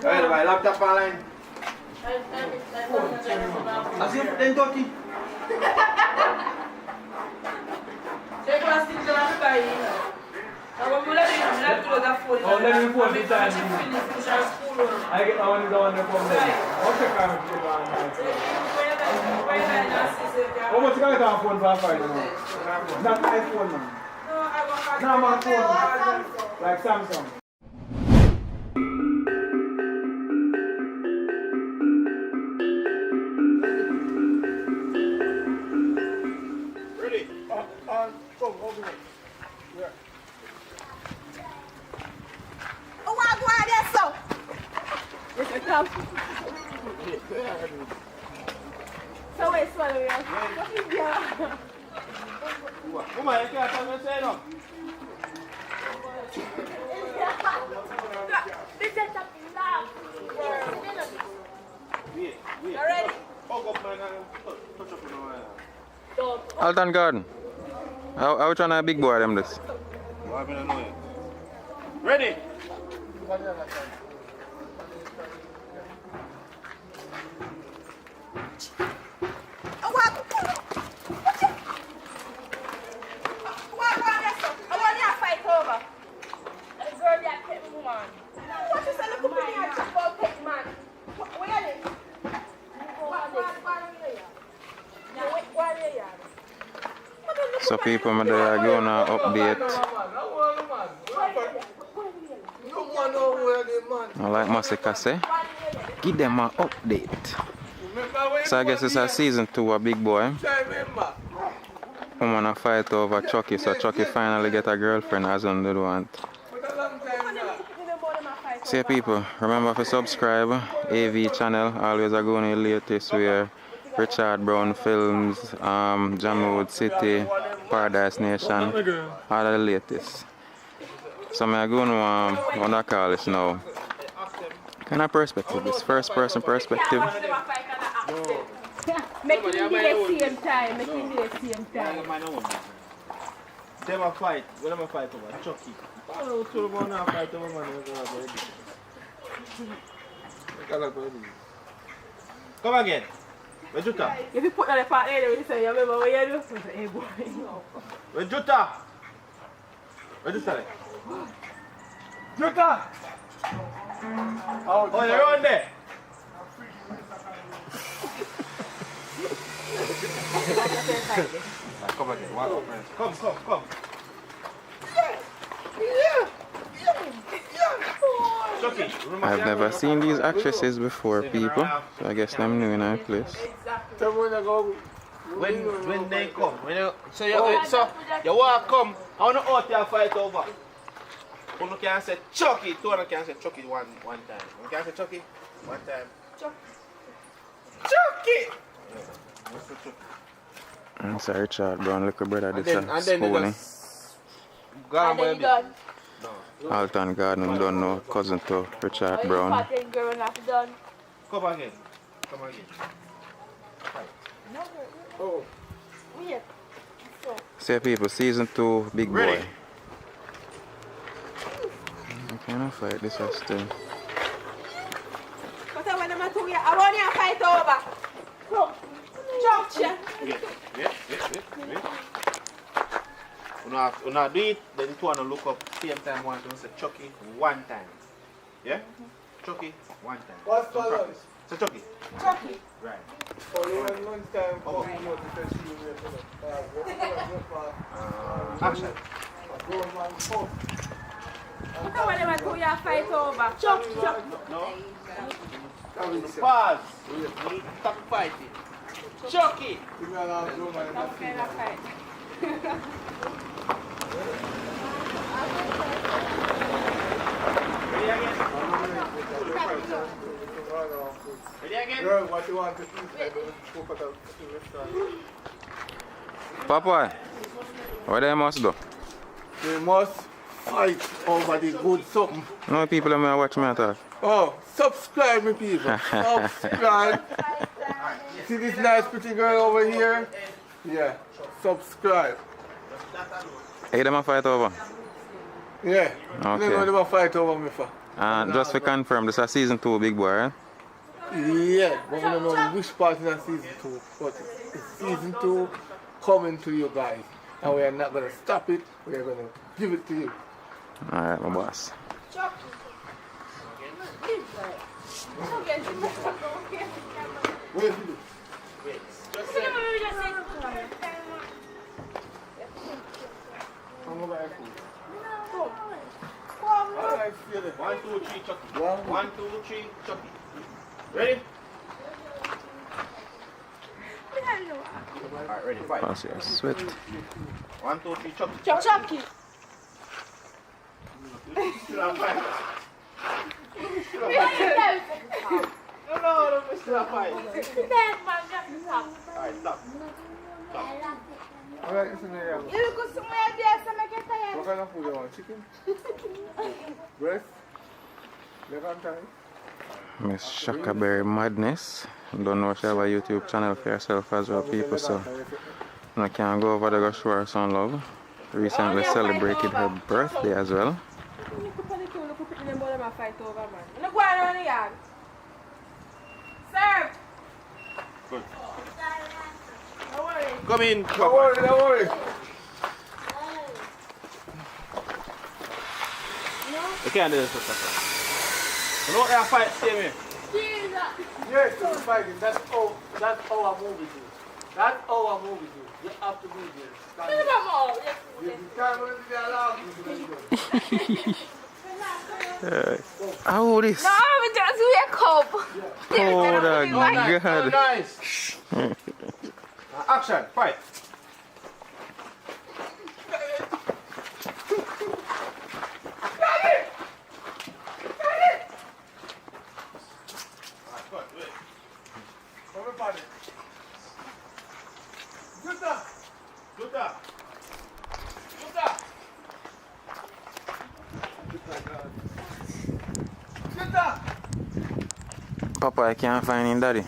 Alright, my laptop online. As you then talking. Oh, let me phone this time. I get the one that from there. I'll check out how much you got on phone for a fight? Not iPhone, man. No, my phone. Like Samsung. Ready? Come, over here. Yeah. Oh, what go on there, so? Yes, I come. So wait, swallow you. What is there? Come on, you can't tell me say no. This is a laugh. Wait. Already? Hug up, man, and touch up in the wire. Alton Garden. How which one a big boy them this? What happened to know it? Ready? So people, I'm gonna update. I like Masika say, give them an update. So I guess it's a season 2 of Big Boy. I'm gonna fight over Chucky, so Chucky finally get a girlfriend as on the want. See people, remember to subscribe, AV channel, always a going to the latest where Richard Brown Films, Jamwood City, Paradise Nation, all of the latest. So I'm going to what I call this now. Kind of perspective, this first person perspective. Make it be the same time. Make it be the same time. Them a fight. When I'm a fight over Chucky. Oh, so I'm not fight over man. Come again. Where's Jutta? If you put on the part there, you say, you remember what you do? I say, hey boy. Where's Jutta? Where's Jutta? Jutta! Oh, you're on there. Come again. Come. I've never seen these actresses before, people. So I guess I'm new in our place. When they come, so you want to come, I want to out there fight over. One can say Chucky, two can say Chucky one time. One can say Chucky one time. Chucky! I'm sorry, Richard Brown, little brother, this is Spoonie. Alton Garden, don't know, cousin to Richard Brown. Come again. Oh. See people, season 2, Big Boy. Ready? I cannot fight this still. But when I'm at I want to fight over. Jump, Una do it, then you want to look up same time one to say Chucky one time. Yeah? Chucky one time. What's follows? So Chucky. Right. One time. Action. But when I'm at fight over. Chuck. No. Pause. Stop fighting. Chucky. Girl, what you want to eat? Cook at the restaurant. Papa, what they must do? They must fight over the good something. No people that watch me at all. Oh, subscribe me people. Subscribe. See this nice pretty girl over here? Yeah, subscribe. Hey, them a fight over? Yeah. Okay. You know them a fight over me for. Just to confirm, this is season 2, big boy, right? Yeah, but we don't know which part in season 2. But it's season 2 coming to you guys. And we are not going to stop it. We are going to give it to you. Alright, my boss. What is it? One, two, three, Chucky. 1, 2, 3, Chucky. Ready? Alright, ready, fight. Pass your sweat. 1, 2, 3, Chucky. Chucky. No, Mr. Fight. Alright, stop. Alright, listen here. You look somewhere there, so I get tired. What kind of food you want? Chicken? Breast? Leg and thigh? Miss Shakaberry Madness. Don't know if she have a YouTube channel for yourself as well, people, so I can go over there go show her some love. Recently celebrated her birthday as well. Sir! Good. Don't worry. Come in. Don't worry, don't worry. You can't do this, Papa. You know how fight stay me? Yes, it's fighting. That's all our movie do. That's all our movie do. You have to be there. You can't go into the alarm. How old is? No, we just wake up. Oh, my God. Nice. Action, fight. Papa, I can't find him, Daddy.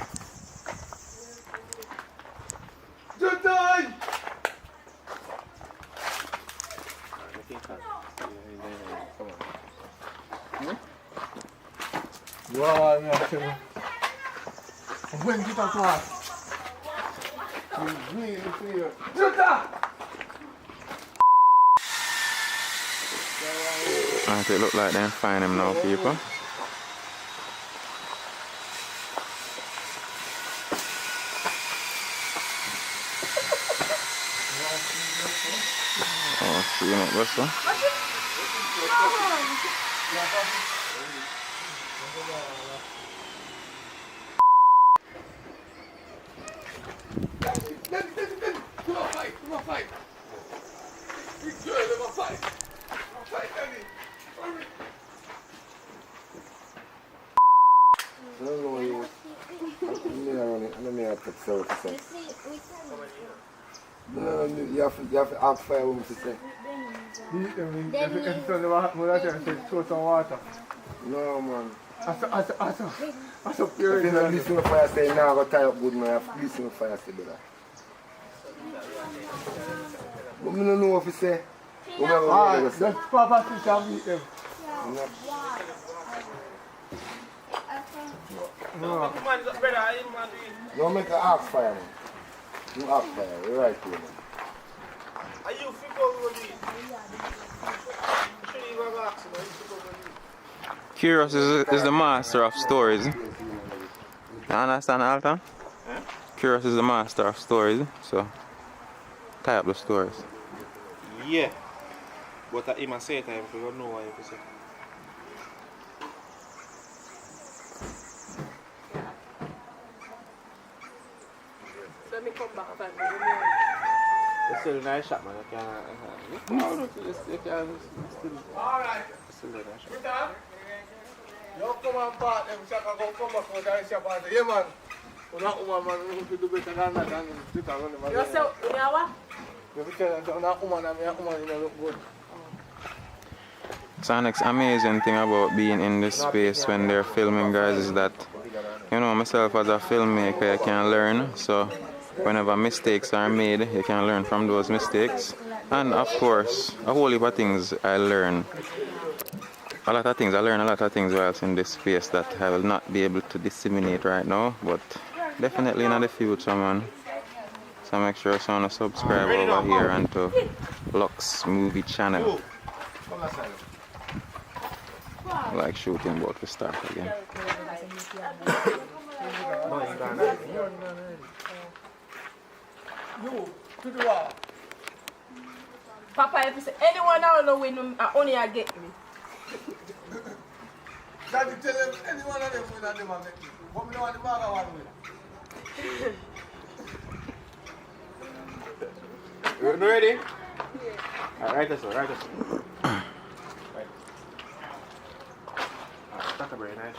Wow, yeah, when you talk to us, you really feel. It look like they find him now, people. Oh, see you next, what's that? Come on, fight. Big girl, let me fight. Fight, Daddy. I don't know you. Let me have to say. No, you have to ask fire women to say. If throw some water. No, man. I saw If you don't listen to fire say, now I got tie up good, man. I have to listen to fire say, brother. But I don't know what to say. That's Papa Fish and meet them. No, make an ask fire, man. You ask fire, you're right here, man. Are you football with me? Curious is the master of stories. You understand, Alton? Huh? Curious is the master of stories, so tie up the stories. Yeah. But I even say it, I don't know what you say. Let me come back and It's still a nice shot, man. You can't still a nice shot. You come and part them, Shaka go come back out and shop and say, yeah man, that woman man, we have to do better than that and sit down on the man. You say, you know what? You tell them that woman and that woman, you know, look good. So the next amazing thing about being in this space when they're filming, guys, is that, you know, myself as a filmmaker, I can learn. So whenever mistakes are made, you can learn from those mistakes. And of course, a whole heap of things I learn. I learn a lot of things whilst in this space that I will not be able to disseminate right now, but definitely in the future, man. So make sure you subscribe over here and to Lux Movie Channel. Like shooting about to start again. Papa, if you say anyone I don't know win, only I get me. Daddy tell them anyone of them win and them a make me. But me know the bag of one win. You ready? Yeah. Right this way, right this way. Right. That's a very nice.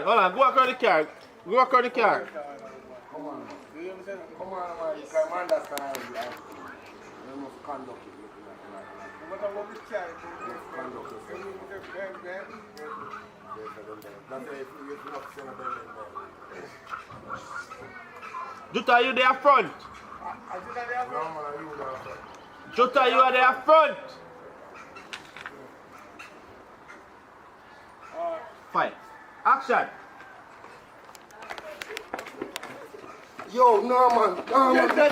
Hold on, go across the car. Go across the car. Come on, man, you can understand. You must conduct it. Jutta, you there front? Jutta, you are there front. Fight. Action. Yo, no man, you can't do that.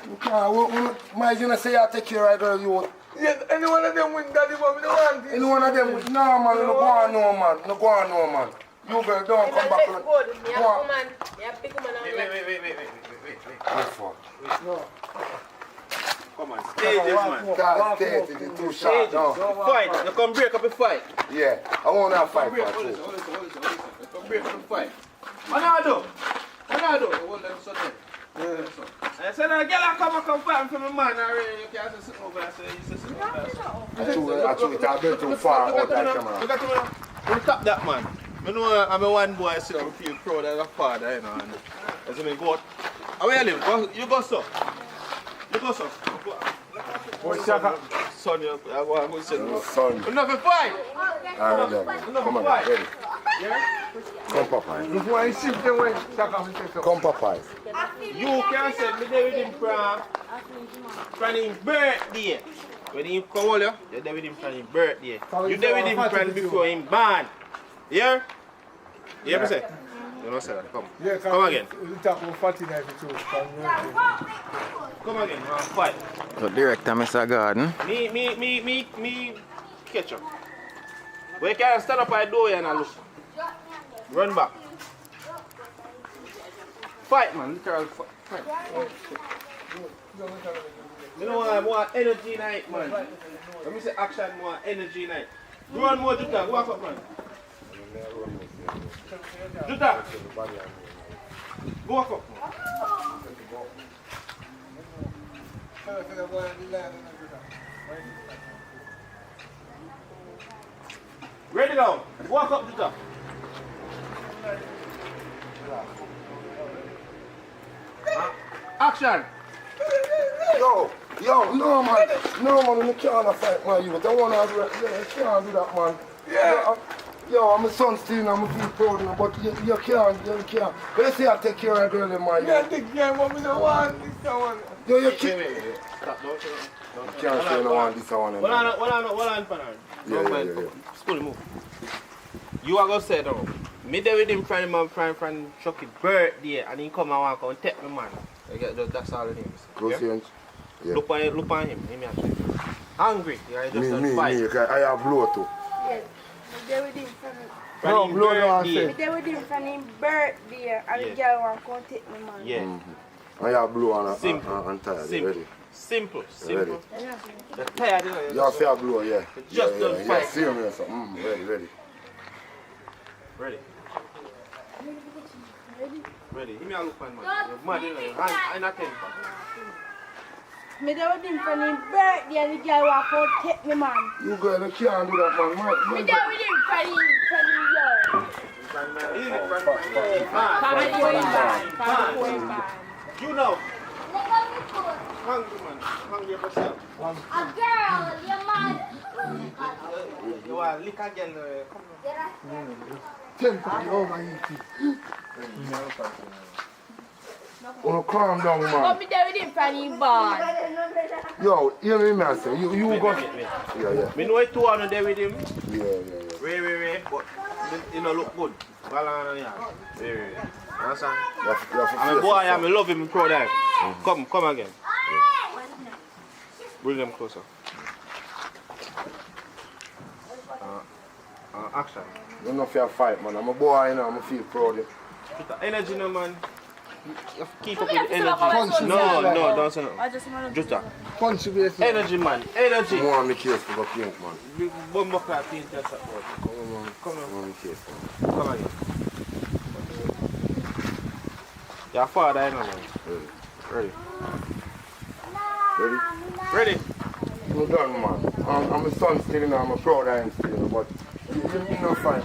You can't, my gonna say I take care of girl, you. Yeah, any one of them win daddy, but we don't want it. Any one of them win, no man, no go on no man, no go on no man. You girl, don't come back. Go on. Wait. What for? No. Come on, stages, man. Can't stay it, it's too short. No. Fight, you come break up a fight. Yeah, I want to fight for you. You come break up a fight. Another. Hold them so there. I said, girl, come fight for my man. You can't sit over there. You sit over there. Actually, it's a bit too far out that camera. Look at me now. Don't tap that, man. I know I'm a one boy, so I feel proud as a father, you know. And as I go out. Where you live? You go, so. You go, so. What's Shaka? Son, I'm going to say, son. Enough of fight. Alright, then. Come on, ready. Yeah? Come, Papa. This one is shift them way. Come, Papa. You can say me there with him from his birthday. When he come over, you're there with him from his birthday. You there with him from before him born. Yeah? You hear me say? You don't say that. Come. Yeah, come again. You talk about 49 too. Come again. Fight. So director, Mr. Garden. Me catch up. But you can't stand up at the door and look. Run back. Fight, man. Literal fight. You know what? More energy night, man. Let me say action, more energy night. Go on more, Jutta. Go up, man. Jutta. Go up. Ready now. Walk up, Jutta. Action. Yo, no man, you can't fight my youth. I want to do that, you can't do that, man. Yeah. Yo, I'm a son still, I'm a feel proud of him, but you can't. But you say I take care of girl in my youth. Yeah, take care of what we don't want, this one. Yo, you can't. Stop, don't. You can't say no one, this one. Hold on, Panan. Yeah. School move. You are going to say, though, me there with him from Chucky's birthday, and he come and walk and take me, man. That's all it is. Close hands. Yeah. Look on him. He actually hungry. Yeah, Me, I have blow too. Yes. They with him from No, blow no they with him from his birthday, and the girl want to take me, man. Yeah. I have blow and tired. Simple. Ready. Simple. Ready. You're tired, you know. You're fair blow, yeah. Just done yeah. fight. Serious. Ready. Ready. Give me a look, man. You're mad, you know. I'm not telling you. Me there with him for his birthday and the girl walk out take me, man. You girl, you can't do that, man. Me there with him for his You know. Hungry, man. Hungry yourself. A girl, you mad. You are lick again. Come on. 10 for the overeating. Oh, calm down, man. But me there with him for his band. Yo, hear me, man. Say, you go. Yeah. Me know it too on there with him. Yeah. Ray, but you know look good. Ray. Understand? I'm a boy, I love him, proud of him. Come again. Bring them closer. Action. You're not fair fight, man. I'm a boy, you know. I'm feel proud of you. With the energy, no, man. You have to keep up with the energy. No, don't say no. Just that. Punch you, energy, man. Energy. More on the case for the pink, man. Big bomb clock, paint that up. Come on, case. Come again. Your father, I know, man. Ready? I'm done, man. I'm a son still, you know. I'm a proud of him still, you know, but you're not fine.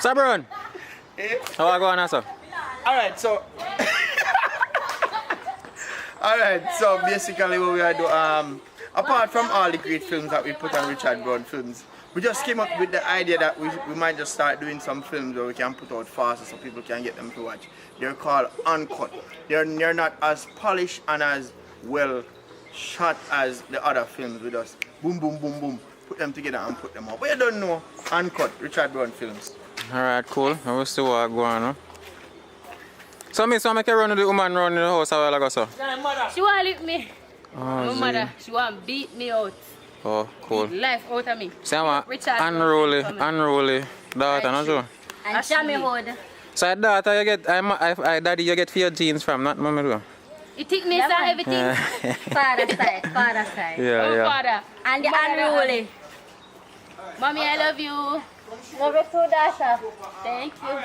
Sabron, how are you going, sir? Alright, so basically what we are doing, apart from all the great films that we put on Richard Brown Films, we just came up with the idea that we might just start doing some films where we can put out faster so people can get them to watch. They're called uncut. They're not as polished and as well shot as the other films. We just boom, put them together and put them out. But you don't know, uncut, Richard Brown Films. Alright, cool. I will see what going on. So make you run with the woman around in the house a while ago, so? She want to lick me. Oh, My mother, she want to beat me out. Oh, cool. Beat life out of me. See, I'm Richard unruly daughter, not sure? And Shammy hood. So your daughter you get, daddy you get for your genes from, not mommy do? You take me and everything. Father side. Yeah. Father. And the unruly. Mommy, I love you. Love you too, Dasha. Thank you.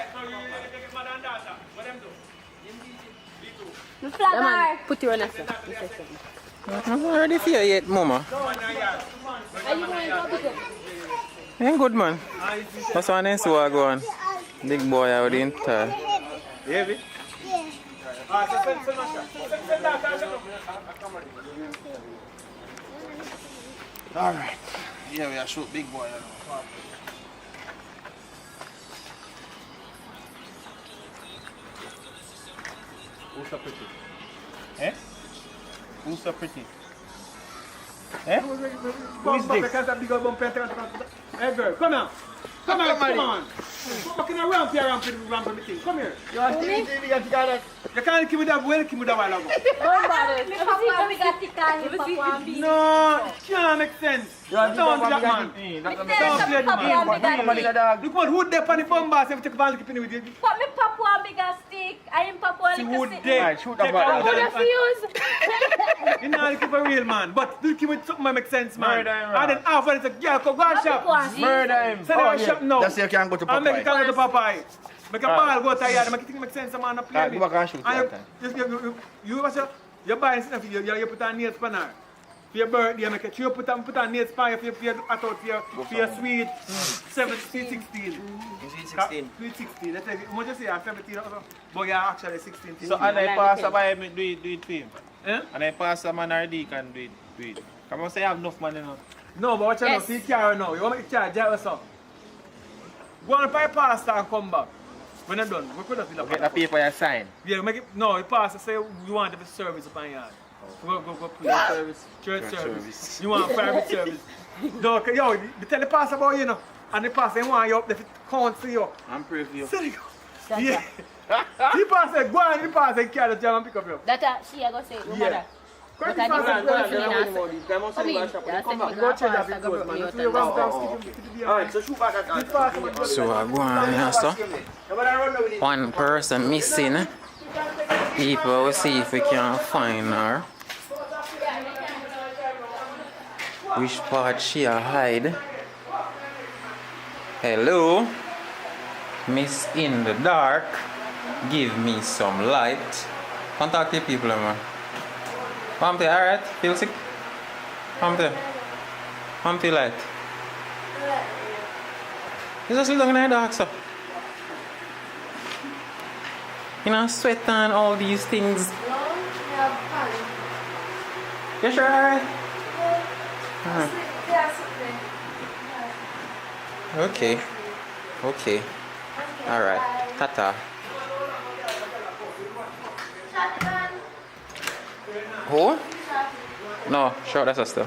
Put you on a sir. I'm not ready for you yet, mama. Are you going to go pick up? Ain't good, man. That's why I see what go on. Big boy out the entire. Yeah, Alright. Yeah, we are shoot big boy. Who's so pretty? Eh? Who's so pretty? Eh? Who is this? Hey girl, come on. Come on. Fucking around here around for the thing. Come here. You can't keep with that well, keep with that while ago. No, can't make sense. Don't do that, man. Don't play the man. Look what, who there on the bomb boss if you take a ball keeping with you? But me pop one bigger stick. I am pop one little stick. Shoot that ball. You know, keep a real man. But do keep with something that makes sense, man. And then after it's a girl, go and shop. Murder him. So they shop now. That's how you can go to Popeye. And make it go to Popeye. Make a ball go to the yard. Make it make sense, man. Play go back and shoot that time. You buy stuff, you put on nail spanner. For your birthday, make it. You put on nail spanner for your sweet 16. Sweet 16. Let's say, what you say, 17 also. But you're actually 16. So, and I pass by him, do it for him. And I pass a man or D can do it. Wait. Come on, say I have enough money now. No, but watch out now. See car now. You want to make the car drive us up? Go on by pasta and come back. When I'm done, we could have get the paper you sign. Yeah, make it. No, the pastor say you want the service upon yard. Go play service. Church service. You want private service. No, yo, you tell the pastor about you know. And the pastor want you up there to count for you. I'm praying for you. Yeah. The pastor go on, the pastor carry the job and pick up you. That she I go say, no matter. But I go Alright, so shoot back at So I go on here, so. One person missing. People will see if we can find her. Which part she a hide? Hello? Miss in the dark. Give me some light. Contact the people, man. Come to, alright? Feel sick? Come to. Come to light. You just look in the dark, sir. You know, sweat and all these things. You sure, alright? Okay. Okay. Alright. Tata. Who? No, sure, that's us still.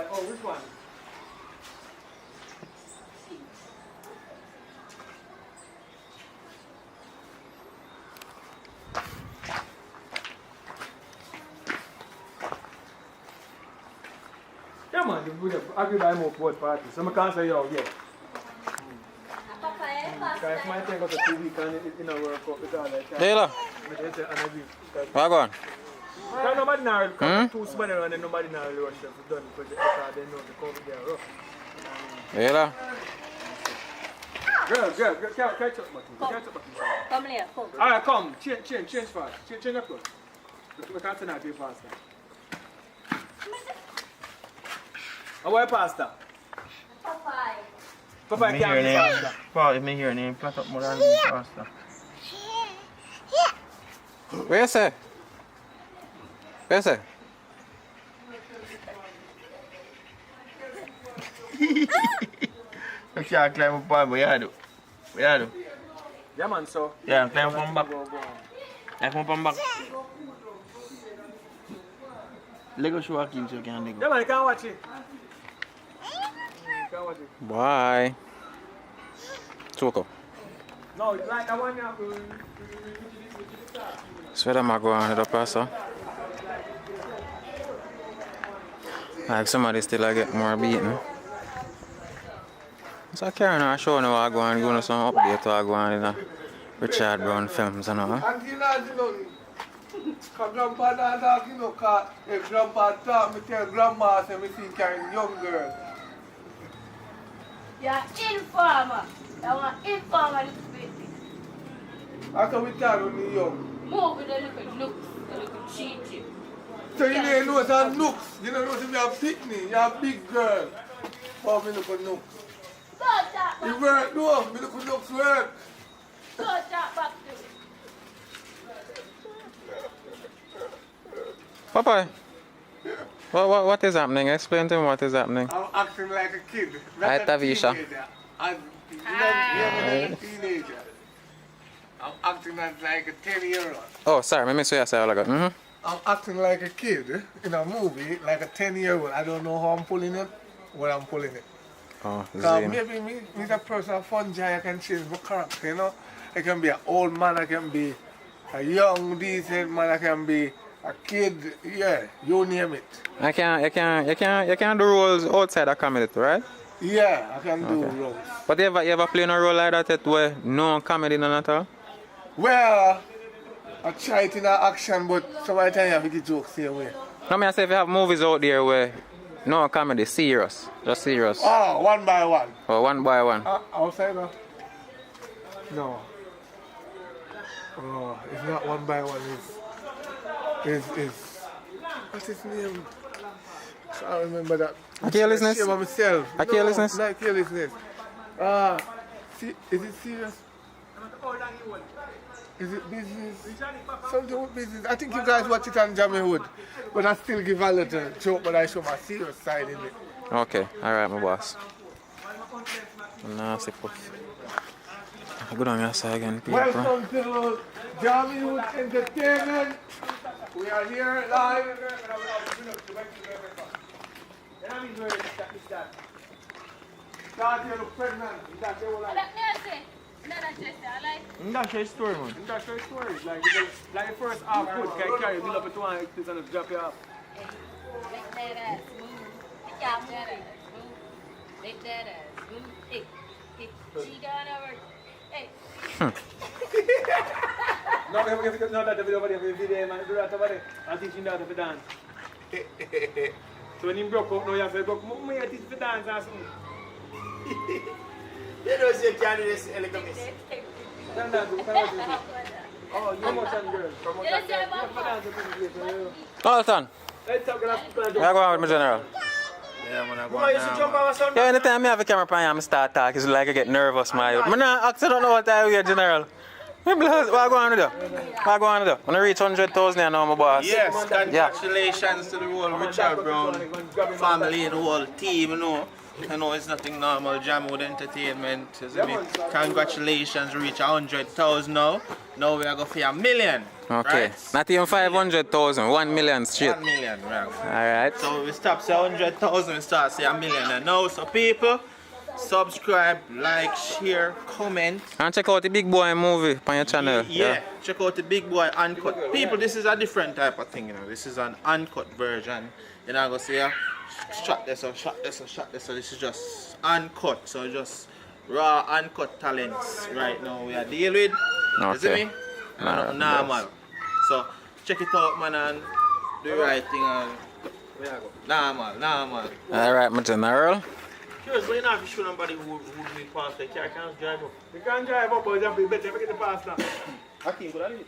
Oh, which one? Yeah, man, I could buy more board parties. So I can't say, yo, yeah. Because if my thing got a TV, can it work out with all that time. Taylor. Where going? Because nobody now come too small and then nobody now run them done because they know the COVID there rough. Taylor. Girl, catch up, Martin. Come here, come. Alright, come. Change fast. Change the clothes. We can't send out too faster. And where pasta? Papa can't be faster. Probably me hear name flat up more than faster. Where you say? Where you say? You can't climb up on me, you do. Yeah, do. Yeah, man, so. Yeah, climb from back. Climb from back. Lego show a king so you can Lego. Yeah, man, you can't watch it. You can't watch it. Bye. Choco. No, like I want you to. So where am I going to the pastor? Like somebody still get more beaten. So Karen I show now I go and go to some update to I go on in a Richard Brown films and all. Because grandpa don't talk, you know, because if grandpa talk, me tell grandma, say me think I'm a young girl. You're informer. I want informer little bit. That's how we talk when we young. Move with the little looks, the little cheating. So you didn't know some nooks. You don't know you're a picnic, you're a big girl. Oh, me look at nooks. Don't talk back. You work, no, me look at nooks work. Don't talk back to me. Papa, what is happening? Explain to me what is happening. I'm acting like a kid. Hi, Tavisha. I'm a teenager. I'm acting like a 10-year-old. Oh, sorry, I missed what you said all ago. I'm acting like a kid in a movie, like a 10-year-old. I don't know how I'm pulling it, when I'm pulling it. Oh, Maybe me a person of fun joy, I can change my character, you know? I can be an old man, I can be a young, decent man, I can be a kid, yeah, you name it. You can do roles outside of comedy too, right? Yeah, I can do roles. But you ever play a role like that yet where no comedy none at all? Well, I try it in action, but sometimes you have to get jokes the same way. No, I say if you have movies out there where no comedy, serious, just serious. Oh, one by one. Or one by one. Outside of? No. Oh, it's not one by one. It's what's his name? I can't remember that. Carelessness? Shame of myself. Carelessness? No, not carelessness. Is it serious? Is it business? Something with business. I think you guys watch it on Jammy Hood, but I still give a little joke, but I show my serious side in it. Okay, alright, my boss. Nasty puff. Go down your side again, people. Welcome to Jammy Hood Entertainment. We are here live. Start here, look pregnant. That's your story, man. That's your story. Like the first half foot can carry, build up to 1 and drop you off. Make that ass move. Y'all move it. Make that ass move. Hey, she gone over. Hey. No, that the video, man. Do that over there. I teach him that to dance. So when he broke up, now you have to go, Mama, I teach you to dance or something. You know, you can't do this elegant. Oh, you must have girls. Carlton, I go on with my general. Yeah, man, I go on. Yeah, anytime I have a camera on, I start talking, it's like I get nervous, man. I'm not I don't know what I do, general. What I go on to do? What I go on to do? When I reach 100,000, I know my boss. Yes, congratulations to the whole Richard Brown family and the whole team, you know. I know it's nothing normal, Jam with entertainment. Congratulations, reach 100,000 now. Now we are going for $1 million. Okay. Right? Not even 500,000, 1 million straight. 1 million, right. Alright. So we stop say 100,000, we start say $1 million. And now, so people, subscribe, like, share, comment. And check out the Big Boy movie on your channel. Yeah, check out the Big Boy uncut. People, this is a different type of thing, you know. This is an uncut version. You're not going to say, shot this or shot this or shot this. So this is just uncut. So just raw uncut talents right now we are dealing with. Okay. You see me? Normal. So check it out, man, and do the right thing and normal. Alright, my general. Curious, but you don't have to show somebody who be past the car can't drive up. You can't drive up, but you have to be better. Get the pass now. I think good at it.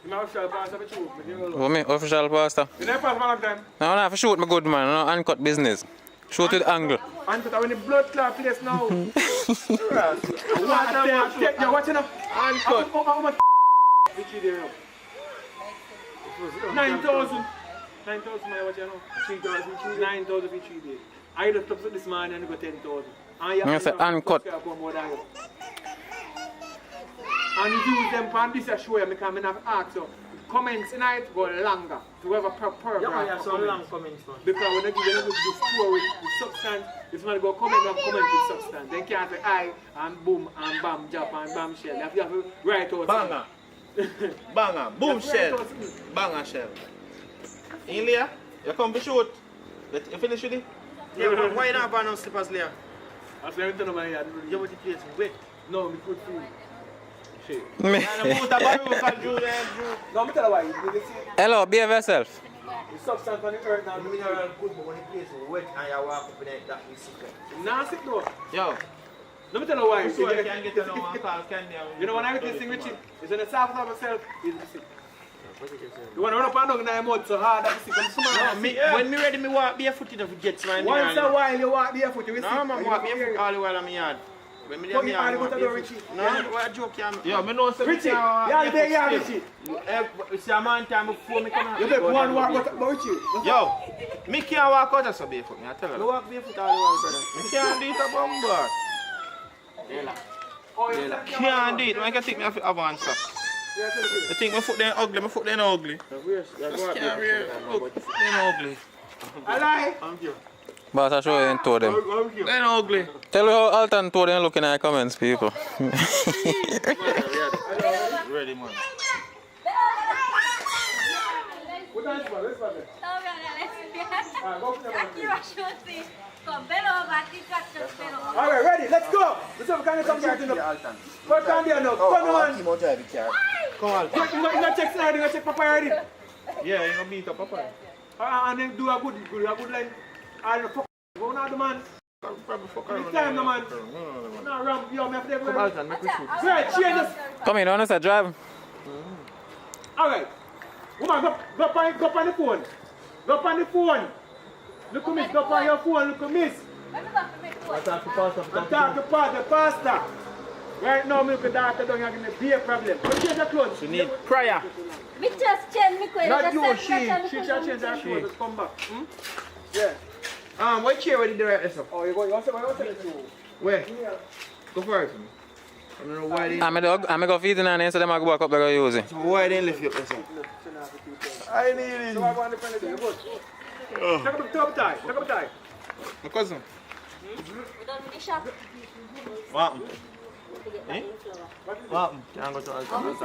You might have to pass up a tube. What me? Official pastor? You never pass one time. No, I have to shoot my good man, no uncut business. Shoot with angle. Uncut, I'm in the blood clot place now. You're watching up. Uncut. Which you there now? 9,000. 9,000, my watch you know. 3,000, 9,000 each day. I just top this man and go 10,000. I said uncut. And you use them for this show because I have asked you. Comments tonight go longer. To have a paragraph. Yeah, man, so long comments. Because when I give you the score with substance, it's not go comment with substance. Then can't say I and boom and bam jump and bam shell. You have to write out. Banger. Banger. Boom shell. Banger shell. Ilya, you come to shoot. You finish with it? Yeah, but why not ban on slippers, Leah? I said everything on my head. You want the place wet? No, we could feel. Hello, behave yourself. The substance on the earth now, the mineral good, but when the place is wet and you walk up in it, that is sick. Nah, sick though. Yo. Let me tell you why. So I can get along and call Candy. You know when I get this thing with it, it's on the surface of myself, it's sick. You want to run up and down in your mouth so hard that you sick. I'm smart. When me ready, me walk barefoot enough to get to my Once a while you walk barefoot, you will no, man, walk barefoot all the while on my yard. When me Come there, here, me go to have the one Richie. barefoot. No, what joke you have? Yo, me know say Richie, yeah, there, yeah, Richie. You see a man time before me come out. You make one walk out, but Richie. Yo, me can't walk out as a barefoot, me I tell you. You walk barefoot all the while, brother. Me can't do it a bumper. Can't do it, man can take me off the advance. You think my foot then ugly, my foot then ugly. Just can't wear it. Look, my foot then ugly. I lie. Boss, I show you in toe them. Then ugly. Tell me how Alton toe them looking at the comments, people. Ready, man. Alright, ready, let's go. Let's have a kind of come here. What time do you know? Come on. Come on. You gonna check Slide, you gonna check Papa already? Yeah, you gonna beat up Papa. And then do a good line. And fuck, go now, the man. Probably fuck This time, the man. No, Ram, yo, me have to Come Alton, make we shoot. Right, change this. Come in, honest, I drive. Alright. Woman, go on the phone. Go on the phone. Look at miss, go on your phone, look at miss. I talk to pastor. I'm talking to the pastor. Right now, me look at doctor down here, give me beer problem. Go change your clothes. You need prayer. Me just change me clothes. Not you, she shall change her clothes, just come back. Yeah. What chair where did you write this up? Oh, you want to say it to Where? Go for it for me. I don't know why they... I'm going to feed in and so them I go back up there and use it. So why they lift you up this up? I need it. So I want to find it. You're good. Take up the tie. My cousin. We done with the shop. What happened? Eh? What happened? Can't go to Alton.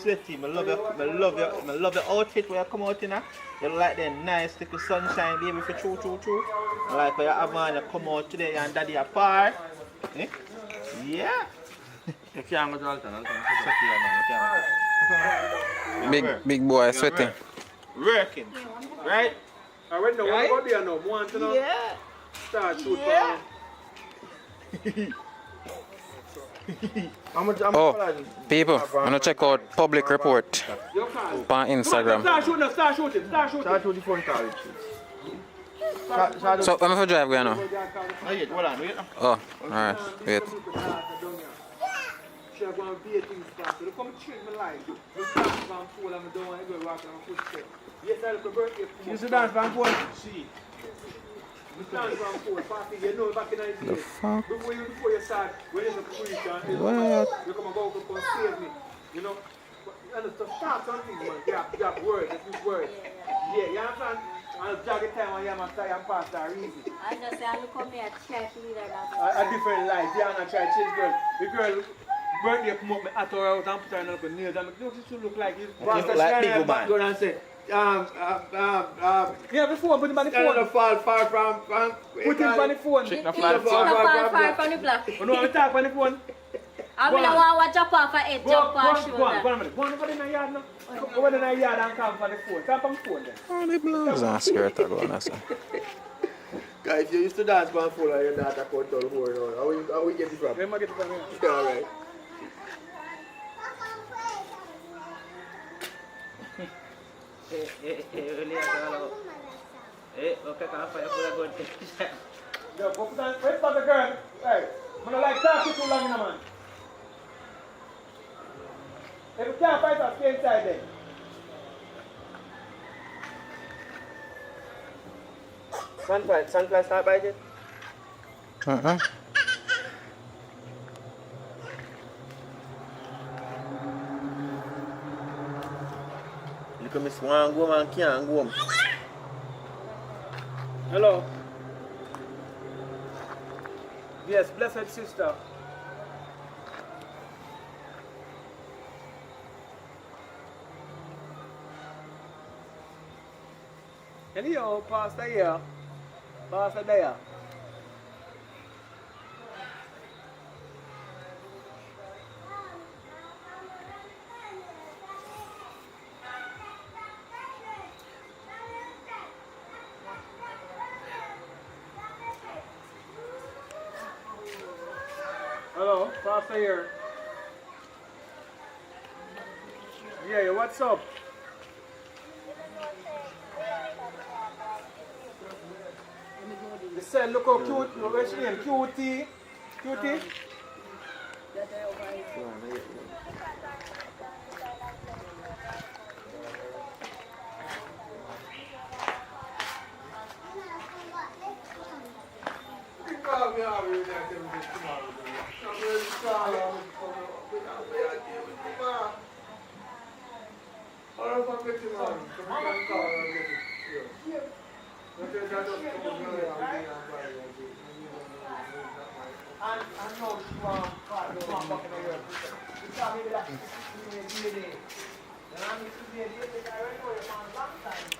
Sweaty, I love your outfit where you come out in. You look like the nice little sunshine baby for true. I like when you have on, you come out today and daddy apart. Eh? Yeah. You can't go to Alton. Big boy, sweating. Working. Right? I went now, what about there now? Want to know? Yeah. Start shoot. Yeah. Oh, people, I'm going to check out public report on Instagram. Start shooting. Start shooting phone call. So, I'm going to drive going now. Wait, hold on, wait. Oh, alright, wait. She are going to be a thing start. So, come change my life. You start from pool and I don't want to go walk on footstep. Yes, I have a birthday. You sit down from pool? See. You stand from pool, party, you know back in the day. Before you start, when you're a preacher, What? you come and go up and save me. You know? And to start something, man, you have words, you use words. Yeah, you understand? And jog the time when you have a pastor easy. I just say, I look at me a church leader. A different life. You are not trying to change girl. The girl birthday come up, me at her out and put her in her nails. And you should look like this. Pastor like big man. Go and say, yeah, the phone, put it on the phone. Fall far from Put it on the phone. Chick not fall far from the block. You know what we talk on the phone? I mean, I want to jump off her head, jump off her shoulder. Go on over in the yard now. Go in the yard and come for the phone. Come on the phone then. Oh, the blues and skirt are going on. Guys, if you used to dance by phone and your daughter can't tell who you know, how we get it from? Where am I getting it from here? Yeah, alright. Yo, go put on, wait for the girl. Hey, I don't like talking too long, man. If you can't fight us, stay inside then. Sunfly start biting? Look at me, one go and can't go. Hello. Yes, blessed sister. Anyhow, Pastor here. Pastor there. Hello, Pastor here. Yeah, what's up? They said, look how cute, what's your name? Cutie. Cutie?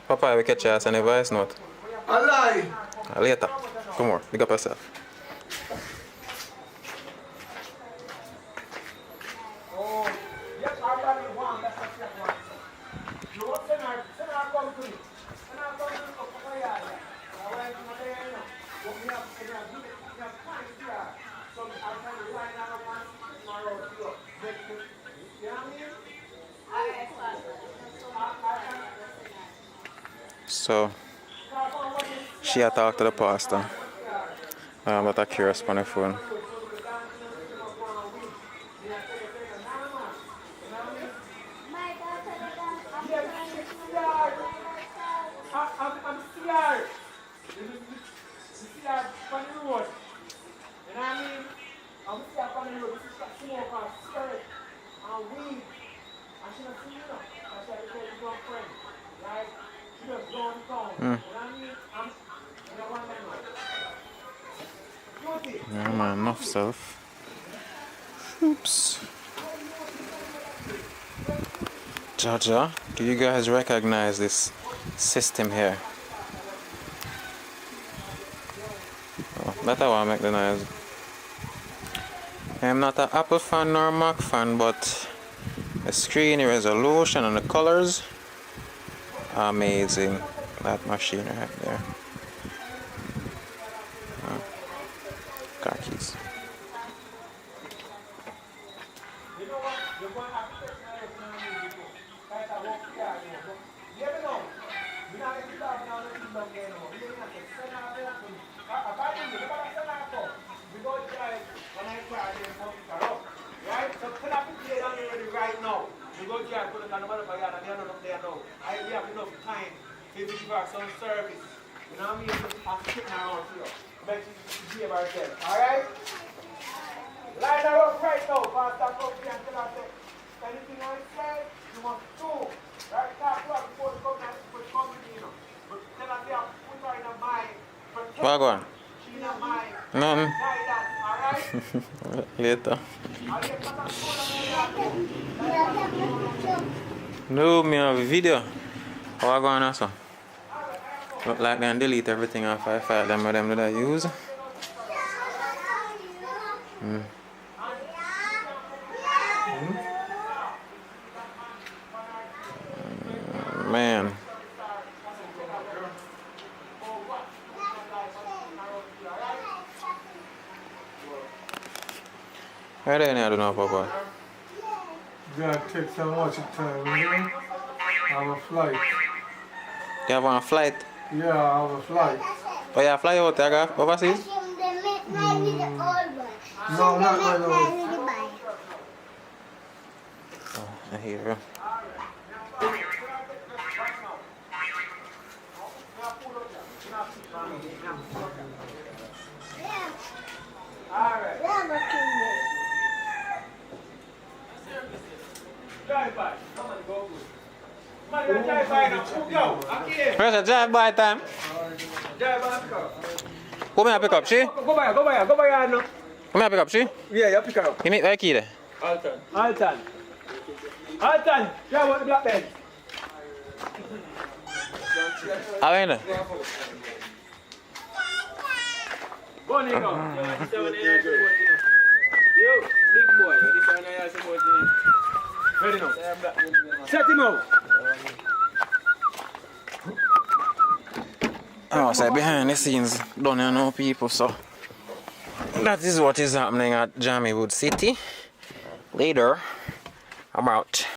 Papa, we catch you as an voice note. A lie. Later. Come on, big up yourself. So, she had talked to the pastor. But I curious on the phone. I'm scared. Scared on the road. You know what I mean? I'm scared on the road. This is smoke and cigarette and weed. And she not see you now. And she had to tell his girlfriend. Right? She just gone down. You know what I mean? I'm the one that know. Yeah, man, enough self. Oops. Jaja, do you guys recognize this system here? Oh, that's how I make the noise. I'm not an Apple fan nor a Mac fan, but the screen resolution and the colors are amazing. That machine right there. Car keys. Right now, we go to put it on the mother by and they're not up there now. We have enough time to give her some service. You know what I mean? I'm sitting around here. Make she behave herself. Alright? Line her up right now. Pastor come here and tell her that anything I say, you must do. Right? Talk to her before the covenant is coming, you know. But tell her they have put her in her mind. What going? She in her mind. Nothing. Alright? Later. No, me have a video. What going on, so? Look like they delete everything off I file them with them that I use. Man. Where do you need to know, Papa? You gotta take some watching time, you know? I have a flight. You have on a flight? Yeah, I have a flight. Oh, you fly out there, overseas? No, not right now. Oh, I hear you. Where's the drive-by time? Come here, pick up, she? Go by, no. Come here, pick up, she? Yeah, you pick her up. You need the key there. Alton. Yeah, what the black bed? How in there? Go on, Yo, big boy, this one I have some ready now. Set him out. Oh, so behind the scenes, don't know people, so that is what is happening at Jamaiwood City. Later, I'm out.